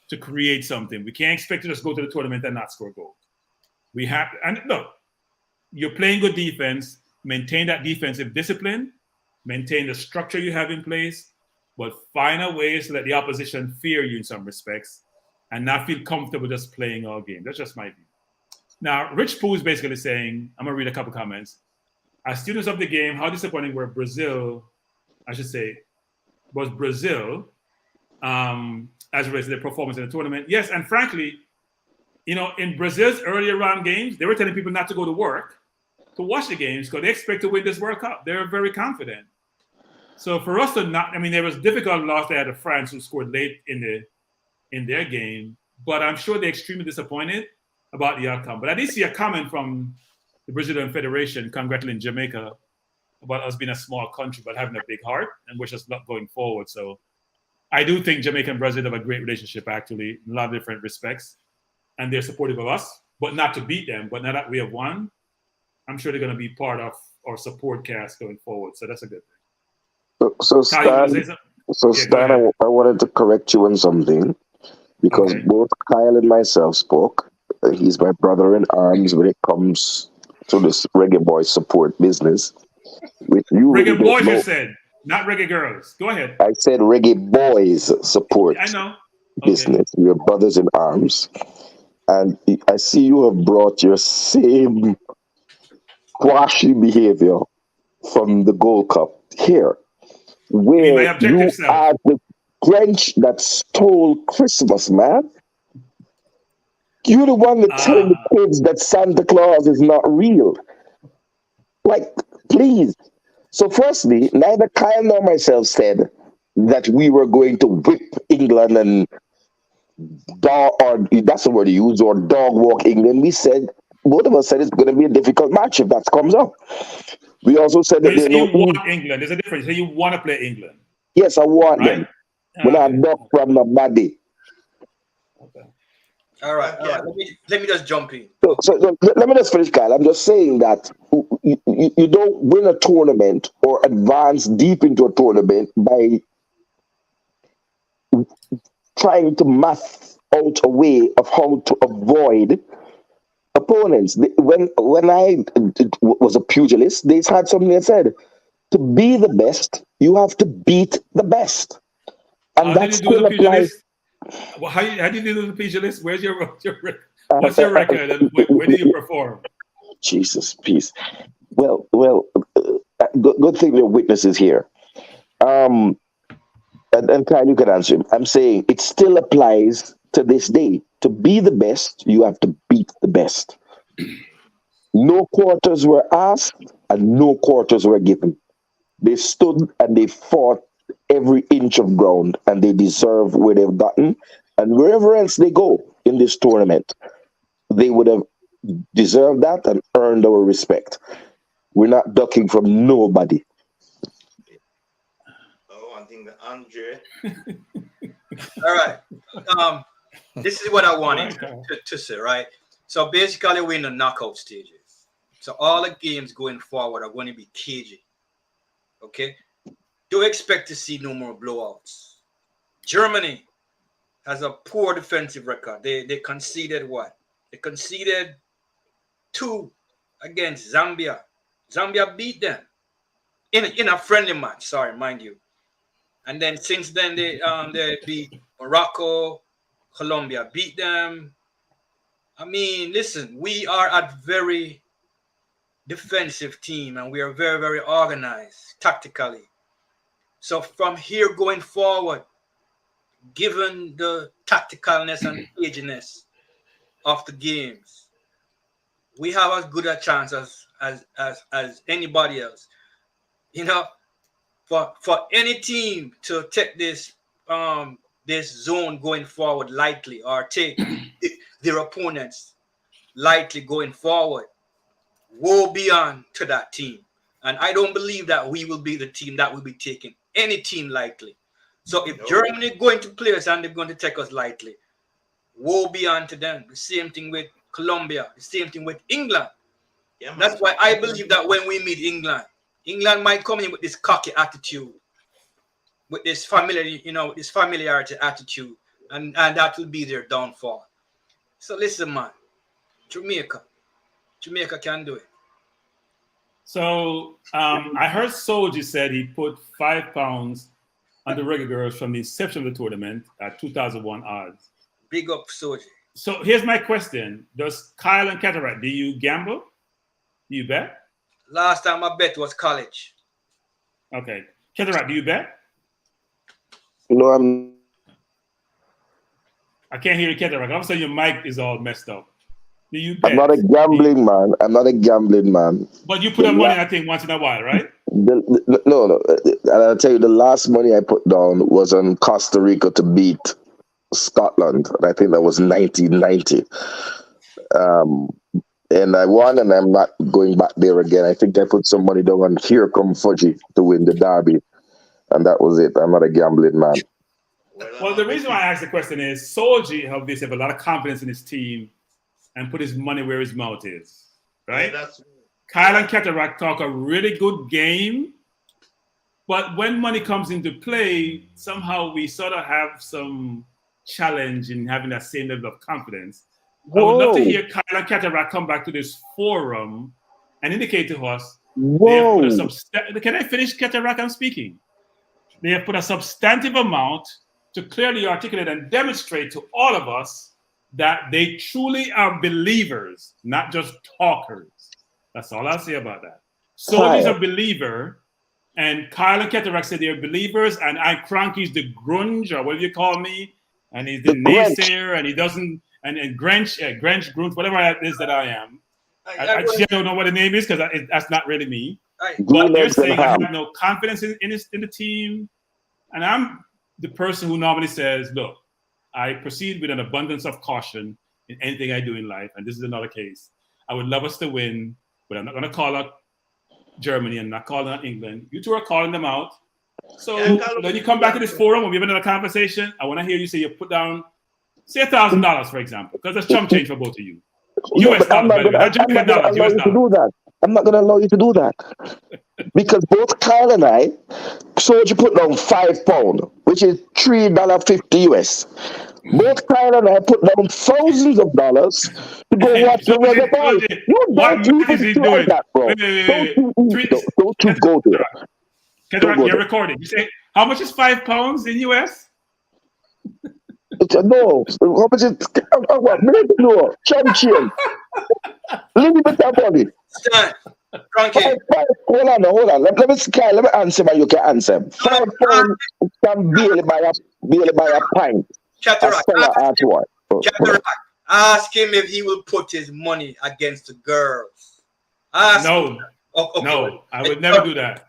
[SPEAKER 5] to create something. We can't expect to just go to the tournament and not score goals. We have, and look, you're playing good defense, maintain that defensive discipline, maintain the structure you have in place, but find a way so that the opposition fear you in some respects and not feel comfortable just playing all game. That's just my view. Now, Rich Pooh is basically saying, I'm going to read a couple comments. As students of the game, how disappointing was Brazil as it relates to their performance in the tournament? Yes, and frankly, in Brazil's earlier round games, they were telling people not to go to work to watch the games because they expect to win this World Cup. They're very confident. So for us to not, there was difficult loss they had to France, who scored late in their game, but I'm sure they're extremely disappointed about the outcome. But I did see a comment from the Brazilian Federation congratulating Jamaica about us being a small country but having a big heart and wish us luck going forward. So I do think Jamaica and Brazil have a great relationship, actually, in a lot of different respects. And they're supportive of us, but not to beat them. But now that we have won, I'm sure they're going to be part of our support cast going forward. So that's a good thing.
[SPEAKER 6] So Stan, I wanted to correct you on something because both Kyle and myself spoke. He's my brother in arms when it comes to this Reggae Boys support business. Which you
[SPEAKER 5] Reggae
[SPEAKER 6] really
[SPEAKER 5] Boys, you said, not Reggae Girls. Go ahead.
[SPEAKER 6] I said Reggae Boys support
[SPEAKER 5] I know.
[SPEAKER 6] business. We're brothers in arms. and I see you have brought your same squashy behavior from the Gold Cup here,
[SPEAKER 5] You mean my
[SPEAKER 6] where
[SPEAKER 5] objective
[SPEAKER 6] you
[SPEAKER 5] self?
[SPEAKER 6] are the Grinch that stole Christmas, man. You're the one that telling the kids that Santa Claus is not real. Like, please. So, firstly, neither Kyle nor myself said that we were going to whip England and dog, or that's the word you use, or dog walk England. We said, both of us said it's going to be a difficult match if that comes up. We also said
[SPEAKER 5] No,
[SPEAKER 6] that
[SPEAKER 5] you
[SPEAKER 6] there are
[SPEAKER 5] say
[SPEAKER 6] no
[SPEAKER 5] you
[SPEAKER 6] easy.
[SPEAKER 5] want England. There's a difference. You say you want to play England,
[SPEAKER 6] Yes, I want
[SPEAKER 5] right?
[SPEAKER 6] them. When I
[SPEAKER 5] Okay.
[SPEAKER 6] duck from my body.
[SPEAKER 5] Okay.
[SPEAKER 9] All right. Let me just jump in.
[SPEAKER 6] So let me just finish, Kyle. I'm just saying that you don't win a tournament or advance deep into a tournament by trying to math out a way of how to avoid opponents. When I was a pugilist, they had something that said, to be the best, you have to beat the best. And
[SPEAKER 5] How
[SPEAKER 6] that
[SPEAKER 5] did you do as
[SPEAKER 6] still
[SPEAKER 5] a
[SPEAKER 6] applies.
[SPEAKER 5] pugilist? Well, how did you do as a pugilist? What's your record? And where do you perform?
[SPEAKER 6] Jesus, peace. Well, good thing there are witnesses here. Um, and Kyle, you can answer him. I'm saying it still applies to this day. To be the best, you have to beat the best. No quarters were asked and no quarters were given. They stood and they fought every inch of ground and they deserve where they've gotten. And wherever else they go in this tournament, they would have deserved that and earned our respect. We're not ducking from nobody.
[SPEAKER 7] Oh, I think Andre.
[SPEAKER 9] All right. This is what I wanted to say, right? So basically, we're in the knockout stages. So all the games going forward are going to be cagey. Okay? Do expect to see no more blowouts. Germany has a poor defensive record. They conceded what? They conceded 2 against Zambia. Zambia beat them in a friendly match. Sorry, mind you. And then since then they beat Morocco, Colombia beat them. I mean, listen, we are a very defensive team and we are very, very organized tactically. So from here going forward, given the tacticalness and caginess of the games, we have as good a chance as anybody else. You know, for any team to take this zone going forward lightly or take their opponents lightly going forward, woe beyond to that team. And I don't believe that we will be the team that will be taking any team lightly. So if Germany going to play us and they're going to take us lightly, woe beyond to them. The same thing with Colombia, the same thing with England.
[SPEAKER 7] Yeah,
[SPEAKER 9] That's why I believe that when we meet England, England might come in with this cocky attitude, with this this familiarity attitude, and that will be their downfall. So listen, man, Jamaica can do it.
[SPEAKER 5] So I heard Soji said he put £5 on the Reggae Girls from the inception of the tournament at 2001 odds.
[SPEAKER 9] Big up, Soji.
[SPEAKER 5] So here's my question: does Kyle and Cataract, do you gamble? Do you bet?
[SPEAKER 9] Last time I bet was college.
[SPEAKER 5] Okay, Cataract, do you bet?
[SPEAKER 6] No,
[SPEAKER 5] I can't hear you, Cataract. All of a sudden, your mic is all messed up. Do you bet?
[SPEAKER 6] I'm not a gambling man. I'm not a gambling man.
[SPEAKER 5] But you put up money, I think, once in a while, right?
[SPEAKER 6] No. And I'll tell you, the last money I put down was on Costa Rica to beat Scotland. And I think that was 1990. And I won, and I'm not going back there again. I think I put some money down on Here Come Fudgy to win the derby. And that was it. I'm not a gambling man.
[SPEAKER 5] Well, the reason why I asked the question is Soji obviously have a lot of confidence in his team and put his money where his mouth is, right?
[SPEAKER 7] Yeah,
[SPEAKER 5] Kyle and Cataract talk a really good game, but when money comes into play, somehow we sort of have some challenge in having that same level of confidence. I would love to hear Kyle and Cataract come back to this forum and indicate to us they have put can I finish, Cataract? I'm speaking. They have put a substantive amount to clearly articulate and demonstrate to all of us that they truly are believers, not just talkers. That's all I'll say about that. Soldier's a believer, and Kyle and Ketterak said they're believers, and Cranky's the grunge, or whatever you call me, and he's the naysayer, and he doesn't, and Grench, Grunge, whatever it is that I am. I don't know what the name is because that's not really me. But they're saying I have no confidence in the team, and I'm the person who normally says, look, I proceed with an abundance of caution in anything I do in life, and this is another case. I would love us to win, but I'm not going to call out Germany and not calling out England. You two are calling them out. So then you come back to this forum when we have another conversation. I want to hear you say you put down, say $1,000, for example, because that's chump change for both of you. US dollars, by the way. Not Jamaican dollars, US dollars.
[SPEAKER 6] I'm not going to allow you to do that. Because both Kyle and I, Soldier put down £5, which is $3.50 US. Both Kyle and I put down thousands of dollars to go watch the Reggae Girls.
[SPEAKER 5] What is he doing?
[SPEAKER 6] That, bro. Don't you go there.
[SPEAKER 5] You're recording. You say, how much is £5 in US?
[SPEAKER 6] No, how much is no? Champion. Little bit of money. Hold on. Let me answer, but you can answer. £5 can barely buy a pint.
[SPEAKER 9] Ask him if he will put his money against the girls.
[SPEAKER 5] No, I would never do that.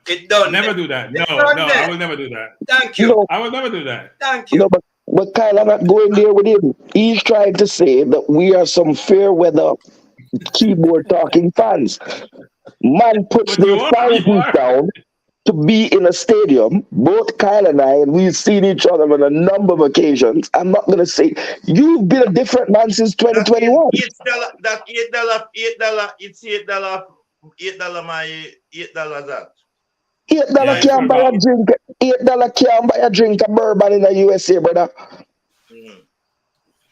[SPEAKER 5] Never do that. No, I will never do that.
[SPEAKER 9] Thank you.
[SPEAKER 5] I will never do that.
[SPEAKER 9] Thank you.
[SPEAKER 6] No, but Kyle, I'm not going there with him. He's trying to say that we are some fair weather keyboard talking fans. Man puts their thousands down to be in a stadium. Both Kyle and I, and we've seen each other on a number of occasions. I'm not going to say you've been a different man since 2021.
[SPEAKER 7] That $8, it's $8 my $8 that.
[SPEAKER 6] $8 can't buy a drink. $8 can't buy a drink of bourbon in the USA, brother.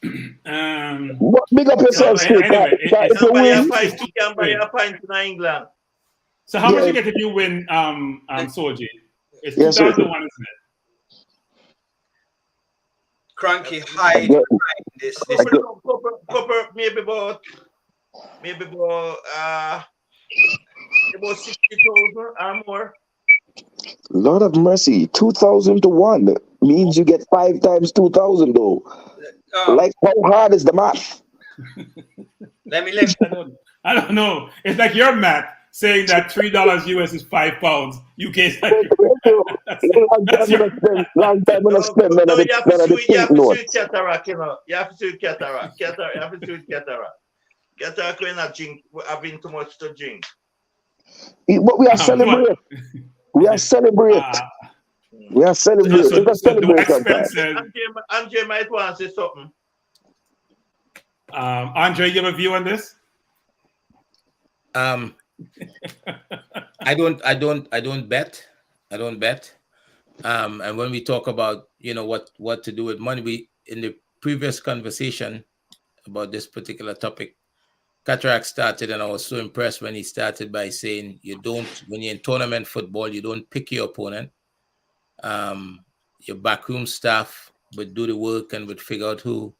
[SPEAKER 6] Big up yourself,
[SPEAKER 7] anyway, you can buy a pint in England.
[SPEAKER 5] So how much you get if you win Soldier? It's 2001, isn't it?
[SPEAKER 9] Cranky hide this.
[SPEAKER 7] Maybe about 60,000 or more.
[SPEAKER 6] Lord of mercy, 2,000 to 1 means you get 5 times 2,000 though. Like, how hard is the math?
[SPEAKER 5] I don't know. It's like your math saying that $3 US is £5. UK is like
[SPEAKER 6] long time when I spend
[SPEAKER 7] you have to shoot cataract, you know. You have to shoot cataract. Cataract when I drink, having too much to drink.
[SPEAKER 6] But we are celebrate. We are celebrate. We are celebrate. It's a celebration.
[SPEAKER 7] Andre might want to say something.
[SPEAKER 5] Andre, you have a view on this?
[SPEAKER 1] I don't bet. And when we talk about what to do with money, we in the previous conversation about this particular topic, Cataract started, and I was so impressed when he started by saying when you're in tournament football, you don't pick your opponent. Your backroom staff would do the work and would figure out who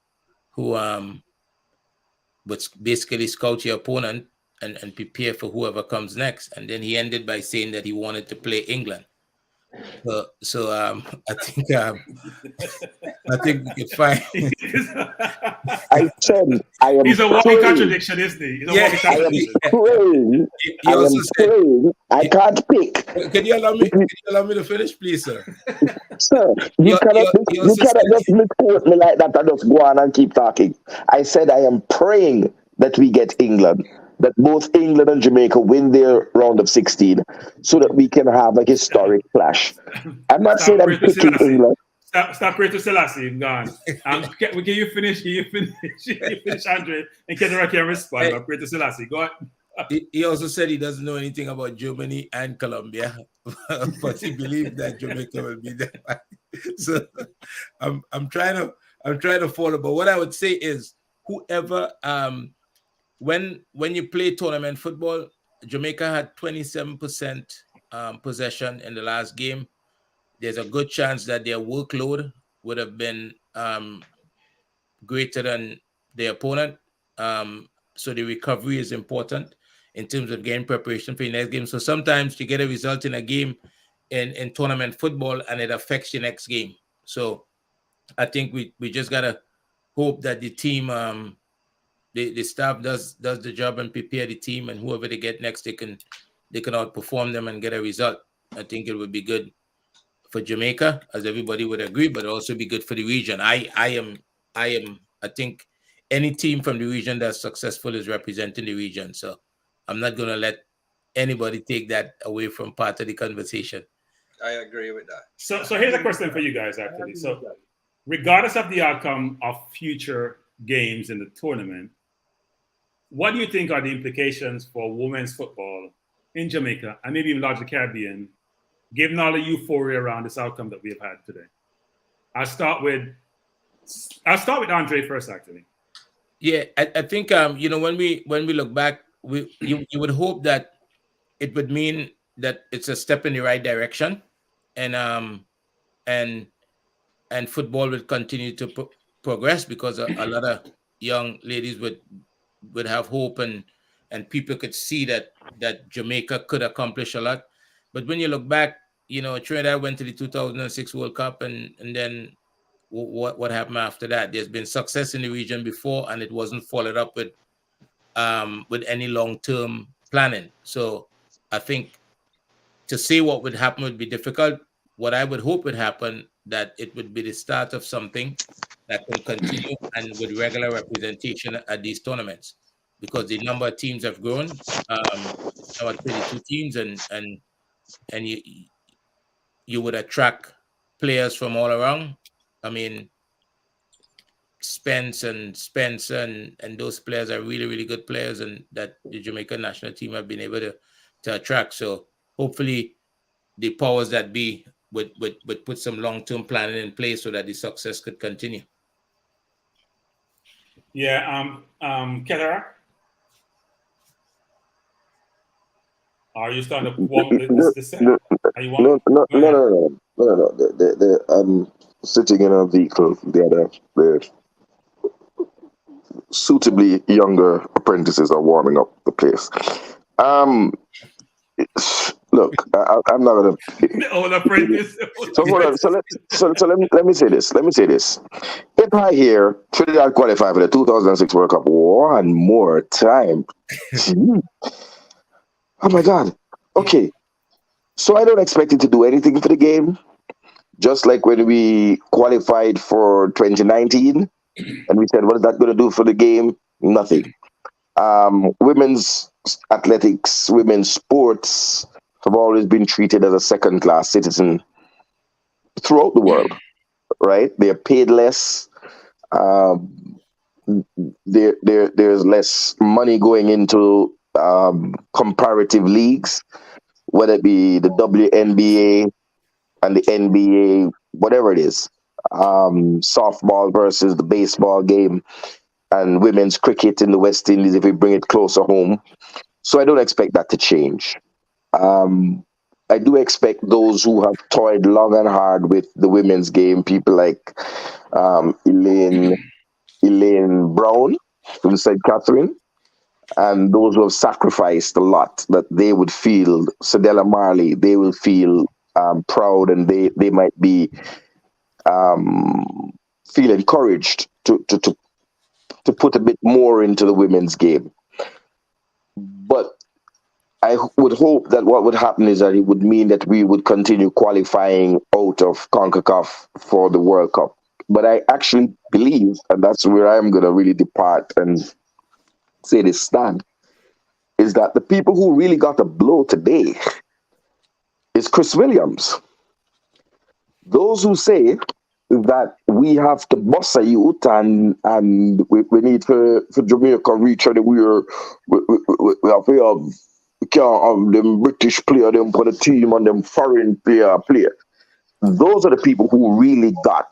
[SPEAKER 1] would basically scout your opponent and prepare for whoever comes next. And then he ended by saying that he wanted to play England. So I think we could find.
[SPEAKER 6] I said I am.
[SPEAKER 5] He's a walking contradiction, isn't he? He's a walking contradiction.
[SPEAKER 6] I can't pick.
[SPEAKER 1] Can you allow me to finish, please, sir?
[SPEAKER 6] Sir, you cannot just misquote me like that and just go on and keep talking. I said I am praying that we get England, that both England and Jamaica win their round of 16 so that we can have a historic clash. I'm not saying I'm picking England.
[SPEAKER 5] Stop praying to Selassie. I'm gone. Can you finish? Can you finish, Andre? And Ketterak can respond. Pray to Selassie. Go on.
[SPEAKER 1] He also said he doesn't know anything about Germany and Colombia, but he believes that Jamaica will be there. So I'm trying to follow. But what I would say is, whoever when you play tournament football, Jamaica had 27% possession in the last game. There's a good chance that their workload would have been greater than the opponent. So the recovery is important in terms of getting preparation for the next game. So sometimes you get a result in a game in tournament football and it affects your next game. So I think we just gotta hope that the team, the staff does the job and prepare the team, and whoever they get next, they can outperform them and get a result. I think it would be good for Jamaica, as everybody would agree, but also be good for the region. I think any team from the region that's successful is representing the region. So I'm not gonna let anybody take that away from part of the conversation.
[SPEAKER 9] I agree with that.
[SPEAKER 5] So here's a question for you guys, actually. So regardless of the outcome of future games in the tournament, what do you think are the implications for women's football in Jamaica and maybe even larger Caribbean, given all the euphoria around this outcome that we've had today? I'll start with Andre first, actually.
[SPEAKER 1] Yeah, I think when we look back, you would hope that it would mean that it's a step in the right direction, and football would continue to progress, because a lot of young ladies would have hope, and people could see that Jamaica could accomplish a lot. But when you look back, Trinidad went to the 2006 World Cup, and then what happened after that? There's been success in the region before, and it wasn't followed up with any long-term planning. So I think to say what would happen would be difficult. What I would hope would happen, that it would be the start of something that can continue and with regular representation at these tournaments, because the number of teams have grown. Now at 32 teams, and you would attract players from all around. I mean, Spencer and those players are really, really good players, and that the Jamaican national team have been able to attract. So hopefully the powers that be would put some long-term planning in place so that the success could continue.
[SPEAKER 5] Yeah, Keller, are you starting to warm this set? Are you warm?
[SPEAKER 6] No. I'm sitting in a vehicle. The suitably younger apprentices are warming up the place. Look, I'm not gonna.
[SPEAKER 5] The old apprentice.
[SPEAKER 6] So hold on. So let me say this. If I hear Trinidad qualify for the 2006 World Cup one more time, oh my God. Okay, so I don't expect it to do anything for the game. Just like when we qualified for 2019, and we said, what is that going to do for the game? Nothing. Women's athletics, women's sports have always been treated as a second-class citizen throughout the world, right? They're paid less. There's less money going into comparative leagues, whether it be the WNBA and the NBA, whatever it is. Softball versus the baseball game, and women's cricket in the West Indies if we bring it closer home. So I don't expect that to change. I do expect those who have toyed long and hard with the women's game, people like Elaine Brown from St. Catherine, and those who have sacrificed a lot, that they would feel, Sadella Marley, they will feel proud, and they might be feel encouraged to put a bit more into the women's game. But I would hope that what would happen is that it would mean that we would continue qualifying out of CONCACAF for the World Cup. But I actually believe, and that's where I'm going to really depart and say this stand, is that the people who really got a blow today is Chris Williams. Those who say that we have to bust a youth and we need for Jamaica reach that we can't have them British player, them for the team, and them foreign player. Those are the people who really got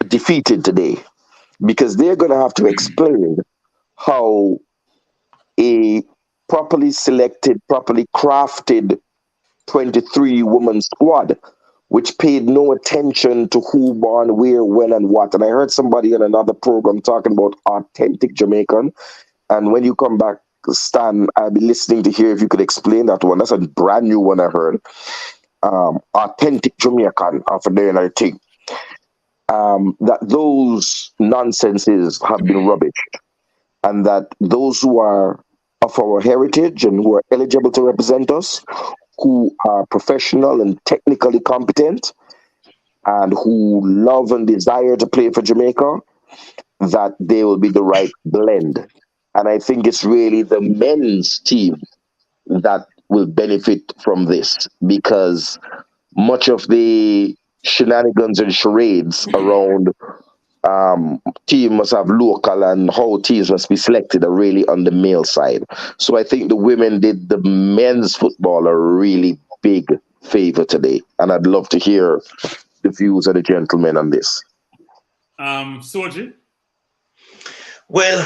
[SPEAKER 6] defeated today, because they're going to have to explain how a properly selected, properly crafted 23 woman squad which paid no attention to who, born, where, when, and what. And I heard somebody in another program talking about authentic Jamaican. And when you come back, Stan, I'll be listening to hear if you could explain that one. That's a brand new one I heard. Authentic Jamaican of a day, and I think that those nonsenses have been rubbish, and that those who are of our heritage and who are eligible to represent us, who are professional and technically competent, and who love and desire to play for Jamaica, that they will be the right blend. And I think it's really the men's team that will benefit from this, because much of the shenanigans and charades around team must have local and how teams must be selected are really on the male side. So I think the women did the men's football a really big favor today. And I'd love to hear the views of the gentlemen on this.
[SPEAKER 5] Soji?
[SPEAKER 7] Well,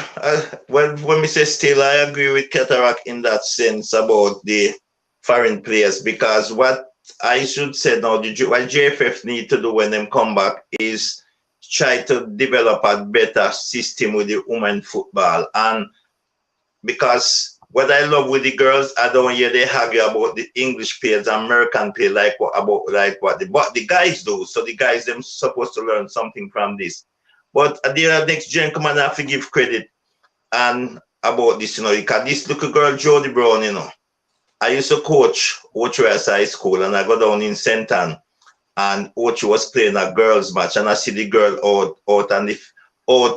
[SPEAKER 7] when we say still, I agree with Cataract in that sense about the foreign players, because what I should say now, what JFF need to do when them come back is try to develop a better system with the women football. And because what I love with the girls, I don't hear they argue about the English players, American players, like what the guys do. So the guys them supposed to learn something from this. But the next gentleman I have to give credit and about this, because this little girl, Jody Brown, I used to coach Ochoas High School, and I go down in St. Ann, and Ocho was playing a girls match, and I see the girl out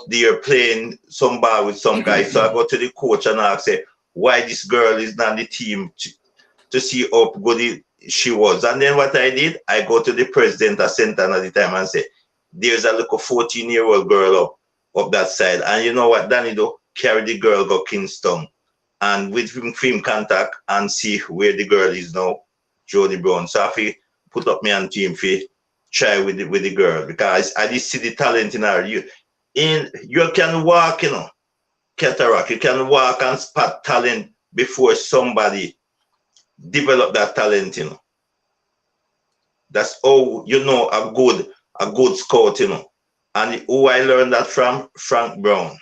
[SPEAKER 7] there playing some ball with some guy. So I go to the coach and I say, why this girl is not on the team to see how good she was. And then what I did, I go to the president of St. Ann at the time and say, there's a little 14-year-old girl up that side. And you know what Danny do? Carry the girl go Kingston. And with him contact and see where the girl is now, Jody Brown. So I put up me on team for try with the girl, because I did see the talent in her. You can walk, Cataract, you can walk and spot talent before somebody develop that talent, That's how a good scout, And who I learned that from? Frank Brown.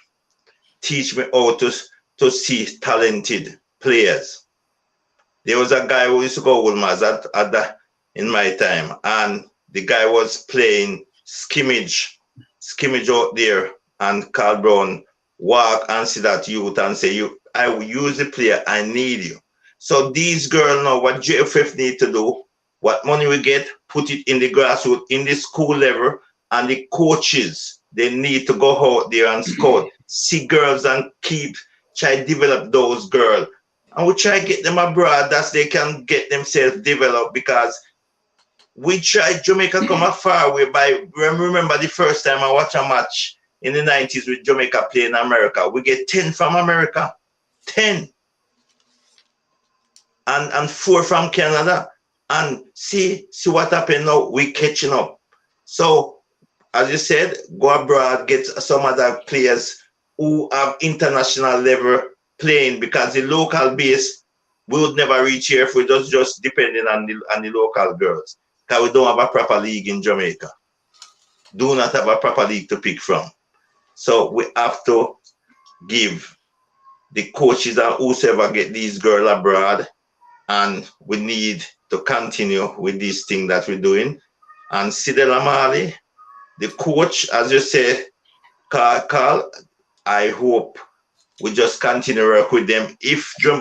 [SPEAKER 7] Teach me how to see talented players. There was a guy who used to go with me in my time, and the guy was playing skimmage out there, and Carl Brown walk and see that youth and say, I will use the player, I need you. So these girls know what JFF need to do, what money we get, put it in the grassroots, in the school level, and the coaches, they need to go out there and scout, see girls and try to develop those girls. And we try to get them abroad that they can get themselves developed, because we tried Jamaica come a far way by, remember the first time I watched a match in the 90s with Jamaica playing in America. We get 10 from America, 10. And 4 from Canada. And see what happened now, we catching up. So, as you said, go abroad, get some other players who have international level playing, because the local base, we would never reach here if we just depending on the local girls. Because we don't have a proper league in Jamaica. Do not have a proper league to pick from. So we have to give the coaches and whoever get these girls abroad, and we need to continue with this thing that we're doing. And Sidel Amali, the coach, as you say, Carl, I hope we just continue to work with them.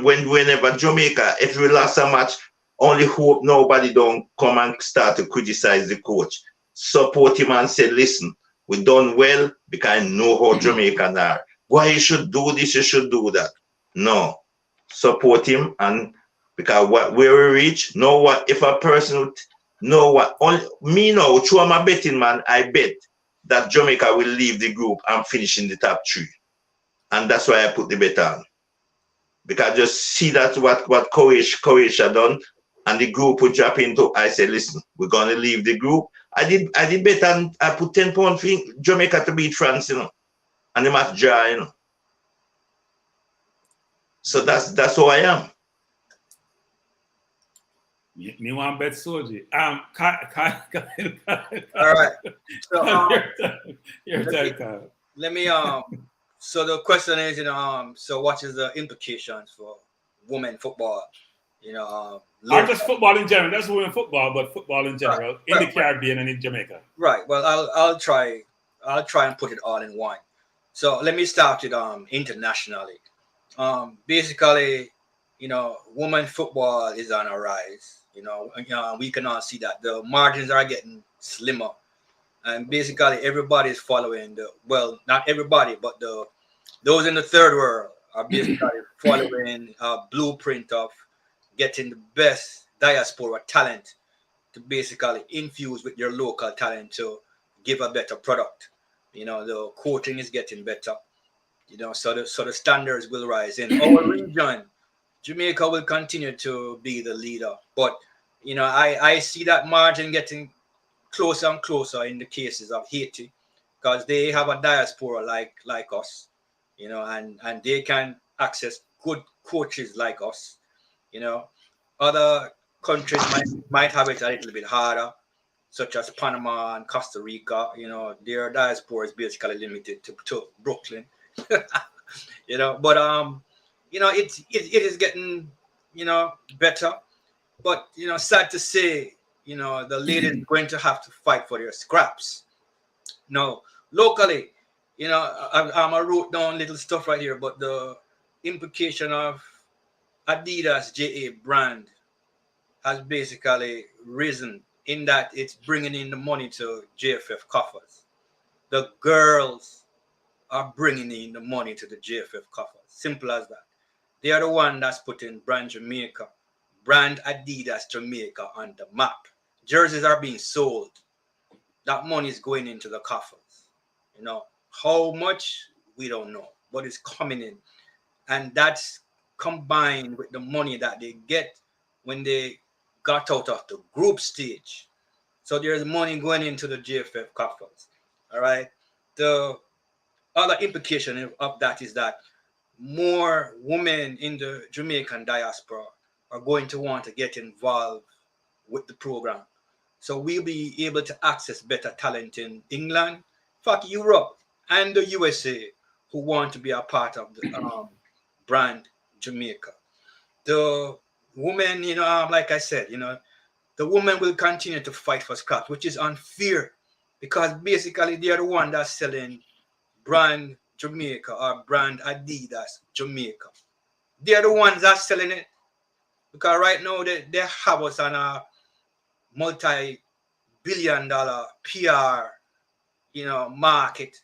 [SPEAKER 7] Whenever Jamaica, if we lost a match, only hope nobody don't come and start to criticize the coach. Support him and say, listen, we done well because I know how Jamaican are. Why you should do this, you should do that. No. Support him, and because where we reach, know what, if a person know what, only me now, through I'm a betting man, I bet that Jamaica will leave the group and finish in the top 3. And that's why I put the bet on. Because I just see that what Croatia done, and the group would drop into, I said, listen, we're gonna leave the group. I did bet, and I put 10 pounds for Jamaica to beat France, and the match draw, So that's who I am.
[SPEAKER 5] Me want bet Soji.
[SPEAKER 9] All right. So
[SPEAKER 5] your turn, Kyle.
[SPEAKER 9] let me so the question is, so what is the implications for women football?
[SPEAKER 5] Not just football in general. That's women football, but football in general in the Caribbean and in Jamaica.
[SPEAKER 9] Right. Well, I'll try and put it all in one. So let me start with internationally. Basically, women football is on a rise. We can all see that the margins are getting slimmer, and basically everybody is following not everybody, but those in the third world are basically following a blueprint of getting the best diaspora talent to basically infuse with your local talent to give a better product. The coaching is getting better. So the standards will rise in our region. Jamaica will continue to be the leader, but I see that margin getting closer and closer in the cases of Haiti, because they have a diaspora like us, and they can access good coaches like us. Other countries might have it a little bit harder, such as Panama and Costa Rica. Their diaspora is basically limited to Brooklyn. But it is getting better. But sad to say, the ladies are going to have to fight for their scraps. No, locally, I wrote down little stuff right here, but the implication of Adidas JA brand has basically risen in that it's bringing in the money to JFF coffers. The girls are bringing in the money to the JFF coffers. Simple as that. They are the one that's putting brand Jamaica, brand Adidas Jamaica on the map. Jerseys are being sold. That money is going into the coffers. How much, we don't know, but it's coming in. And that's combined with the money that they get when they got out of the group stage. So there's money going into the JFF coffers. All right. The other implication of that is that more women in the Jamaican diaspora are going to want to get involved with the program. So we'll be able to access better talent in England, in fact, Europe, and the USA, who want to be a part of the brand Jamaica. The women, like I said, the women will continue to fight for scraps, which is unfair, because basically they are the one that's selling brand Jamaica or brand Adidas Jamaica. They are the ones that's selling it, because right now they have us on a multi-billion-dollar PR, market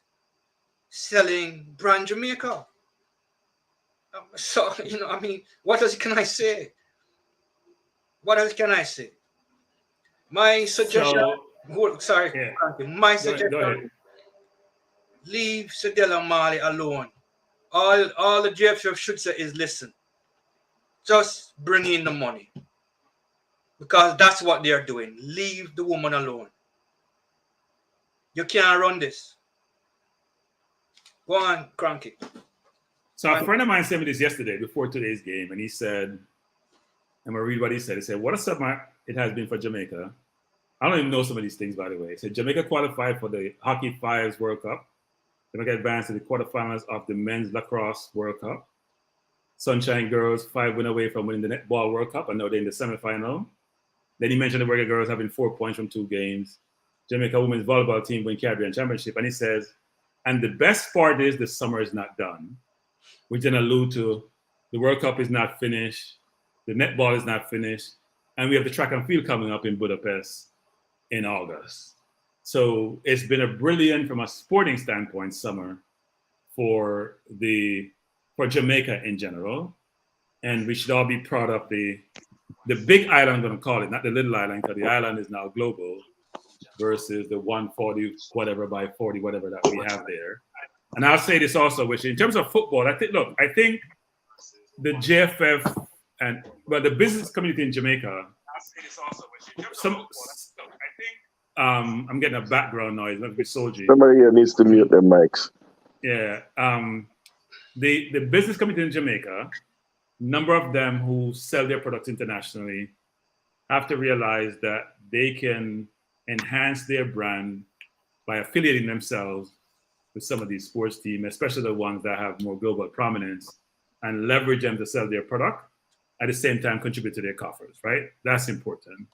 [SPEAKER 9] selling brand Jamaica. So, what else can I say? What else can I say? My suggestion, my suggestion, leave Sedella Mali alone. All the JFF should say is listen. Just bring in the money. Because that's what they are doing. Leave the woman alone. You can't run this. Go on, Cranky.
[SPEAKER 5] So a friend of mine sent me this yesterday before today's game, and he said, I'm going to read what he said. He said, what a summer it has been for Jamaica. I don't even know some of these things, by the way. He said, Jamaica qualified for the Hockey Fives World Cup. Jamaica advanced to the quarterfinals of the Men's Lacrosse World Cup. Sunshine Girls 5 win away from winning the Netball World Cup, and now they're in the semifinal. Then he mentioned the Reggae Girls having 4 points from 2 games. Jamaica Women's Volleyball Team win Caribbean Championship. And he says, and the best part is the summer is not done, which then allude to the World Cup is not finished, the netball is not finished, and we have the track and field coming up in Budapest in August. So it's been a brilliant, from a sporting standpoint, summer for Jamaica in general. And we should all be proud of the big island, I'm going to call it, not the little island, because the island is now global, versus the 140 whatever by 40 whatever that we have there. And I'll say this also, which in terms of football, I think the JFF and the business community in Jamaica. I'm getting a background noise. Let me be Soji.
[SPEAKER 6] Somebody here needs to mute their mics.
[SPEAKER 5] Yeah. The business community in Jamaica, number of them who sell their products internationally, have to realize that they can enhance their brand by affiliating themselves with some of these sports teams, especially the ones that have more global prominence, and leverage them to sell their product, at the same time contribute to their coffers, right? That's important.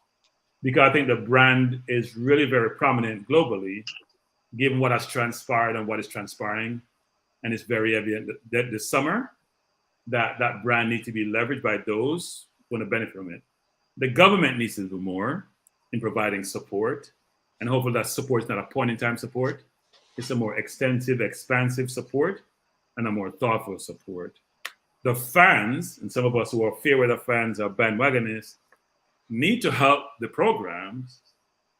[SPEAKER 5] Because I think the brand is really very prominent globally, given what has transpired and what is transpiring. And it's very evident that this summer, that brand needs to be leveraged by those who want to benefit from it. The government needs to do more in providing support. And hopefully that support is not a point-in-time support. It's a more extensive, expansive support and a more thoughtful support. The fans, and some of us who are fair weather fans or bandwagonists, need to help the programs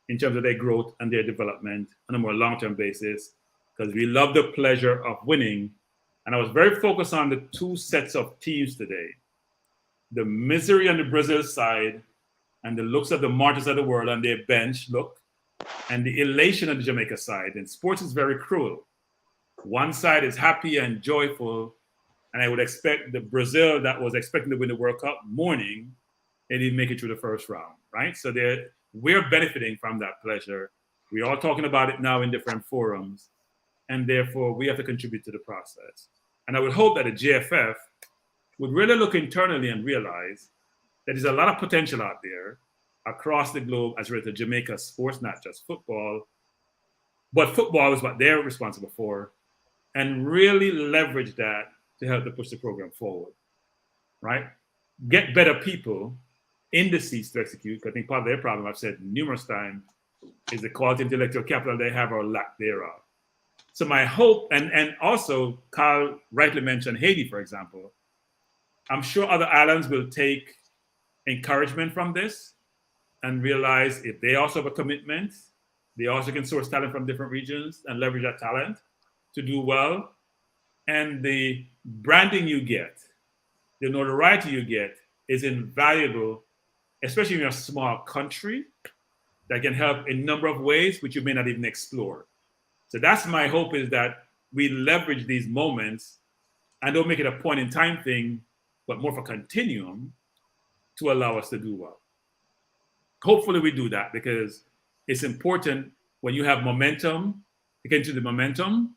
[SPEAKER 5] in terms of their growth and their development on a more long-term basis, because we love the pleasure of winning. And I was very focused on the two sets of teams today. The misery on the Brazil side and the looks of the martyrs of the world on their bench look, and the elation on the Jamaica side. And sports is very cruel. One side is happy and joyful, and I would expect the Brazil that was expecting to win the World Cup mourning, they didn't make it through the first round, right? So we're benefiting from that pleasure. We're all talking about it now in different forums, and therefore we have to contribute to the process. And I would hope that the GFF would really look internally and realize that there's a lot of potential out there across the globe as related to Jamaica sports, not just football, but football is what they're responsible for, and really leverage that to help to push the program forward, right? Get better people in the seats to execute. I think part of their problem, I've said numerous times, is the quality of intellectual capital they have or lack thereof. So my hope, and also Carl rightly mentioned Haiti, for example. I'm sure other islands will take encouragement from this and realize if they also have a commitment, they also can source talent from different regions and leverage that talent to do well. And the branding you get, the notoriety you get is invaluable, especially in a small country that can help in a number of ways which you may not even explore. So that's my hope, is that we leverage these moments and don't make it a point in time thing, but more of a continuum to allow us to do well. Hopefully we do that, because it's important when you have momentum, to get into the momentum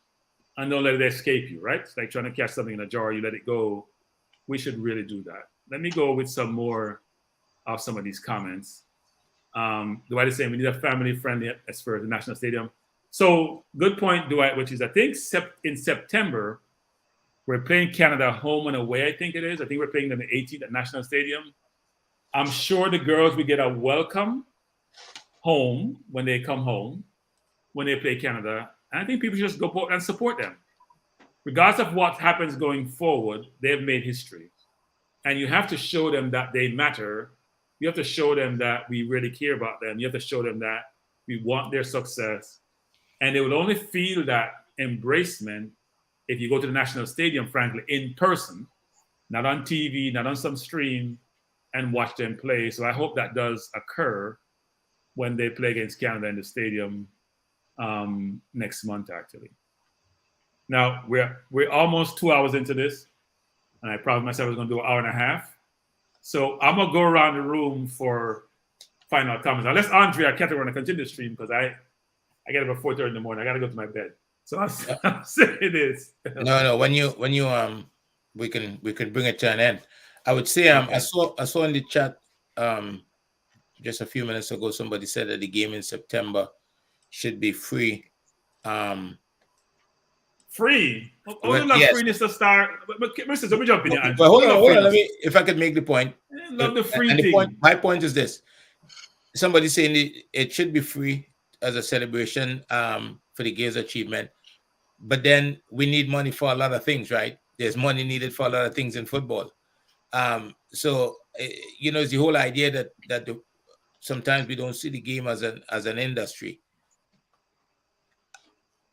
[SPEAKER 5] and don't let it escape you, right? It's like trying to catch something in a jar, you let it go. We should really do that. Let me go with some more of some of these comments. Dwight is saying we need a family-friendly atmosphere at the National Stadium. So good point, Dwight, which is I think in September, we're playing Canada home and away, I think it is. I think we're playing them the 18th at National Stadium. I'm sure the girls will get a welcome home when they come home, when they play Canada. And I think people should just go and support them. Regardless of what happens going forward, they've made history. And you have to show them that they matter. You have to show them that we really care about them. You have to show them that we want their success. And they will only feel that embracement if you go to the National Stadium, frankly, in person, not on TV, not on some stream, and watch them play. So I hope that does occur when they play against Canada in the stadium next month, actually. Now, we're almost 2 hours into this, and I promised myself I was going to do an hour and a half. So I'm going to go around the room for final comments. Unless Andrea Ketter want to continue the stream, because I get up at 4:30 in the morning. I got to go to my bed. So I'm saying this.
[SPEAKER 1] No. When you we can bring it to an end. I would say
[SPEAKER 5] Okay.
[SPEAKER 1] I saw in the chat just a few minutes ago, somebody said that the game in September should be free.
[SPEAKER 5] Free?
[SPEAKER 1] Yes.
[SPEAKER 5] Freeness to start. But Mr. Let me jump in here.
[SPEAKER 1] But hold on. Let me, if I could make the point.
[SPEAKER 5] I love the free
[SPEAKER 1] And
[SPEAKER 5] thing.
[SPEAKER 1] my point is this: somebody saying it should be free as a celebration for the games achievement, but then we need money for a lot of things, right? There's money needed for a lot of things in football. So it's the whole idea that sometimes we don't see the game as an industry.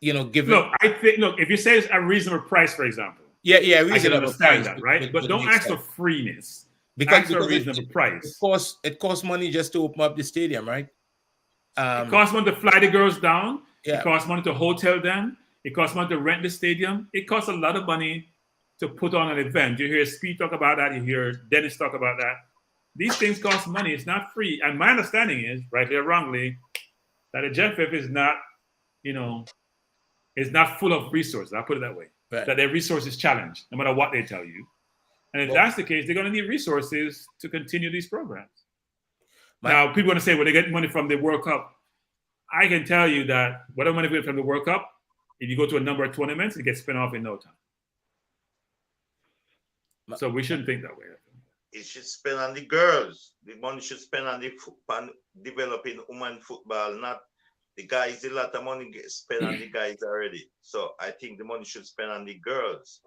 [SPEAKER 1] Given
[SPEAKER 5] If you say it's a reasonable price, for example,
[SPEAKER 1] yeah,
[SPEAKER 5] I can
[SPEAKER 1] reasonable
[SPEAKER 5] understand
[SPEAKER 1] price,
[SPEAKER 5] that, right? But don't ask for freeness. Ask for a reasonable price.
[SPEAKER 1] It costs money just to open up the stadium, right?
[SPEAKER 5] It costs money to fly the girls down.
[SPEAKER 1] Yeah.
[SPEAKER 5] It costs money to hotel them. It costs money to rent the stadium. It costs a lot of money to put on an event. You hear Speed talk about that. You hear Dennis talk about that. these things cost money. It's not free. And my understanding is, rightly or wrongly, that the JFF is not, is not full of resources. I'll put it that way.
[SPEAKER 1] Right.
[SPEAKER 5] That their resource is challenged, no matter what they tell you. And if that's the case, they're going to need resources to continue these programs. Now, people are going to say, well, they get money from the World Cup. I can tell you that whatever money we get from the World Cup, if you go to a number of tournaments, it gets spent off in no time. So we shouldn't think that way.
[SPEAKER 7] It should spend on the girls. The money should spend on developing women football, not the guys. A lot of money gets spent on the guys already. So I think the money should spend on the girls.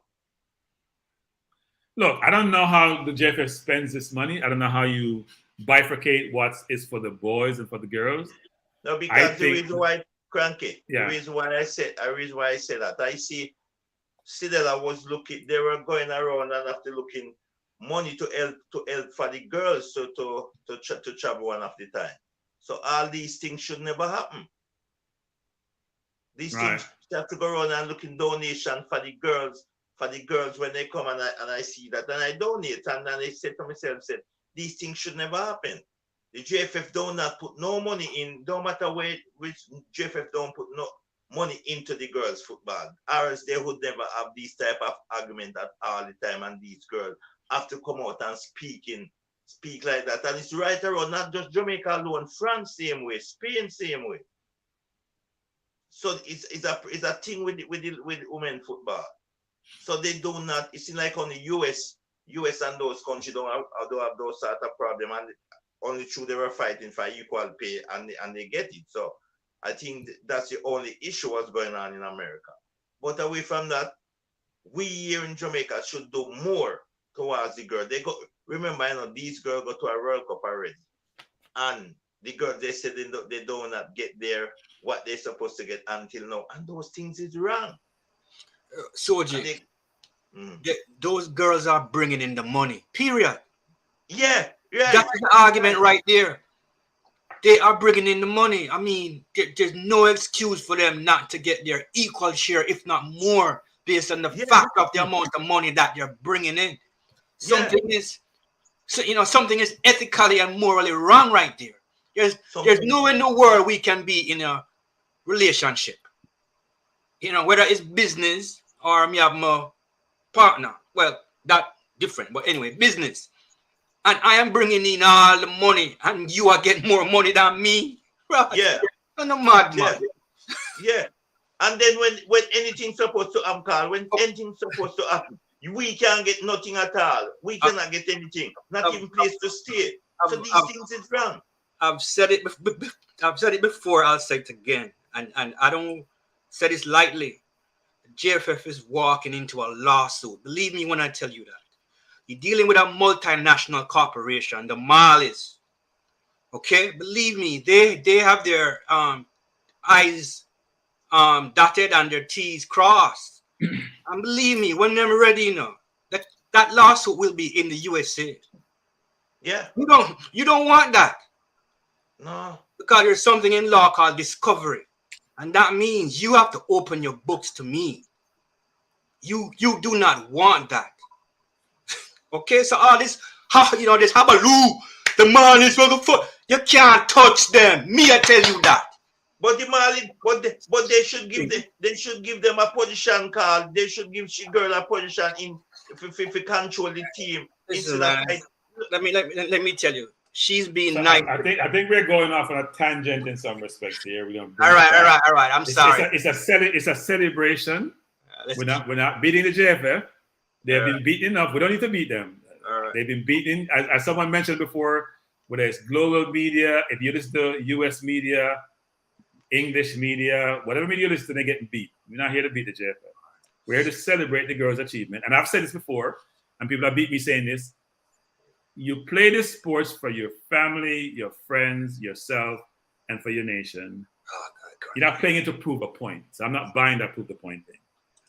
[SPEAKER 5] Look, I don't know how the JFF spends this money. I don't know how you bifurcate what is for the boys and for the girls.
[SPEAKER 7] No, because the reason why, Cranky,
[SPEAKER 5] yeah.
[SPEAKER 7] the reason why I said that, I see Sidela was looking, they were going around and after looking money to help for the girls to travel one of the time. So all these things should never happen. These things have to go around and looking donation for the girls when they come and I see that and I donate and then I said to myself, these things should never happen. The JFF do not put no money in, no matter which JFF don't put no money into the girls' football, or else they would never have these type of argument at all the time, and these girls have to come out and speak like that. And it's right around, not just Jamaica alone, France same way, Spain same way. So it's a thing with women football. So they do not, it's like on the US and those countries don't have those sort of problem, and only true they were fighting for equal pay and they get it. So I think that's the only issue what's going on in America. But away from that, we here in Jamaica should do more towards the girl. Remember, these girls go to a World Cup already. And the girls, they said they do not get there what they're supposed to get until now. And those things is wrong.
[SPEAKER 9] Soji, those girls are bringing in the money, period.
[SPEAKER 7] Yeah.
[SPEAKER 9] That's the argument right there. They are bringing in the money. I mean, there's no excuse for them not to get their equal share, if not more, based on the fact of the amount of money that they're bringing in. Something is ethically and morally wrong right there. There's no way in the world we can be in a relationship. Whether it's business or me have my partner. Well, that's different. But anyway, business. And I am bringing in all the money, and you are getting more money than me. Right?
[SPEAKER 7] Yeah.
[SPEAKER 9] I'm a madman.
[SPEAKER 7] Yeah. And then when anything's supposed to happen, when anything's supposed to happen, we can't get nothing at all. We cannot get anything. Not even place to stay. So these things is wrong.
[SPEAKER 9] I've said it before, I'll say it again. And I don't say this lightly. JFF is walking into a lawsuit. Believe me when I tell you that. You're dealing with a multinational corporation, the Malis. Okay? Believe me, they have their I's dotted and their T's crossed. And believe me, when they're ready, that lawsuit will be in the USA.
[SPEAKER 7] Yeah.
[SPEAKER 9] You don't want that.
[SPEAKER 7] No.
[SPEAKER 9] Because there's something in law called discovery. And that means you have to open your books to me. You do not want that. Okay, so all this, this habaloo, the man is for the foot. You can't touch them. Me, I tell you that.
[SPEAKER 7] But the Mali, but they should give them a position card. They should give she girl a position in if control the team.
[SPEAKER 9] Let me tell you, she's being nice.
[SPEAKER 5] I think we're going off on a tangent in some respects here. We're gonna
[SPEAKER 9] all right. I'm sorry.
[SPEAKER 5] It's a celebration. We're not beating the JFF. They've been beaten enough. We don't need to beat them. They've been beaten, as someone mentioned before, whether it's global media, if you listen to US media, English media, whatever media you listen to, they're getting beat. We're not here to beat the JFF. We're here to celebrate the girls' achievement. And I've said this before, and people have beat me saying this. You play this sports for your family, your friends, yourself, and for your nation.
[SPEAKER 9] Oh, God.
[SPEAKER 5] You're not playing it to prove a point. So I'm not buying that prove the point thing.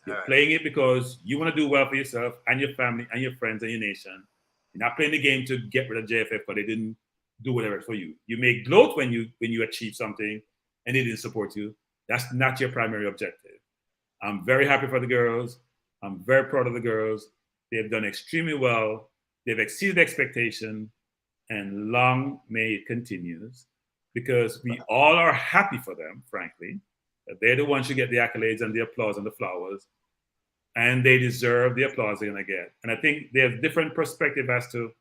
[SPEAKER 5] You're playing it because you want to do well for yourself and your family and your friends and your nation. You're not playing the game to get rid of JFF because they didn't do whatever for you. You may gloat when you achieve something and they didn't support you. That's not your primary objective. I'm very happy for the girls. I'm very proud of the girls. They've done extremely well. They've exceeded expectation. and long may it continues, because we all are happy for them, frankly. That they're the ones who get the accolades and the applause and the flowers, and they deserve the applause they're gonna get. And I think they have different perspective as to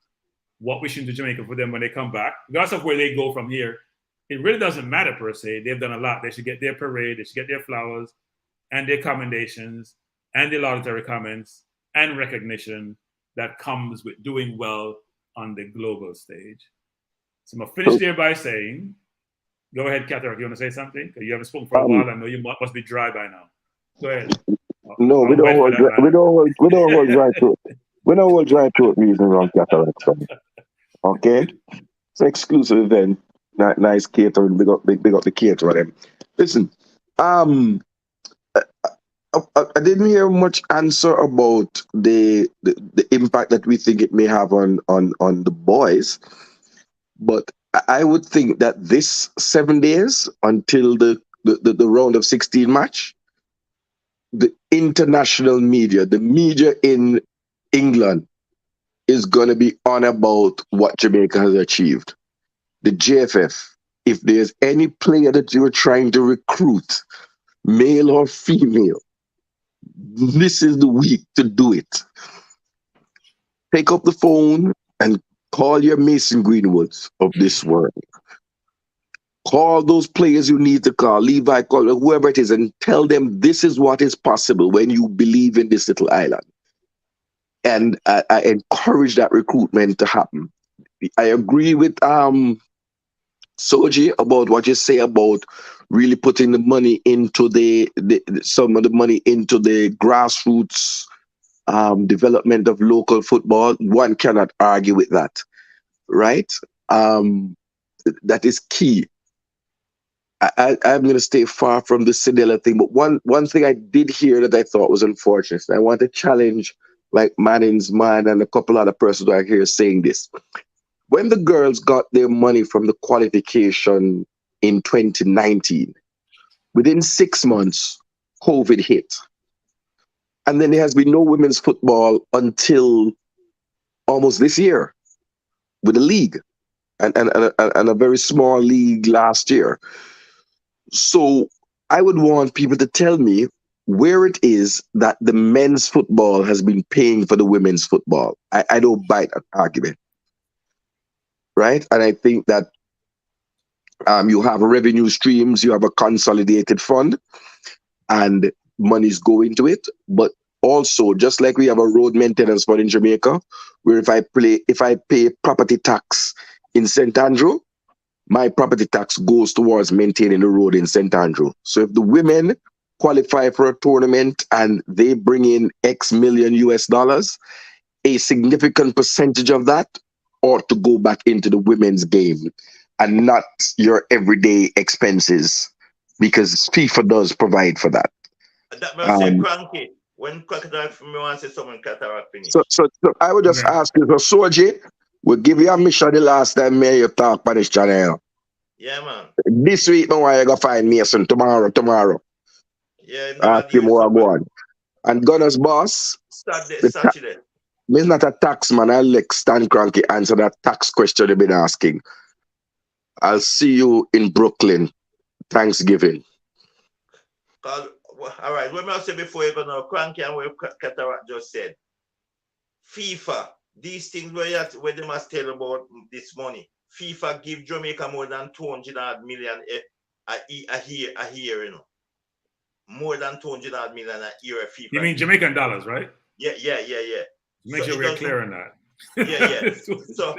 [SPEAKER 5] what we should do to Jamaica for them when they come back. Regardless of where they go from here, it really doesn't matter per se. They've done a lot. They should get their parade, they should get their flowers and their commendations and the laudatory comments and recognition that comes with doing well on the global stage. So I'm going to finish there by saying, go ahead, Cataract, you want to say something? You haven't spoken for a while. I know you must be dry by now. Go ahead.
[SPEAKER 6] No, we don't hold dry throat. We don't hold dry throat reason around Cataract. Okay? It's an exclusive event. Nice catering. Big up the caterer them. Listen, I didn't hear much answer about the impact that we think it may have on the boys, but I would think that this 7 days until the round of 16 match, the international media, the media in England, is going to be on about what Jamaica has achieved. The JFF, if there's any player that you're trying to recruit, male or female, this is the week to do it. Pick up the phone and call your Mason Greenwoods of this world. Call those players you need to call, Levi, call whoever it is, and tell them this is what is possible when you believe in this little island. And I encourage that recruitment to happen. I agree with Soji about what you say about really putting the money into some of the money into the grassroots development of local football. One cannot argue with that, right? That is key. I'm going to stay far from the Cinderella thing, but one thing I did hear that I thought was unfortunate, and I want to challenge like Manning's man and a couple other persons who are here saying this. When the girls got their money from the qualification in 2019, within 6 months, COVID hit. And then there has been no women's football until almost this year with a league and a very small league last year. So I would want people to tell me where it is that the men's football has been paying for the women's football. I don't buy that argument. Right? And I think that you have revenue streams, you have a consolidated fund, and money's going to it. But also, just like we have a road maintenance fund in Jamaica, where if I pay property tax in St. Andrew, my property tax goes towards maintaining the road in St. Andrew. So if the women qualify for a tournament and they bring in X million US dollars, a significant percentage of that ought to go back into the women's game and not your everyday expenses, because FIFA does provide for that.
[SPEAKER 7] That must say cranky. When Cataract for me wants to say someone Cataract finish.
[SPEAKER 6] So I would just ask you, so Soji, we'll give you a mission the last time me you talk on this channel.
[SPEAKER 7] Yeah, man.
[SPEAKER 6] This week, no one you go find Mason tomorrow.
[SPEAKER 7] Yeah,
[SPEAKER 6] ask him where I go on. And Gunner's boss.
[SPEAKER 7] Saturday.
[SPEAKER 6] Me's not a tax man. I'll let Stan Cranky answer that tax question they've been asking. I'll see you in Brooklyn, Thanksgiving.
[SPEAKER 7] All right, what I say before you go now, Cranky and what Cataract just said. FIFA, these things where they must tell about this money. FIFA give Jamaica more than 200 million a year, you know. More than 200 million a year a FIFA.
[SPEAKER 5] You mean Jamaican dollars, right?
[SPEAKER 7] Yeah.
[SPEAKER 5] Make sure we're clear on that.
[SPEAKER 7] Yeah. So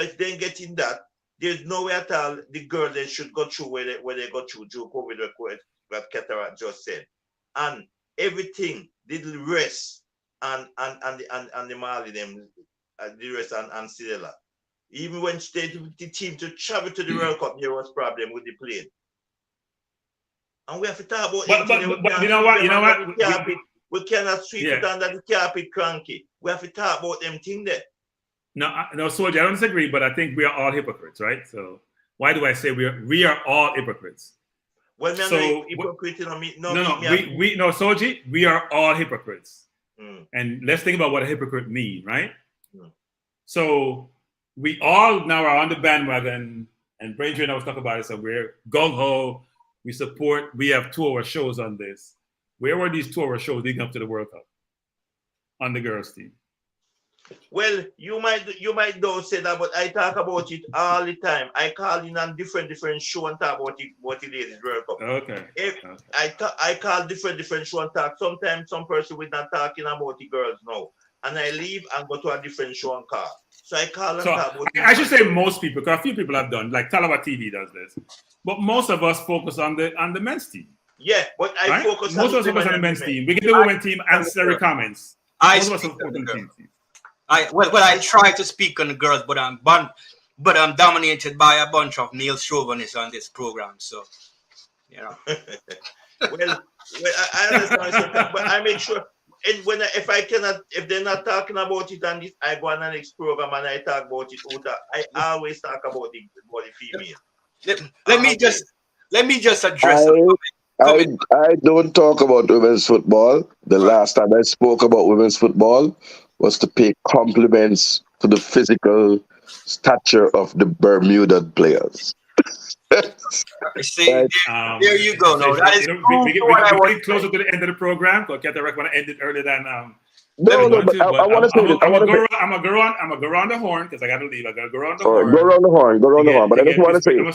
[SPEAKER 7] if they're getting that, there's no way at all the girl they should go through where they go through due COVID record, what Cataract just said. And everything did rest and the Mali them the rest and Cinderella. Even when the team to travel to the World Cup, there was problem with the plane. And we have to talk about
[SPEAKER 5] but you know what?
[SPEAKER 7] We cannot sweep it under the carpet, Cranky. We have to talk about them things there.
[SPEAKER 5] No, Soldier, I don't disagree, but I think we are all hypocrites, right? So why do I say we are all hypocrites?
[SPEAKER 7] Well, so hypocrite,
[SPEAKER 5] Soji, we are all hypocrites. And let's think about what a hypocrite means, right? So we all now are on the bandwagon, and Brain Drain, I was talking about it, so we're gung-ho, we support, we have 2-hour shows on this. Where were these 2-hour shows leading up to the World Cup on the girls' team?
[SPEAKER 7] Well, you might don't say that, but I talk about it all the time. I call in on different show and talk about it what it is World Cup.
[SPEAKER 5] Okay.
[SPEAKER 7] I call different show and talk. Sometimes some person will not talking about the girls now, and I leave and go to a different show and call. So I call and talk about
[SPEAKER 5] I should say most people, because a few people have done, like Talawa TV does this, but most of us focus on the men's team.
[SPEAKER 7] Yeah, but I focus.
[SPEAKER 5] Most of us focus on the men's team. We get the women's team ancillary comments. Most of us focus on the team.
[SPEAKER 9] I try to speak on the girls, but I'm dominated by a bunch of male chauvinists on this program. So, you know.
[SPEAKER 7] well, I understand, but I make sure. And if they're not talking about it on this, I go on the next program and I talk about it. I always talk about the female.
[SPEAKER 9] Let me just address.
[SPEAKER 6] I don't talk about women's football. The last time I spoke about women's football was to pay compliments to the physical stature of the Bermuda players.
[SPEAKER 9] See, there you go. No, that is
[SPEAKER 5] we get closer to the end of the program. So I can't want to end it earlier than
[SPEAKER 6] No, but I want to say this.
[SPEAKER 5] I'm gonna go around the horn because I got to leave. I got to go around the horn.
[SPEAKER 6] Go around the horn. But I just want to say,
[SPEAKER 5] I'm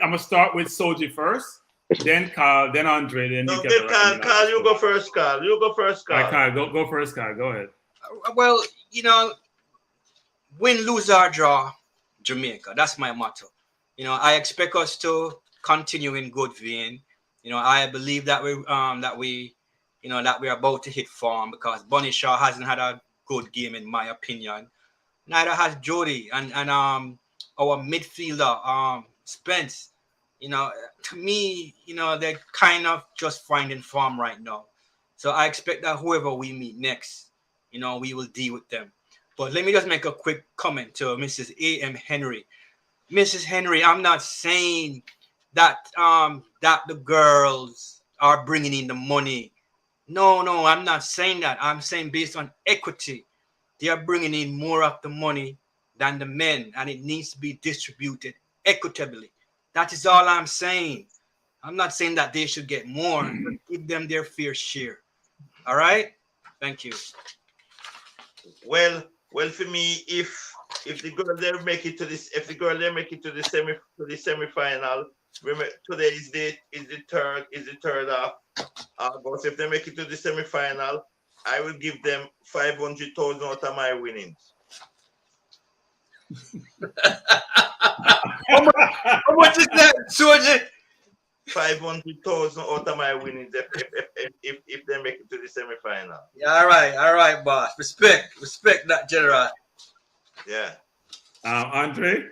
[SPEAKER 5] gonna start with Soji first, then Carl, then Andre, then you get
[SPEAKER 7] Carl, you go first, Carl. You go first, Carl.
[SPEAKER 5] All right, Carl, go first, Carl. Go ahead.
[SPEAKER 9] Well, you know, win, lose or draw, Jamaica. That's my motto. You know, I expect us to continue in good vein. You know, I believe that we're about to hit form because Bunny Shaw hasn't had a good game in my opinion. Neither has Jody and our midfielder Spence. You know, to me, you know, they're kind of just finding form right now. So I expect that whoever we meet next, you know, we will deal with them. But let me just make a quick comment to Mrs. A.M. Henry. Mrs. Henry, I'm not saying that that the girls are bringing in the money. No, I'm not saying that. I'm saying based on equity, they are bringing in more of the money than the men, and it needs to be distributed equitably. That is all I'm saying. I'm not saying that they should get more, but give them their fair share. All right? Thank you.
[SPEAKER 7] Well, for me, if the girl they make it to this, if the girl they make it to the semi-final, remember today is the third of August. If they make it to the semi-final, I will give them 500,000 out of my winnings.
[SPEAKER 9] How much is that, Georgie?
[SPEAKER 7] 500,000 out of my winnings if they make it to the semi-final.
[SPEAKER 9] Yeah, all right, boss. Respect that, General.
[SPEAKER 7] Yeah.
[SPEAKER 5] Andre?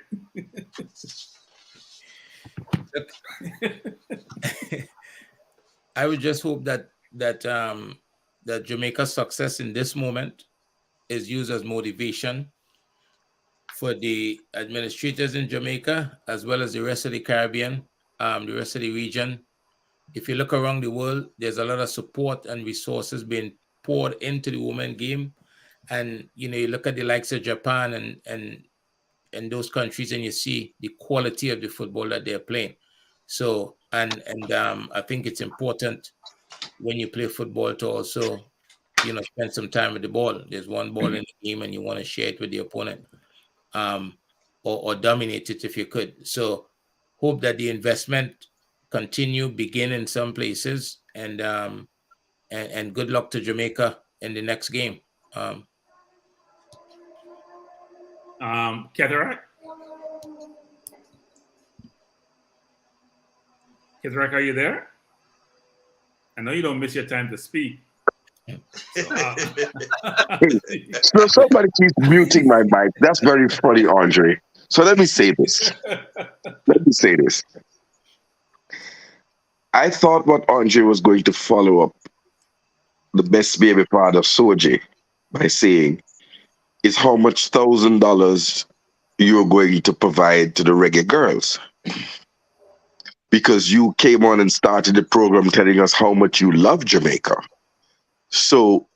[SPEAKER 1] I would just hope that Jamaica's success in this moment is used as motivation for the administrators in Jamaica, as well as the rest of the Caribbean, the rest of the region. If you look around the world, there's a lot of support and resources being poured into the women game. And, you know, you look at the likes of Japan and those countries, and you see the quality of the football that they're playing. So, and I think it's important when you play football to also, you know, spend some time with the ball. There's one ball in the game and you want to share it with the opponent, or dominate it if you could. So hope that the investment begin in some places, and good luck to Jamaica in the next game.
[SPEAKER 5] Cataract? Cataract, are you there? I know you don't miss your time to speak.
[SPEAKER 6] So somebody keeps muting my mic. That's very funny, Andre. So let me say this. I thought what Andre was going to follow up the best baby part of Soji by saying is how much $1,000 you're going to provide to the Reggae Girls. Because you came on and started the program telling us how much you love Jamaica. So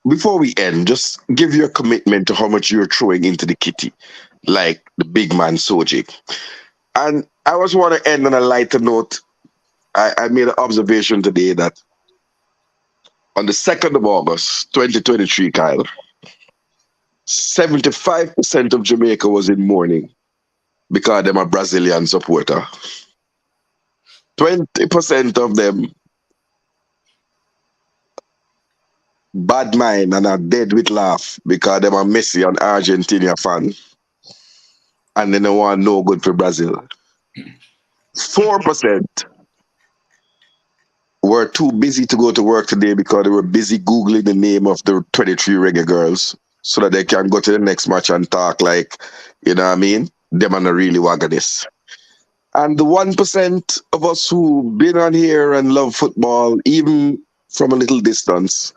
[SPEAKER 6] before we end, just give your commitment to how much you're throwing into the kitty like the big man Sojic. And I just want to end on a lighter note. I made an observation today that on the 2nd of August, 2023, Kyle, 75% of Jamaica was in mourning because them a Brazilian supporter. 20% of them bad mind and are dead with laugh because them are Messi and Argentina fan. And they don't want no good for Brazil. 4% were too busy to go to work today because they were busy Googling the name of the 23 Reggae Girls so that they can go to the next match and talk like, you know what I mean? Them are not really wagonist. And the 1% of us who been on here and love football, even from a little distance,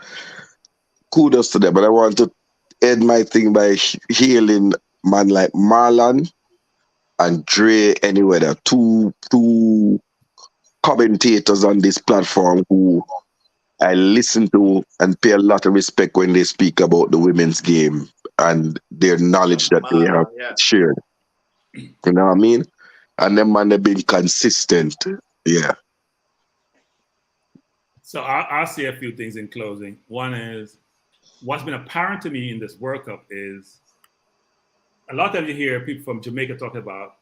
[SPEAKER 6] kudos to them. But I want to end my thing by hailing man like Marlon and Dre Anyweather, two commentators on this platform who I listen to and pay a lot of respect when they speak about the women's game and their knowledge that they have shared. You know what I mean? And them man have been consistent. Yeah.
[SPEAKER 5] So I'll say a few things in closing. One is, what's been apparent to me in this World Cup is a lot of you hear people from Jamaica talk about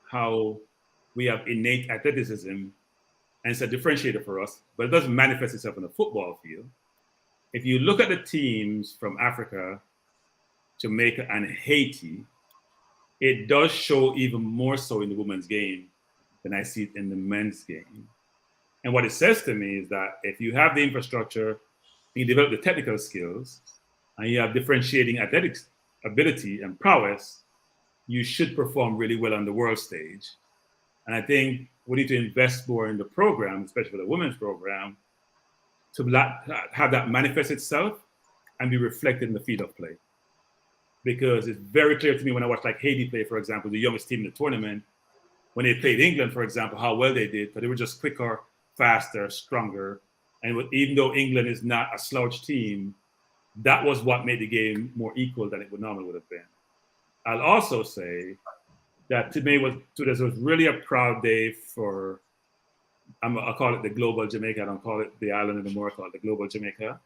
[SPEAKER 5] how we have innate athleticism and it's a differentiator for us, but it doesn't manifest itself in the football field. If you look at the teams from Africa, Jamaica, and Haiti, it does show even more so in the women's game than I see it in the men's game. And what it says to me is that if you have the infrastructure, you develop the technical skills, and you have differentiating athletics ability and prowess, you should perform really well on the world stage. And I think we need to invest more in the program, especially for the women's program, to have that manifest itself and be reflected in the field of play. Because it's very clear to me when I watch like Haiti play, for example, the youngest team in the tournament, when they played England, for example, how well they did, but they were just quicker, faster, stronger. And even though England is not a slouch team, that was what made the game more equal than it would normally would have been. I'll also say that today was really a proud day for, I call it the global Jamaica. I don't call it the island anymore. I call it the global Jamaica.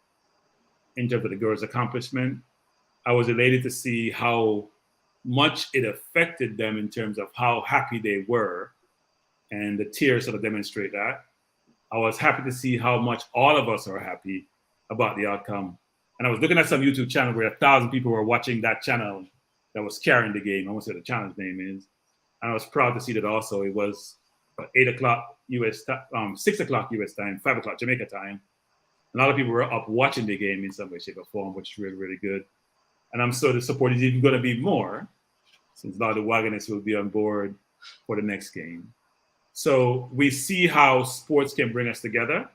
[SPEAKER 5] In terms of the girls' accomplishment, I was elated to see how much it affected them in terms of how happy they were. And the tears sort of demonstrate that. I was happy to see how much all of us are happy about the outcome. And I was looking at some YouTube channel where 1,000 people were watching that channel that was carrying the game. I won't say what the channel's name is. And I was proud to see that also. It was 8 o'clock US time, 6 o'clock US time, 5 o'clock Jamaica time. A lot of people were up watching the game in some way, shape, or form, which is really, really good. And I'm sure the support is even going to be more, since a lot of the wagonists will be on board for the next game. So we see how sports can bring us together.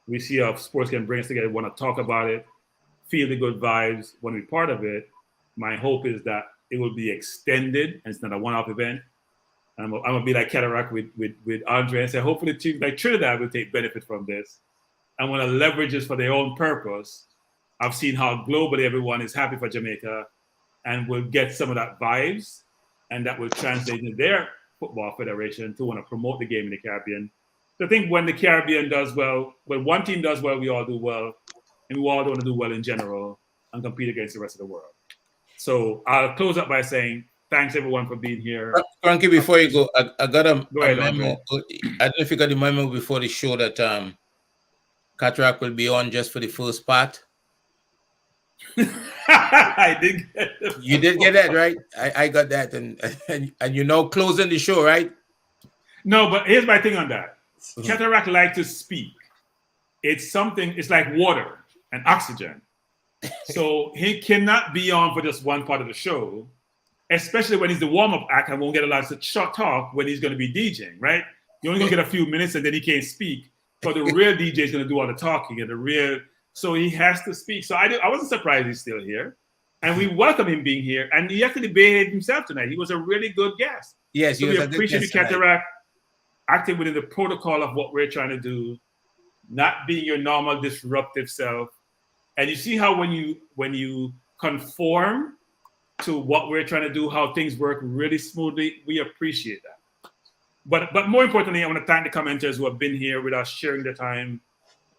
[SPEAKER 5] We see how sports can bring us together, want to talk about it, feel the good vibes, want to be part of it. My hope is that it will be extended and it's not a one-off event. I'm going to be like Cataract with Andre and say, hopefully teams like Trinidad will take benefit from this. I want to leverage this for their own purpose. I've seen how globally everyone is happy for Jamaica and will get some of that vibes, and that will translate into their football federation to want to promote the game in the Caribbean. So I think when the Caribbean does well, when one team does well, we all do well, and we all want to do well in general and compete against the rest of the world. So I'll close up by saying thanks everyone for being here.
[SPEAKER 1] Frankie, before you go, I got a
[SPEAKER 5] ahead,
[SPEAKER 1] memo. I don't know if you got the memo before the show that Cataract will be on just for the first part.
[SPEAKER 5] I did get it.
[SPEAKER 1] You did get that, right? I got that, and you know, closing the show, right?
[SPEAKER 5] No, but here's my thing on that. Cataract like to speak. It's like water and oxygen. So he cannot be on for just one part of the show, especially when he's the warm-up act and won't get a lot of talk when he's going to be DJing, right? You're only going to get a few minutes and then he can't speak. But the real DJ is going to do all the talking and so he has to speak. So I wasn't surprised he's still here. And we welcome him being here. And he actually behaved himself tonight. He was a really good guest.
[SPEAKER 1] Yes,
[SPEAKER 5] so we appreciate you, Cataract, acting within the protocol of what we're trying to do, not being your normal disruptive self. And you see how when you conform to what we're trying to do, how things work really smoothly. We appreciate that. But more importantly, I want to thank the commenters who have been here with us, sharing their time.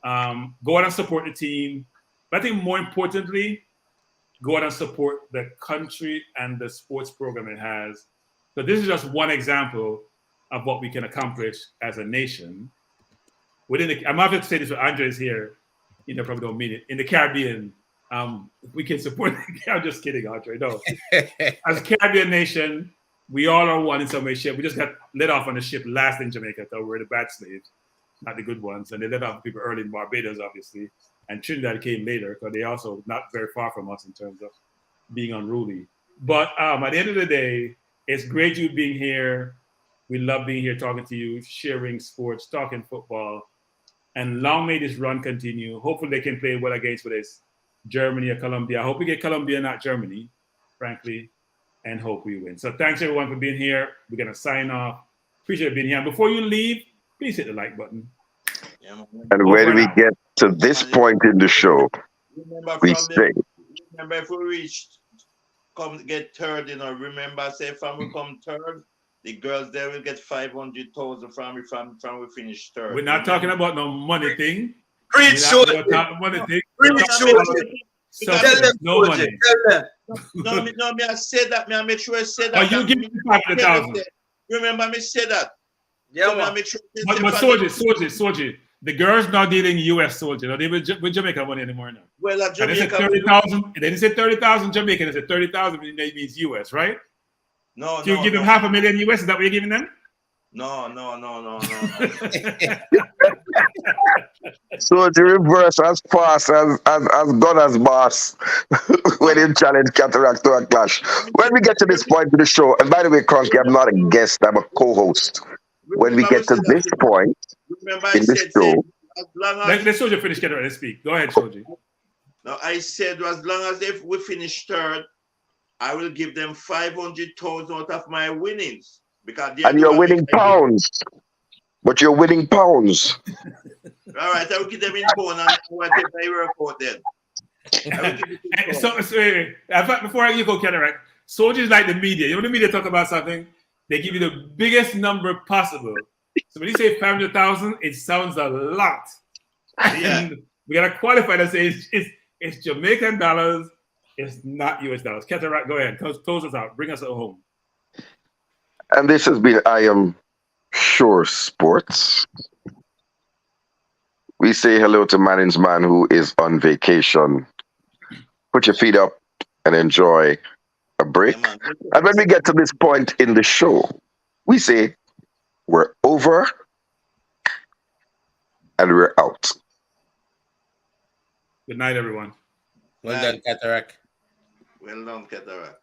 [SPEAKER 5] Go out and support the team. But I think more importantly, go out and support the country and the sports program it has. So this is just one example of what we can accomplish as a nation. I'm not going to say this, but Andre is here. You know, probably don't mean it. In the Caribbean, we can support. I'm just kidding, Andre. No, as a Caribbean nation, we all are one in some way, shape. We just got let off on the ship last in Jamaica, so we're the bad slaves, not the good ones. And they let off people early in Barbados, obviously, and Trinidad came later, because they also not very far from us in terms of being unruly. But at the end of the day, it's great you being here. We love being here, talking to you, sharing sports, talking football. And long may this run continue. Hopefully they can play well against whether it's Germany or Colombia. I hope we get Colombia, not Germany, frankly, and hope we win. So thanks everyone for being here. We're going to sign off. Appreciate being here. And before you leave, please hit the like button.
[SPEAKER 6] And when we get to this point in the show, we say,
[SPEAKER 7] remember if we reach, come get third, remember, say if we come third, the girls there will get 500,000 from we finish third.
[SPEAKER 5] We're not talking about no money thing.
[SPEAKER 9] Preach, Soji.
[SPEAKER 5] Money thing.
[SPEAKER 9] Preach, Soji.
[SPEAKER 5] No money.
[SPEAKER 7] No, I said that. I make sure I said that.
[SPEAKER 5] Oh, you give me 500,000.
[SPEAKER 7] Remember, me say that.
[SPEAKER 9] Yeah,
[SPEAKER 7] so
[SPEAKER 9] man.
[SPEAKER 7] Make sure
[SPEAKER 5] but Soji. The girls not dealing US soldier. No, they with Jamaica money anymore now.
[SPEAKER 7] Well, at Jamaica,
[SPEAKER 5] they said 30,000. They didn't say 30,000 Jamaican. They said 30,000 means US, right?
[SPEAKER 7] No,
[SPEAKER 5] so you give them $500,000 US? Is that what you're giving them?
[SPEAKER 7] No.
[SPEAKER 6] So to reverse as fast as God as boss when he challenged Cataract to a clash. When we get to this point in the show, and by the way, Cronky, I'm not a guest, I'm a co-host. When we get to this point in the show,
[SPEAKER 5] let Soji finish. Let's speak. Go ahead, Soji.
[SPEAKER 7] No, I said as long as if we finish third, I will give them 500,000 out of my winnings.
[SPEAKER 6] And you're winning pounds. But you're winning pounds.
[SPEAKER 7] All right, I will give them in pounds and whatever I work out then.
[SPEAKER 5] So before you go, Cataract, Soji is like the media. You know, the media talk about something, they give you the biggest number possible. So when you say 500,000, it sounds a lot.
[SPEAKER 7] Yeah.
[SPEAKER 5] And we gotta qualify to say it's Jamaican dollars, it's not US dollars. Cataract, go ahead, close us out, bring us home.
[SPEAKER 6] And this has been I Am Sure Sports. We say hello to Manning's man who is on vacation. Put your feet up and enjoy a break.
[SPEAKER 7] Yeah,
[SPEAKER 6] and when we get to this point in the show, we say we're over and we're out.
[SPEAKER 5] Good night, everyone.
[SPEAKER 1] Well done, Cataract.
[SPEAKER 7] Well done, Cataract.